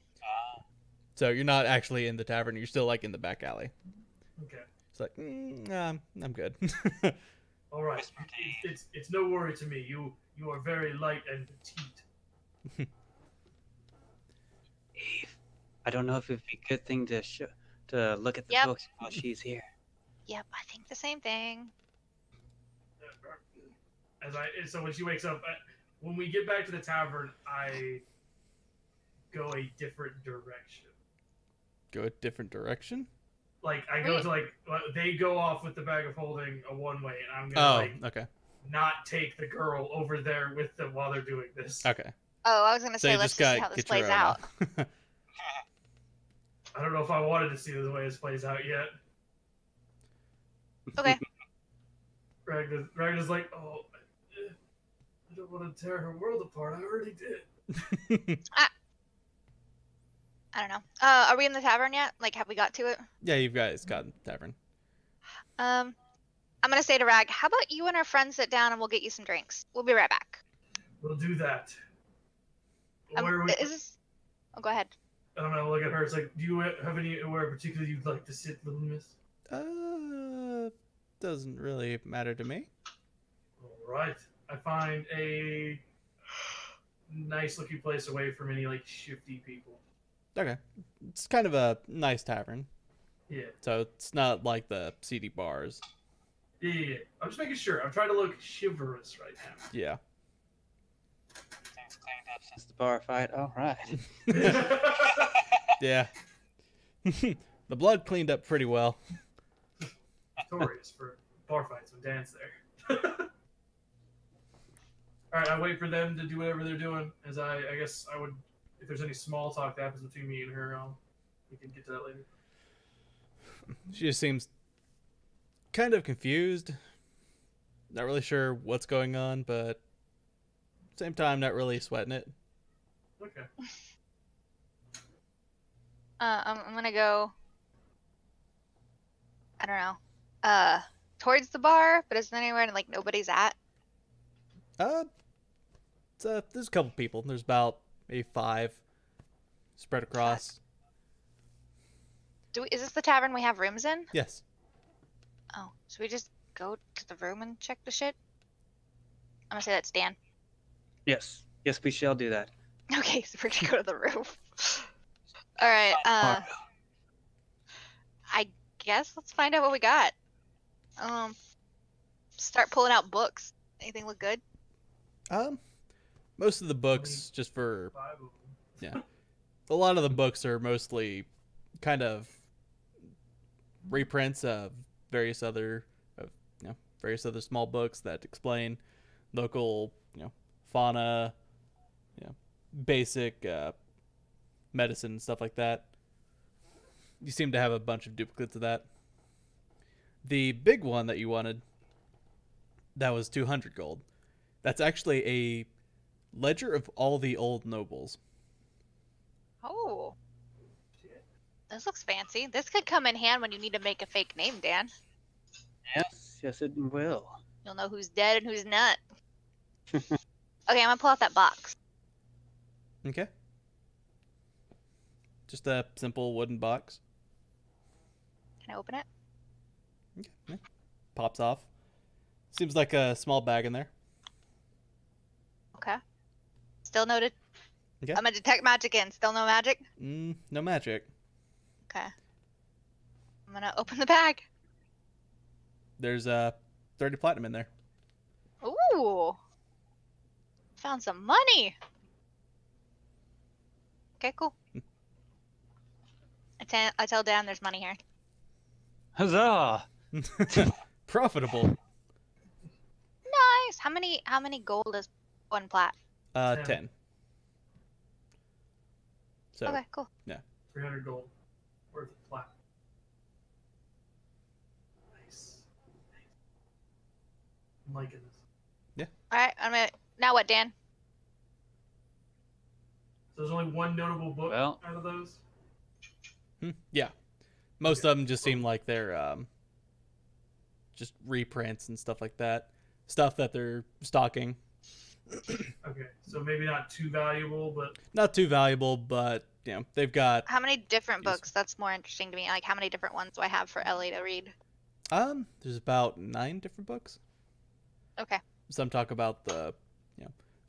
So you're not actually in the tavern. You're still like in the back alley. Okay. It's like, I'm good. All right. It's no worry to me. You are very light and petite. Eve, I don't know if it'd be a good thing to look at the Yep. books while she's here. Yep, I think the same thing. So when she wakes up, when we get back to the tavern, I go a different direction. Go a different direction? Like I go to they go off with the bag of holding a one way, and I'm gonna Okay. not take the girl over there with them while they're doing this. Okay. Oh, I was gonna So say you let's just just see gotta how this get your plays out. I don't know if I wanted to see the way this plays out yet. Okay. Ragna's like, oh, I don't want to tear her world apart. I already did. I don't know. Are we in the tavern yet? Like, have we got to it? Yeah, you guys got the tavern. I'm gonna say to Rag, how about you and our friends sit down and we'll get you some drinks. We'll be right back. We'll do that. Where we, Is this... Oh, go ahead. I don't know. Look at her. It's like, do you have anywhere particularly you'd like to sit, little miss? Doesn't really matter to me. All right. I find a nice looking place away from any like shifty people. Okay. It's kind of a nice tavern. Yeah. So it's not like the seedy bars. Yeah. I'm just making sure. I'm trying to look chivalrous right Yeah. Things cleaned up since the bar fight. All right. now. Yeah. The blood cleaned up pretty well. Notorious for bar fights and dance there. All right, I wait for them to do whatever they're doing. As I guess I would, if there's any small talk that happens between me and her, we can get to that later. She just seems kind of confused. Not really sure what's going on, but same time, not really sweating it. Okay. I'm gonna go. I don't know. Towards the bar, but is there anywhere like nobody's at? There's a couple people. There's about maybe 5 spread across. Is this the tavern we have rooms in? Yes. Oh, should we just go to the room and check the shit? I'm gonna say that's Dan. Yes. Yes, we shall do that. Okay, so we're gonna go to the room. All right. I guess let's find out what we got. start pulling out books. Anything look good? Most of the books, just for 5 of them. a lot of the books are mostly kind of reprints of various other small books that explain local fauna, basic medicine and stuff like that. You seem to have a bunch of duplicates of that. The big one that you wanted, that was 200 gold. That's actually a ledger of all the old nobles. Oh. This looks fancy. This could come in hand when you need to make a fake name, Dan. Yes, it will. You'll know who's dead and who's not. Okay, I'm gonna pull out that box. Okay. Just a simple wooden box. Can I open it? Okay. Yeah. Pops off. Seems like a small bag in there. Okay. Still noted. Okay. I'm gonna detect magic in. Still no magic? No magic. Okay. I'm gonna open the bag. There's 30 platinum in there. Ooh. Found some money. Okay, cool. I tell Dan there's money here. Huzzah! Profitable. Nice. How many gold is one plat? 10. So, Okay, cool. 300 gold worth of plat. Nice. I'm liking this. All right. Now what, Dan? So there's only one notable book Well- out of those? yeah. Most of them just seem like they're just reprints and stuff like that. Stuff that they're stocking. Okay, so maybe not too valuable, but Not too valuable, but they've got How many different Yes. books? That's more interesting to me. Like, how many different ones do I have for Ellie to read? there's about 9 different books. Okay. Some talk about the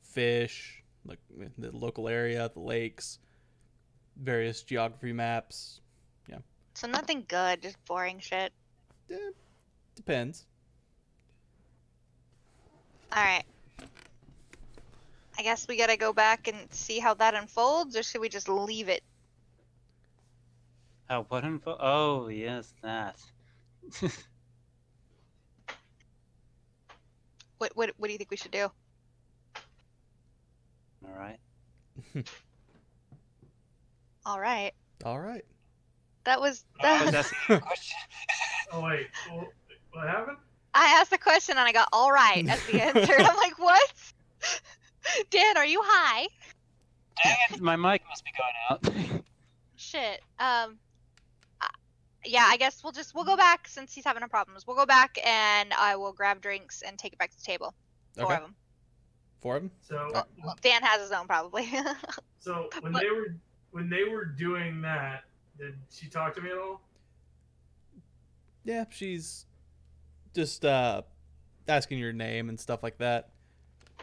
fish, like the local area, the lakes, various geography maps. So nothing good, just boring shit. Depends. All right. I guess we gotta go back and see how that unfolds, or should we just leave it? What info? Oh, yes, that. What do you think we should do? All right. All right. All right. That was. Was that a question? oh wait, what happened? I asked the question and I got all right as the answer. I'm like, what? Dan, are you high? Dang it, my mic must be going out. Shit. Yeah, I guess we'll go back since he's having no problems. We'll go back and I will grab drinks and take it back to the table. 4 Okay. of them. 4 of them? So Well, Dan has his own probably. so when But- they were doing that, did she talk to me at all? Yeah, she's just asking your name and stuff like that.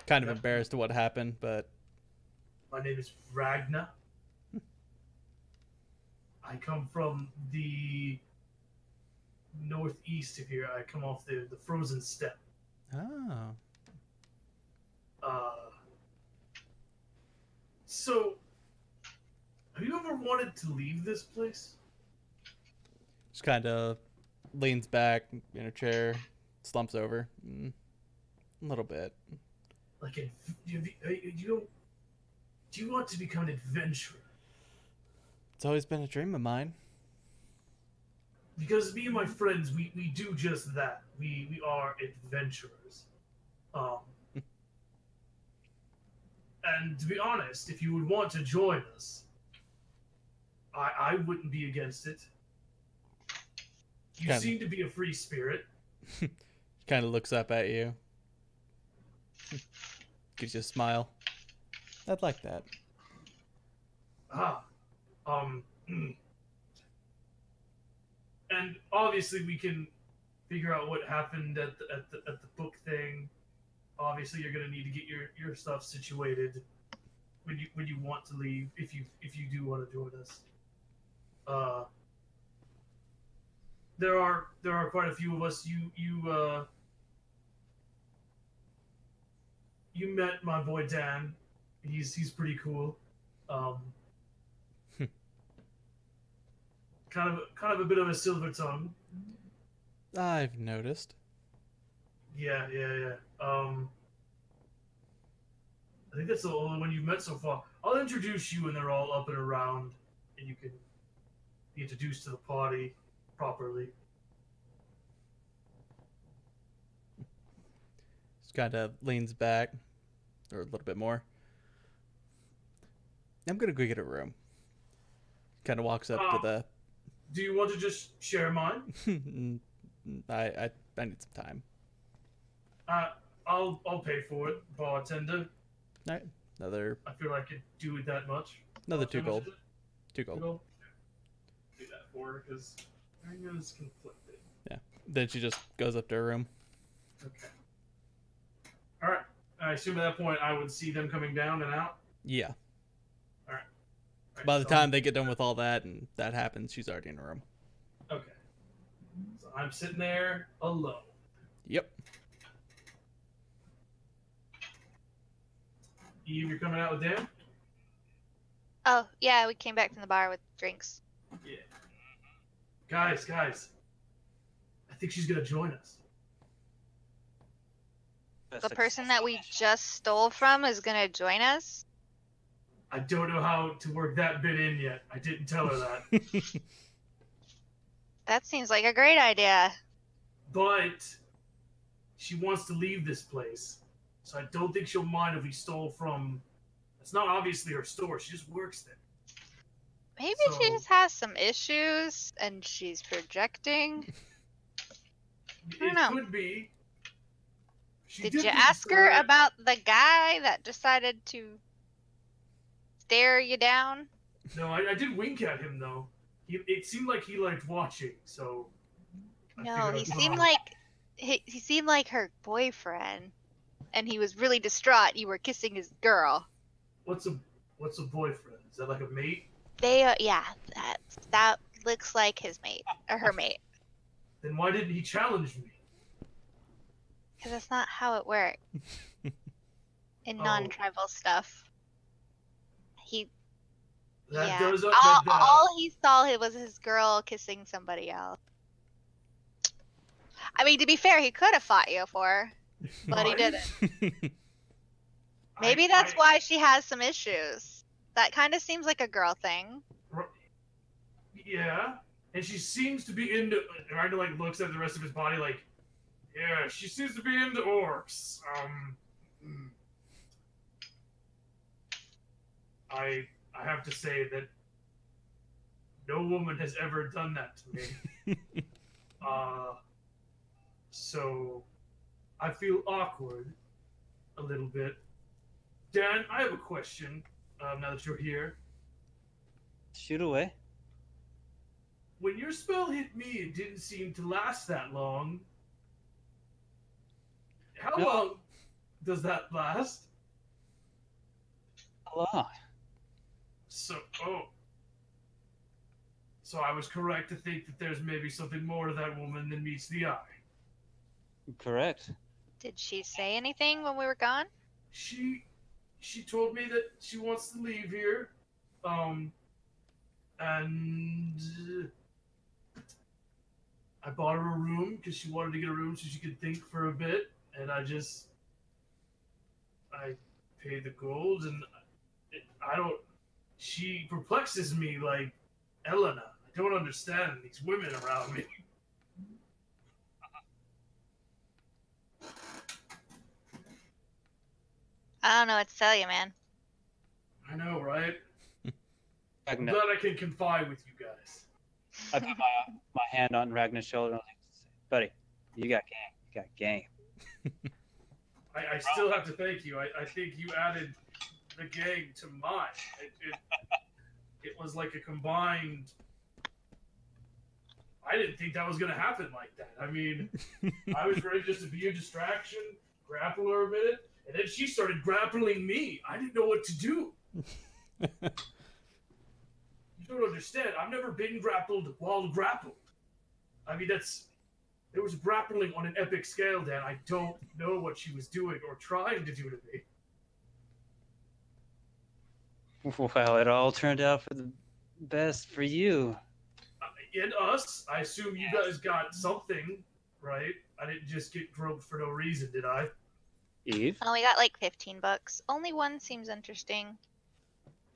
Kind of Yep. embarrassed at what happened, but My name is Ragna. I come from the northeast of here. I come off the frozen steppe. oh, So, have you ever wanted to leave this place? just kind of leans back in a chair, slumps over. A little bit. Like, do you want to become an adventurer? It's always been a dream of mine. Because me and my friends, we do just that. We are adventurers. And to be honest, if you would want to join us, I wouldn't be against it. You Kinda. seem to be a free spirit. Kind of looks up at you. Gives you a smile. I'd like that. And obviously we can figure out what happened at the book thing. Obviously, you're gonna need to get your stuff situated when you want to leave, if you do want to join us. There are quite a few of us. you met my boy Dan. He's pretty cool. Kind of a bit of a silver tongue. I've noticed. Yeah. I think that's the only one you've met so far. I'll introduce you when they're all up and around, and you can be introduced to the party properly. Just kind of leans back, or a little bit more. I'm gonna go get a room. Kind of walks up to Do you want to just share mine? the. I need some time. I'll pay for it, bartender. All right, another I feel like I could do it that much. another How 2 much gold. is it? 2 gold. Do that for her because is conflicted. Yeah. Then she just goes up to her room. Okay. All right. I assume at that point I would see them coming down and out. Yeah. All right. By the time they get done with all that and that happens, she's already in her room. Okay. So I'm sitting there alone. Yep. Eve, you're coming out with Dan? Oh, yeah, we came back from the bar with drinks. Yeah. Guys. I think she's gonna join us. The person that we just stole from is gonna join us? I don't know how to work that bit in yet. I didn't tell her that. That seems like a great idea. But she wants to leave this place. So I don't think she'll mind if we stole from... It's not obviously her store. She just works there. Maybe So- she just has some issues and she's projecting. It know. could be. She Did did you leave ask her for- about the guy that decided to stare you down? No, I did wink at him, though. It seemed like he liked watching, so... I No, figured he I'd- seemed like he seemed like her boyfriend, and he was really distraught. You were kissing his girl. What's a boyfriend? Is that like a mate? They, yeah, that looks like his mate or her mate. Then why didn't he challenge me? Because that's not how it works in Oh. non-tribal stuff. He, That yeah, does all he saw was his girl kissing somebody else. I mean, to be fair, he could have fought you for her, but he Right? didn't. Maybe that's why she has some issues. That kind of seems like a girl thing. Yeah, and she seems to be into. Ryder like looks at the rest of his body like, yeah, she seems to be into orcs. I have to say that no woman has ever done that to me. So I feel awkward a little bit. Dan, I have a question. Now that you're here. Shoot away. When your spell hit me, it didn't seem to last that long. How No. long does that last? Hello. So I was correct to think that there's maybe something more to that woman than meets the eye. Correct. Did she say anything when we were gone? She told me that she wants to leave here, and I bought her a room because she wanted to get a room so she could think for a bit, and I paid the gold, and she perplexes me like Elena. I don't understand these women around me. I don't know what to tell you, man. I know, right? I'm Ragnar, glad I can confide with you guys. I put my hand on Ragnar's shoulder and I was like, buddy, you got game. You got game. I still have to thank you. I think you added the gang to mine. It was like a combined. I didn't think that was going to happen like that. I mean, I was ready just to be a distraction, grapple her a minute, and then she started grappling me. I didn't know what to do. You don't understand. I've never been grappled while grappled. I mean, that's It was grappling on an epic scale, Dan. I don't know what she was doing or trying to do to me. Well, it all turned out for the best for you. And us, I assume you guys got something, right? I didn't just get groped for no reason, did I? Eve? Oh, we got like 15 bucks. Only one seems interesting.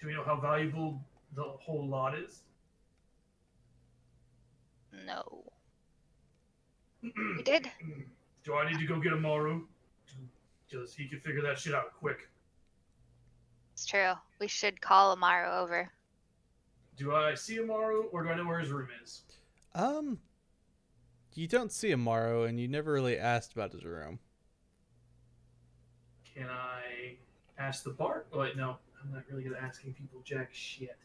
Do we know how valuable the whole lot is? No. We did. Do I need to go get Amaru? Because he can figure that shit out quick. It's true. We should call Amaru over. Do I see Amaru, or do I know where his room is? You don't see Amaro, and you never really asked about his room. Can I ask the bard? Oh, wait, no. I'm not really good at asking people jack shit.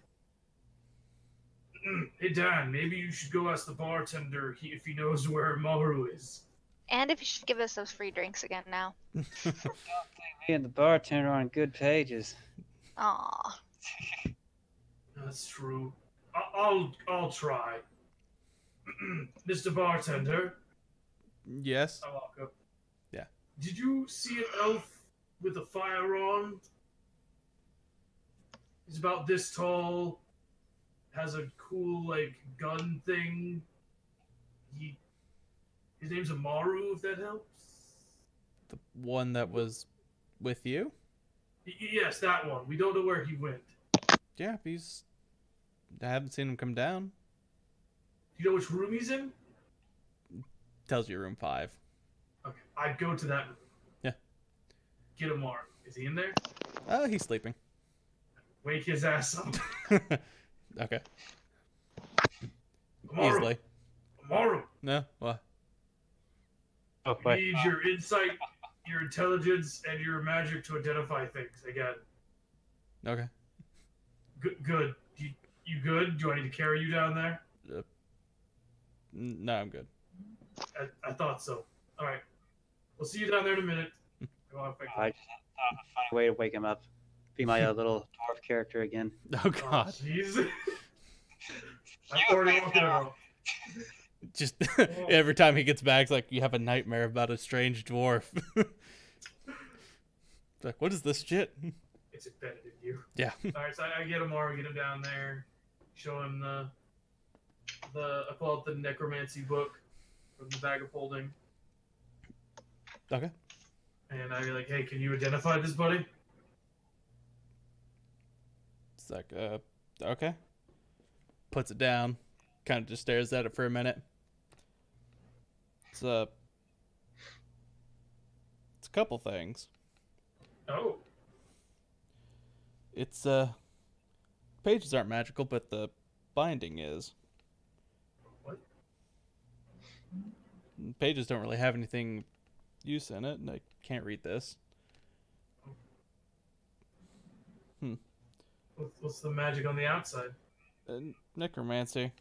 Hey, Dan, maybe you should go ask the bartender if he knows where Amaru is. And if you should give us those free drinks again now. Me and the bartender are on good pages. Aw. That's true. I'll try. Mr. Bartender. Yes. I walk up. Yeah. Did you see an elf with a firearm? He's about this tall. Has a cool, like, gun thing. His name's Amaru, if that helps. The one that was with you? Yes, that one. We don't know where he went. Yeah, I haven't seen him come down. Do you know which room he's in? Tells you room 5. Okay, I go to that room. Yeah. Get Amaru. Is he in there? Oh, he's sleeping. Wake his ass up. Okay. Amaru. Easily. Amaru. No? What? Oh, I need your insight, your intelligence, and your magic to identify things again. Okay. Good. You good? Do I need to carry you down there? No, I'm good. I thought so. All right. We'll see you down there in a minute. I just thought of a funny way to wake him up. Be my little dwarf character again. Oh, God. Jeez. I already looked at him. Just every time he gets back, it's like you have a nightmare about a strange dwarf. It's like, what is this shit? It's embedded in you. Yeah. All right, so I get Amaru, get him down there, show him the I pull out the necromancy book from the bag of holding, Okay. and I be like, "Hey, can you identify this, buddy?" It's like, okay. Puts it down. Kind of just stares at it for a minute. It's a couple things. Oh, It's pages aren't magical, but the binding is. what? Pages don't really have anything use in it, and I can't read this. What's the magic on the outside? Necromancy.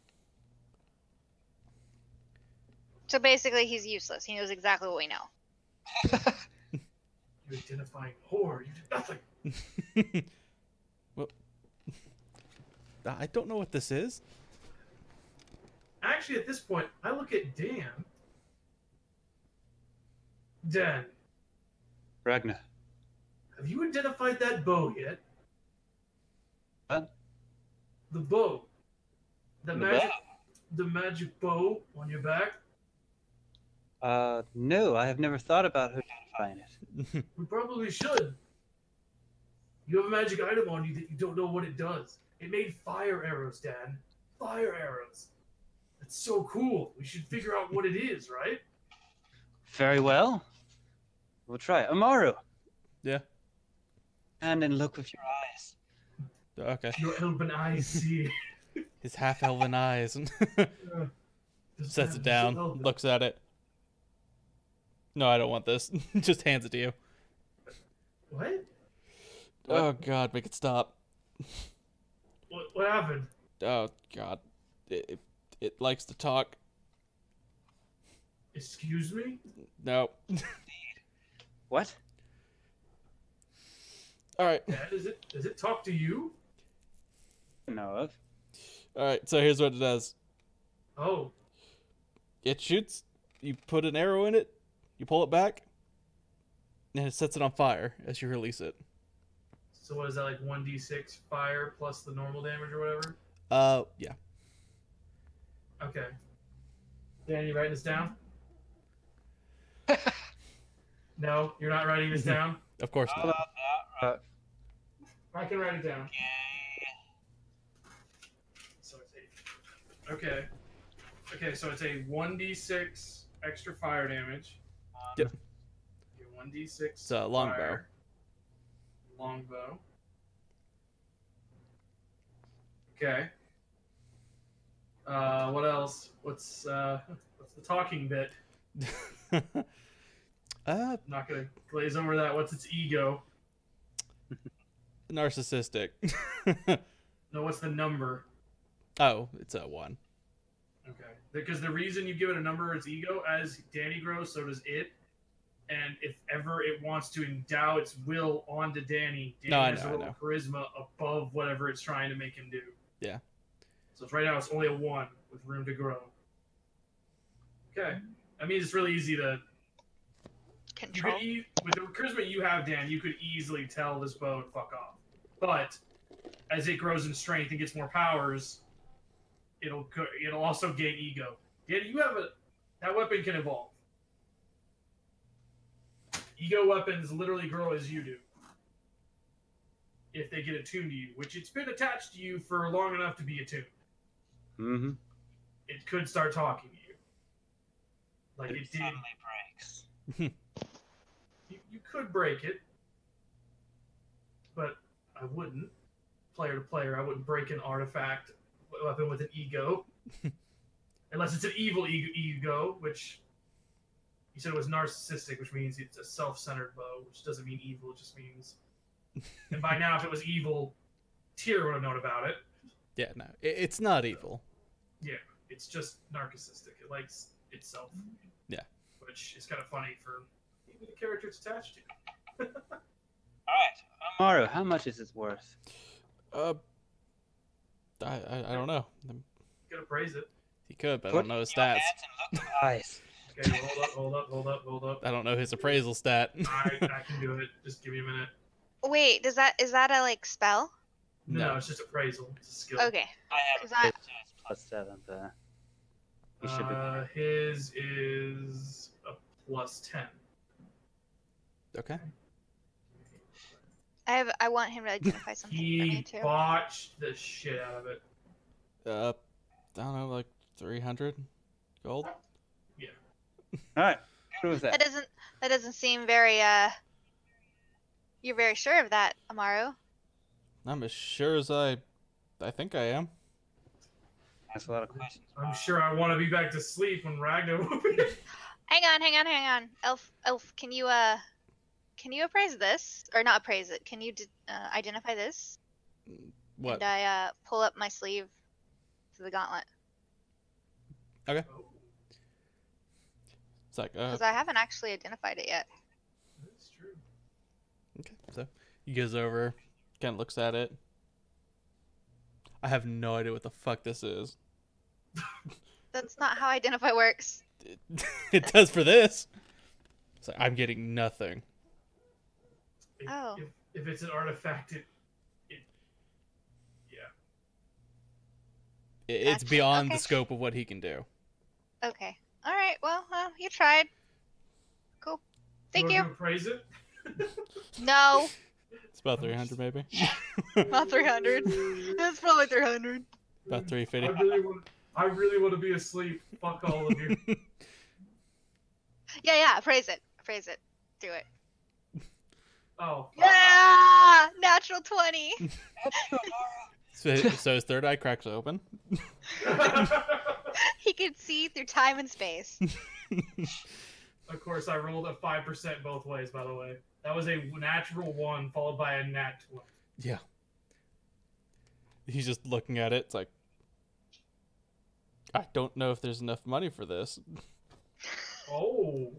So basically, he's useless. He knows exactly what we know. You identifying whore. You did nothing. Well, I don't know what this is. Actually, at this point, I look at Dan. Dan, Ragnar. have you identified that bow yet? What? The bow. The The magic bow on your back. No, I have never thought about identifying it. We probably should. You have a magic item on you that you don't know what it does. It made fire arrows, Dan. Fire arrows. That's so cool. We should figure out what it is, right? Very well. We'll try it. Amaru, Yeah. and then look with your eyes. Okay. Your elven eyes see. His half elven eyes. Sets it down. Looks at it. No, I don't want this. Just hands it to you. What? Oh God, make it stop. What happened? Oh God, it likes to talk. Excuse me? No. What? All right. Dad, does it talk to you? Know of. All right. So here's what it does. Oh, It shoots You put an arrow in it, you pull it back, and it sets it on fire as you release it. So what is that, like 1d6 fire plus the normal damage or whatever? Yeah. Okay. Dan, you writing this down? No, you're not writing this down? Of course How not. about that? I can write it down. So it's 8. Okay. Okay, so it's a 1d6 extra fire damage. Yep. Your 1d6 It's a longbow. fire. Longbow. Okay. What else? What's the talking bit? I'm not gonna glaze over that. What's its ego? Narcissistic. No, what's the number? Oh, it's a 1. Okay. Because the reason you give it a number is ego. As Danny grows, so does it. And if ever it wants to endow its will onto Danny, Danny has a little charisma above whatever it's trying to make him do. Yeah. So right now it's only a 1 with room to grow. Okay. That means it's really easy to Control. with the charisma you have, Dan, you could easily tell this bow to fuck off. But as it grows in strength and gets more powers, it'll also gain ego. Danny, you have that weapon can evolve. Ego weapons literally grow as you do. If they get attuned to you, which it's been attached to you for long enough to be attuned. Mm-hmm. It could start talking to you. Like it did. Suddenly breaks. You could break it, but I wouldn't. Player to player, I wouldn't break an artifact weapon with an ego. Unless it's an evil ego, which you said it was narcissistic, which means it's a self-centered bow, which doesn't mean evil, it just means... And by now, if it was evil, Tyr would have known about it. Yeah, no, it's not evil. Yeah, it's just narcissistic. It likes itself. Yeah. Which is kind of funny for the character it's attached to. Alright, Maru, how much is this worth? I don't know. You could appraise it. He could, but I don't know his stats. Nice. Okay, hold up. I don't know his appraisal stat. I can do it. Just give me a minute. Wait, is that a like spell? No, it's just appraisal. It's a skill. Okay. I have 'Cause I- +7, but he should be. His is a +10. Okay. I want him to identify something for me He too. botched the shit out of it. I don't know, like 300 gold. Alright, who was that? That doesn't seem very you're very sure of that, Amaru. I'm as sure as I think I am. That's a lot of questions. I'm sure I want to be back to sleep when Ragnar will be. Hang on. Elf, can you appraise this? Or not appraise it. Can you identify this? What? And I pull up my sleeve to the gauntlet. Okay. It's like, Because I haven't actually identified it yet. That's true. okay. So he goes over, kind of looks at it. I have no idea what the fuck this is. That's not how identify works. It does for this. It's like, I'm getting nothing. Oh. If it's an artifact, It's Gotcha. beyond Okay. the scope of what he can do. Okay. All right. Well, you tried. Cool. Thank you. Want to appraise it? No, It's about 300 maybe. not 300. It's probably 300. About 350. I really want to be asleep. Fuck all of you. Yeah. Appraise it. Do it. Oh. Yeah! Natural 20. So his third eye cracks open. He can see through time and space. Of course, I rolled a 5% both ways, by the way. That was a natural 1 followed by a nat 20. Yeah. He's just looking at it. It's like, I don't know if there's enough money for this. Oh.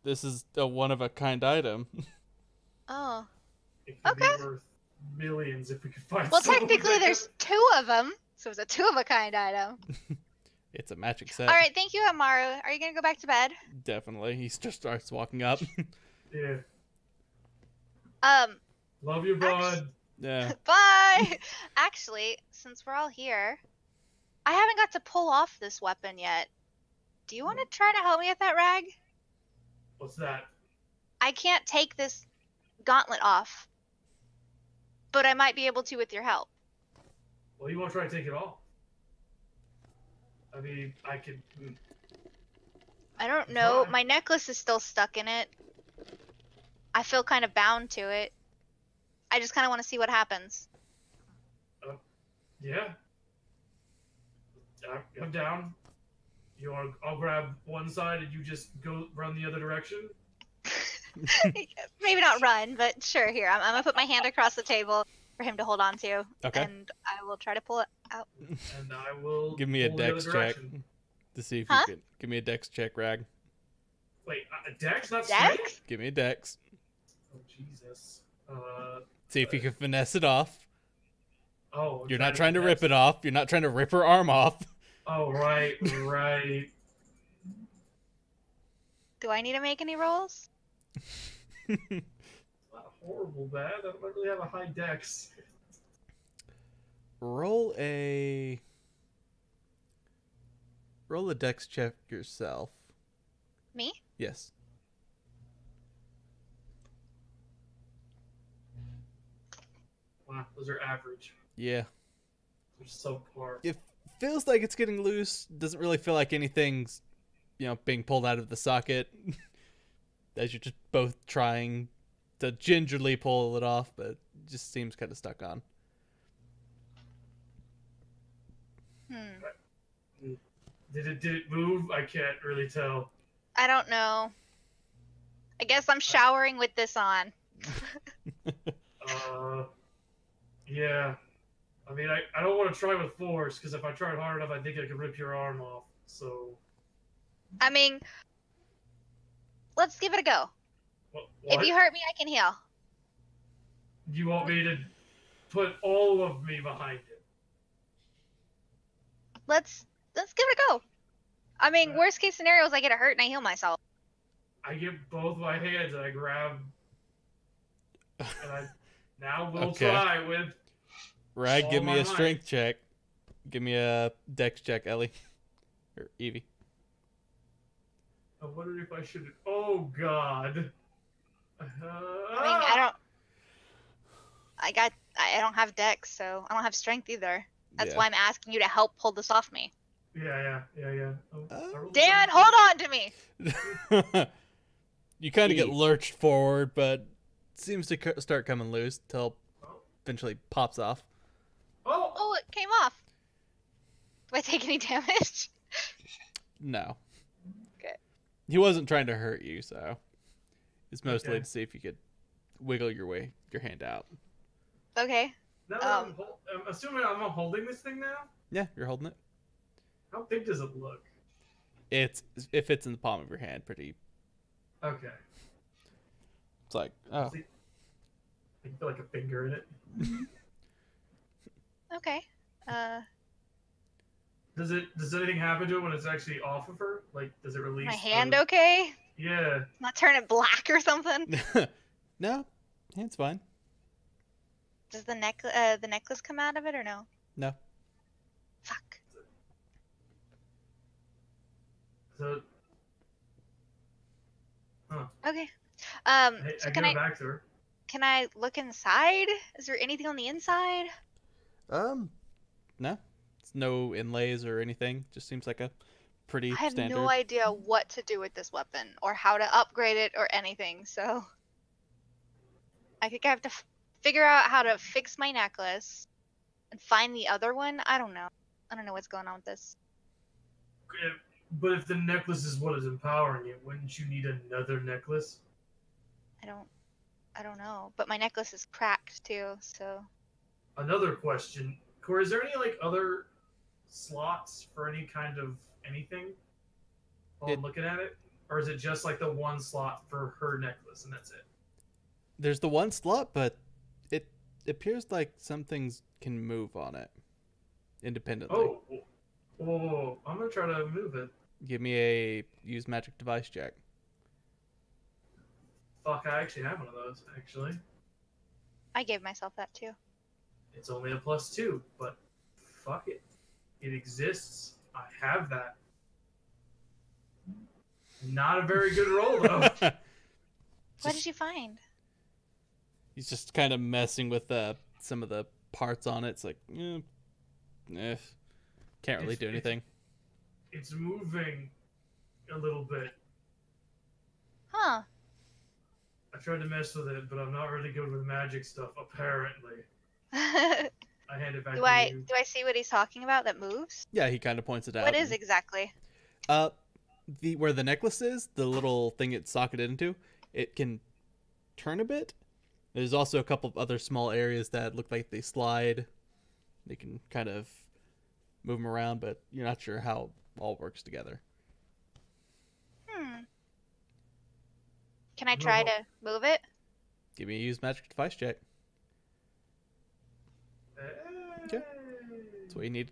This is a one-of-a-kind item. Oh. It could Okay. be worth millions if we could find Well, someone technically, with there's 2 of them, so it's a 2 of a kind item. It's a magic set. All right, thank you, Amaru. Are you gonna go back to bed? Definitely. He just starts walking up. Yeah. Um, Love you, bud. Yeah. bye. Actually, since we're all here, I haven't got to pull off this weapon yet. Do you want to try to help me with that, Rag? What's that? I can't take this gauntlet off, but I might be able to with your help. Well, you want to try to take it off? I mean, I could. I don't know. Try. My necklace is still stuck in it. I feel kind of bound to it. I just kind of want to see what happens. Yeah. I'm down. You want? I'll grab one side and you just go run the other direction. Maybe not run, but sure. Here, I'm gonna put my hand across the table for him to hold on to, Okay. and I will try to pull it out. And I will Give me a pull the other dex check direction. to see if Huh? you can. Give me a dex check, Rag. Wait, Dex, not Dex? strength? Give me a dex. Oh Jesus. See if you can finesse it off. Oh. I'm You're not trying to rip finesse- it off. You're not trying to rip her arm off. Oh right, right. Do I need to make any rolls? Not horrible bad. I don't really have a high Dex. Roll a dex check yourself. Me? Yes. Wow, those are average. Yeah. They're subpar. It feels like it's getting loose. Doesn't really feel like anything's, being pulled out of the socket. As you're just both trying to gingerly pull it off, but it just seems kind of stuck on. Did it move? I can't really tell. I don't know. I guess I'm showering with this on. Yeah. I mean, I don't want to try with force, because if I tried hard enough, I think I could rip your arm off. So. I mean, let's give it a go. What? If you hurt me, I can heal. You want me to put all of me behind it? Let's give it a go. I mean, worst case scenario is I get hurt and I heal myself. I get both my hands and I grab. Now we'll Okay. try with. Rag, all give me my a might. strength check. Give me a dex check, Ellie. Or Evie. I wonder if I should. Oh God. I mean, I don't have dex, so I don't have strength either. That's Yeah. why I'm asking you to help pull this off me. Yeah. Oh, I rolled a Dan, 17. hold on to me. You kind of get Eat. lurched forward, but seems to start coming loose till eventually pops off. Oh, Oh, it came off. Do I take any damage? No. Okay. He wasn't trying to hurt you, so it's mostly Okay. to see if you could wiggle your hand out. Okay. now that I'm assuming I'm holding this thing now. Yeah, you're holding it. How big does it look? It fits in the palm of your hand, pretty. Okay. It's like, oh, I can feel like a finger in it. Okay. Does anything happen to it when it's actually off of her? Like, does it release? My hand okay? Yeah. Not turn it black or something? no, hand's fine. Does the necklace come out of it or no? No. Fuck. So Okay. I So give can it I back to her. can I look inside? Is there anything on the inside? No, it's no inlays or anything. Just seems like a pretty I have standard. no idea what to do with this weapon or how to upgrade it or anything. So I think I have to figure out how to fix my necklace and find the other one. I don't know. I don't know what's going on with this. But if the necklace is what is empowering it, wouldn't you need another necklace? I don't know. But my necklace is cracked too, so Another question, Corey, is there any other slots for any kind of anything while I'm looking at it? Or is it just the one slot for her necklace and that's it? There's the one slot, but it appears like some things can move on it independently. Oh, Oh, I'm gonna try to move it. Give me a use magic device check. Fuck, I actually have one of those, actually. I gave myself that too. It's only a +2, but fuck it. It exists. I have that. Not a very good roll, though. What did you find? He's just kind of messing with some of the parts on it. It's like, can't really do anything. It's moving a little bit. Huh. I tried to mess with it, but I'm not really good with magic stuff, apparently. do I hand it back I to you. do I see what he's talking about that moves? Yeah, he kind of points it out. What is exactly? Where the necklace is, the little thing it's socketed into, it can turn a bit. There's also a couple of other small areas that look like they slide. They can kind of move them around, but you're not sure how it all works together. Can I try to move it? Give me a use magic device check. Okay. That's what you need.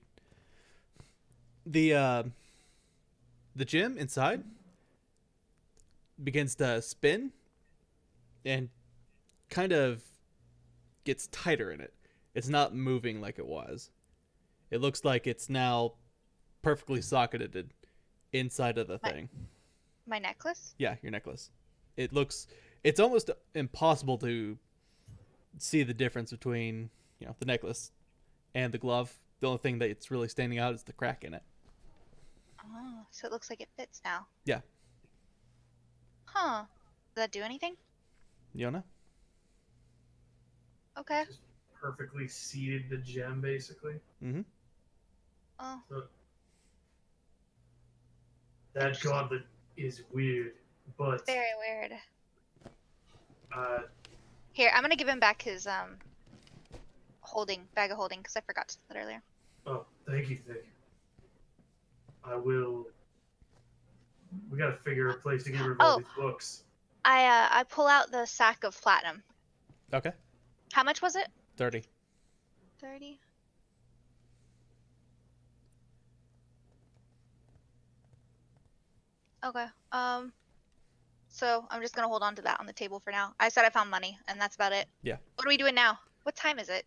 The gym inside begins to spin and kind of gets tighter in it. It's not moving like it was. It looks like it's now perfectly socketed inside of the thing. My necklace? Yeah, your necklace. It's almost impossible to see the difference between, the necklace and the glove. The only thing that's really standing out is the crack in it. Oh, so it looks like it fits now. Yeah. Huh. Does that do anything? Yona? Okay. Just perfectly seated the gem, basically. Mm-hmm. Oh. So, that gauntlet is weird, but Very weird. uh, Here, I'm gonna give him back his bag of holding because I forgot to do that earlier. oh, thank you. I will. We gotta figure a place to get rid of all these books. I pull out the sack of platinum. Okay. How much was it? 30. 30. Okay. So I'm just gonna hold on to that on the table for now. I said I found money, and that's about it. Yeah. What are we doing now? What time is it?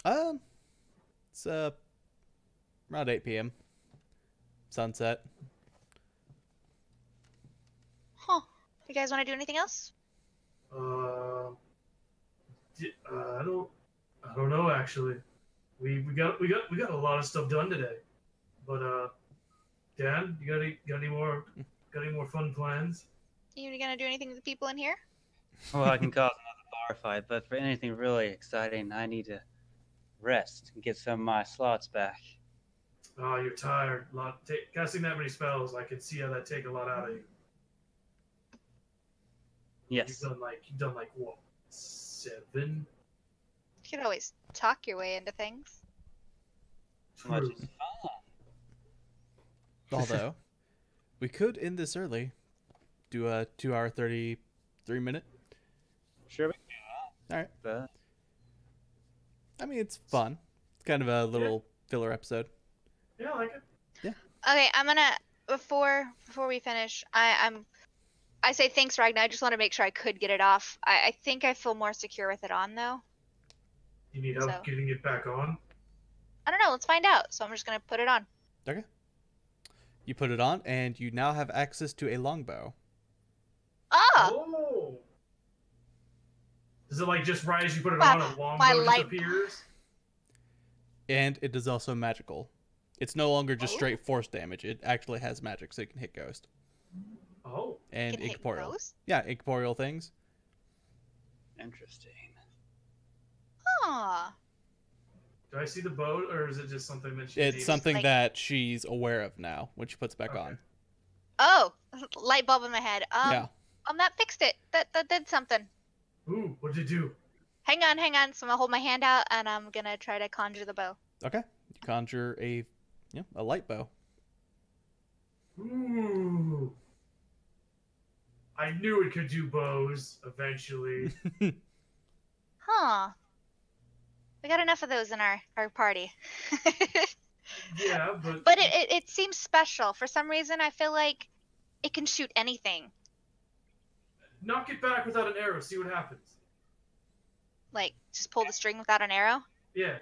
It's around 8 p.m. Sunset. Huh. You guys want to do anything else? I don't know actually. We got a lot of stuff done today, but Dan, you got any more fun plans? You gonna do anything with the people in here? Well, I can cause another bar fight, but for anything really exciting, I need to rest and get some of my slots back. Oh, you're tired. Casting that many spells, I can see how that take a lot out of you. Yes. You've done like what, 7? You could always talk your way into things. Much True. is Although, we could end this early. Do a 2-hour, 33-minute. Sure we All right. but I mean, it's fun. It's kind of a little filler episode. Yeah, I like it. Okay, I'm gonna before we finish. I say thanks, Ragnar. I just want to make sure I could get it off. I think I feel more secure with it on though. You need help So. getting it back on? I don't know. Let's find out. So I'm just gonna put it on. Okay. You put it on, and you now have access to a longbow. Oh, Oh! Does it like just right as you put it My- on, a my longbow light- disappears? And it is also magical. It's no longer just Oh. straight force damage. It actually has magic, so it can hit ghost. Oh. And can hit incorporeal. ghosts? Yeah, incorporeal things. interesting. Huh. Do I see the bow, or is it just something that she It's needs? something like- that she's aware of now when she puts it back Okay. on. Oh, light bulb in my head. Yeah. That fixed it. That did something. Ooh, what did it do? Hang on. So I'm gonna hold my hand out and I'm gonna try to conjure the bow. Okay. You conjure a light bow. Ooh. I knew it could do bows eventually. Huh. We got enough of those in our party. Yeah, but But it seems special. For some reason, I feel like it can shoot anything. knock it back without an arrow. See what happens. Like, just pull the string without an arrow. Yeah.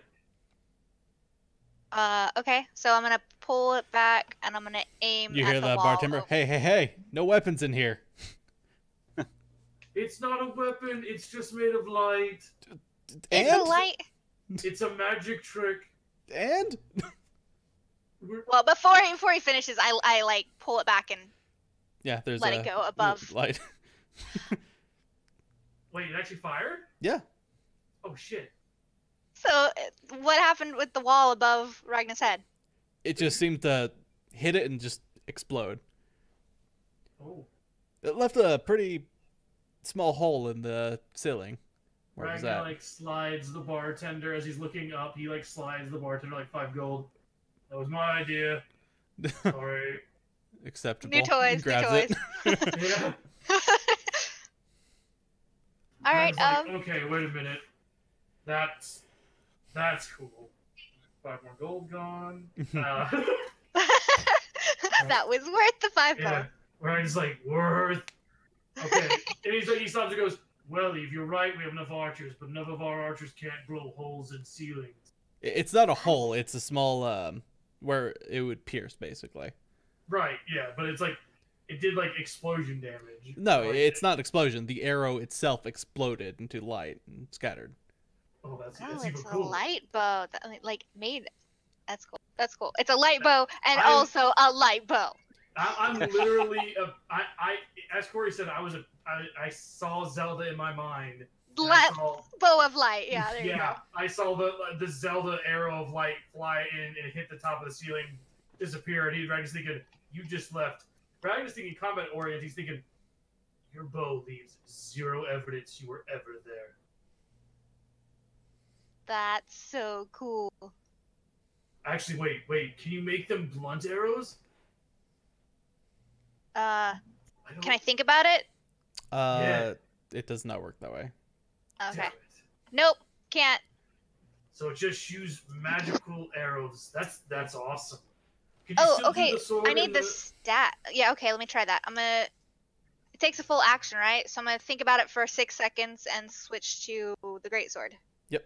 Okay. So I'm gonna pull it back, and I'm gonna aim You at hear the the wall. bartender? Hey, hey, hey! No weapons in here. It's not a weapon. It's just made of light. It's a light. It's a magic trick. And Well, before he finishes, I like pull it back and yeah, there's let it go above. light. Wait, it actually fired? Yeah. Oh shit. So what happened with the wall above Ragnar's head? It just seemed to hit it and just explode. Oh. It left a pretty small hole in the ceiling. Where was Ragnar that? like slides the bartender as he's looking up. He like slides the bartender like 5 gold. That was my idea. Sorry. Acceptable. New toys, Grabs new it. toys. Yeah. All I right. was like, okay, wait a minute. That's cool. 5 more gold gone. That was worth the 5 Yeah. gold. Ryan's like, worth. Okay. And he's like, he stops and goes, well, Eve, you're right, we have enough archers, but none of our archers can't blow holes in ceilings. It's not a hole. It's a small where it would pierce, basically. Right, yeah, but it's like, it did like explosion damage. No, Like, it's not explosion. The arrow itself exploded into light and scattered. Oh, that's Oh, even it's a cool. light bow. Like made. That's cool. That's cool. It's a light bow and I'm- also a light bow. I'm literally, as Corey said, I saw Zelda in my mind. And I saw, Bow of light. Yeah, there you go. yeah, I saw the Zelda arrow of light fly in and hit the top of the ceiling, disappear, and Ragnar's thinking, you just left. Ragnar's thinking combat oriented, he's thinking, your bow leaves 0 evidence you were ever there. That's so cool. Actually, wait, can you make them blunt arrows? Can I think about it? Yeah. It does not work that way. Okay. Damn it. Nope. Can't. So it just shoots magical arrows. That's awesome. Could you Oh, still do okay. the sword I and need the stat. Yeah, okay, let me try that. It takes a full action, right? So I'm gonna think about it for 6 seconds and switch to the greatsword. Yep.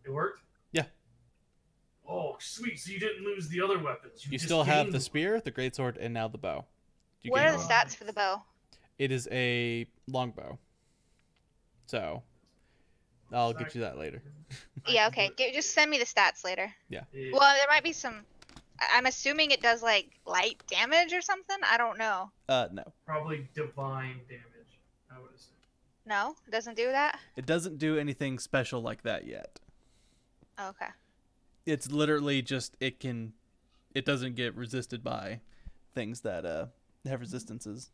It worked? Yeah. Oh, sweet. So you didn't lose the other weapons. You just still have gained the one. spear, the greatsword, and now the bow. You What gain are the one. stats for the bow? It is a longbow. So, I'll get you that later. Yeah, okay. Just send me the stats later. Yeah. Well, there might be some. I'm assuming it does like light damage or something. I don't know. No. Probably divine damage, I would assume. No, it doesn't do that. It doesn't do anything special like that yet. Okay. It's literally just it doesn't get resisted by things that have resistances.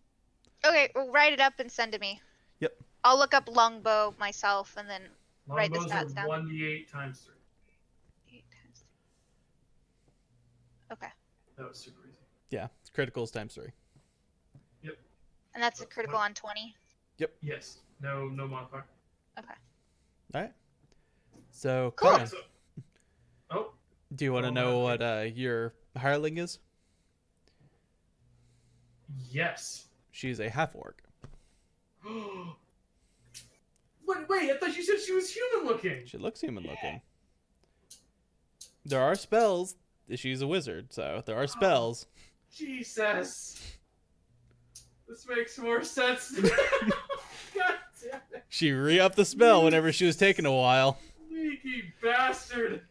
Okay, well, write it up and send to me. Yep. I'll look up longbow myself and then write the Longbows stats are down. 1d8 times 3. 8 times 3. Okay. That was super easy. Yeah, criticals times 3. And that's a critical on 20. Yes. No modifier. Okay. All right. So, Cool. Colin, So, oh. do you want to know what your hireling is? Yes. She's a half orc. Wait, I thought you said she was human looking. She looks human looking. There are spells. She's a wizard, so there are spells. Jesus. This makes more sense. God damn it. She re-upped the spell whenever she was taking a while. Sneaky bastard.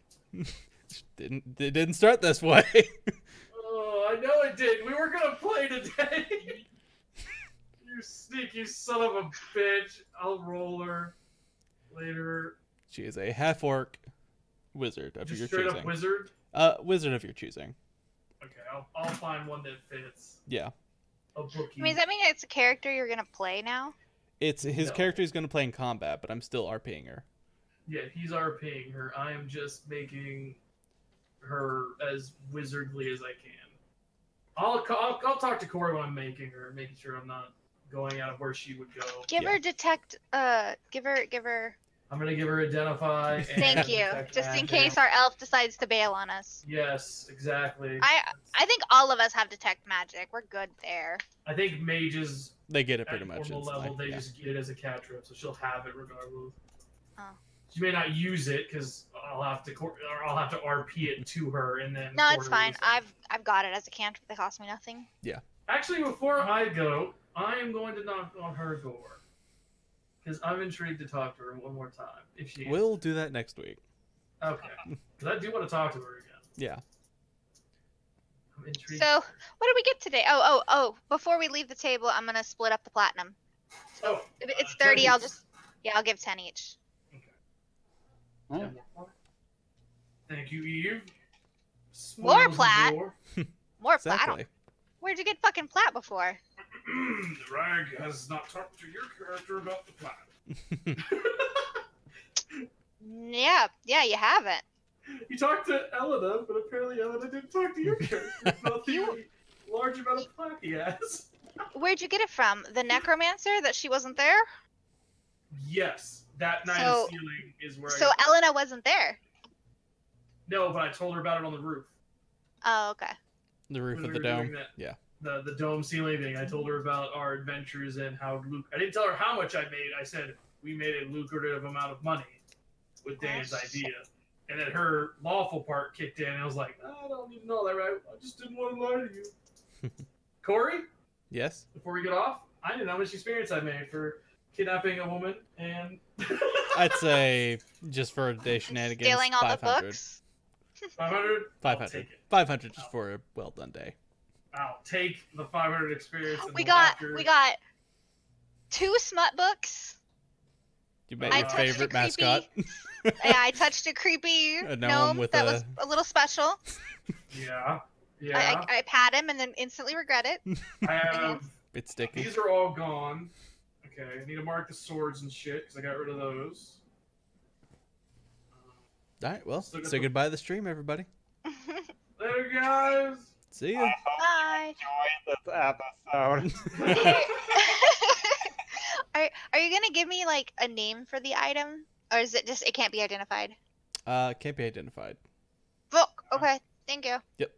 It didn't start this way. Oh, I know it did. We were gonna play today. You sneaky son of a bitch. I'll roll her later. She is a half orc wizard of Just your straight choosing. up wizard. Wizard of your choosing. Okay, I'll find one that fits. Yeah. A bookie. I mean, does that mean it's a character you're gonna play now? It's his No. character is going to play in combat, but I'm still RPing her. Yeah, he's RPing her. I am just making her as wizardly as I can. I'll talk to Corey when I'm making her, making sure I'm not going out of where she would go. Give Yeah. her detect. Give her. I'm gonna give her identify. And Thank you. detect Just in magic. case our elf decides to bail on us. Yes, exactly. I think all of us have detect magic. We're good there. I think mages They get it at pretty much normal level, instantly. they Yeah. just get it as a cantrip, so she'll have it regardless. Oh. She may not use it because I'll have to RP it to her and then. No, it's quarter fine. it or something. I've got it as a cantrip that costs me nothing. Actually, before I go, I am going to knock on her door because I'm intrigued to talk to her one more time. If she. We'll do that next week. Okay. Because I do want to talk to her again. Yeah. I'm intrigued. So, what did we get today? Oh! Before we leave the table, I'm gonna split up the platinum. So if it's 30, 10 I'll each. just I'll give 10 each. Oh. Thank you, Eve. More Spoils the plat. door. More Exactly. platinum. Where'd you get fucking plat before? The rag has not talked to your character about the plat. Yeah, you haven't. You talked to Elena, but apparently Elena didn't talk to your character about the large amount of plat he has. Where'd you get it from? The necromancer that she wasn't there? Yes, that night So- of sealing is where So I. Elena wasn't there. No, but I told her about it on the roof. Oh, okay. The roof When of we the were doing dome. that. Yeah. The dome ceiling thing. I told her about our adventures and how Luke. I didn't tell her how much I made. I said we made a lucrative amount of money with Dan's idea, and then her lawful part kicked in. And I was like, I don't need to know that, right? I just didn't want to lie to you. Corey, Yes. before we get off, I didn't know how much experience I made for kidnapping a woman and. I'd say just for a day shenanigans, Stealing all the 500. books. 500. 500. I'll take it. 500 just for a well done day. I'll take the 500 experience. And We the got laughter. 2 smut books. You met I your touched a favorite creepy- mascot. Yeah, I touched a creepy A gnome, gnome with that a- was a little special. Yeah. Yeah. I pat him and then instantly regret it. I have. Bit sticky. These are all gone. Okay, I need to mark the swords and shit because I got rid of those. All right. Well, Still got say the- goodbye to the stream, everybody. Later, guys. See ya. Bye. This episode. Are you gonna give me like a name for the item, or is it just it can't be identified? Can't be identified. Book. Okay. Thank you. Yep.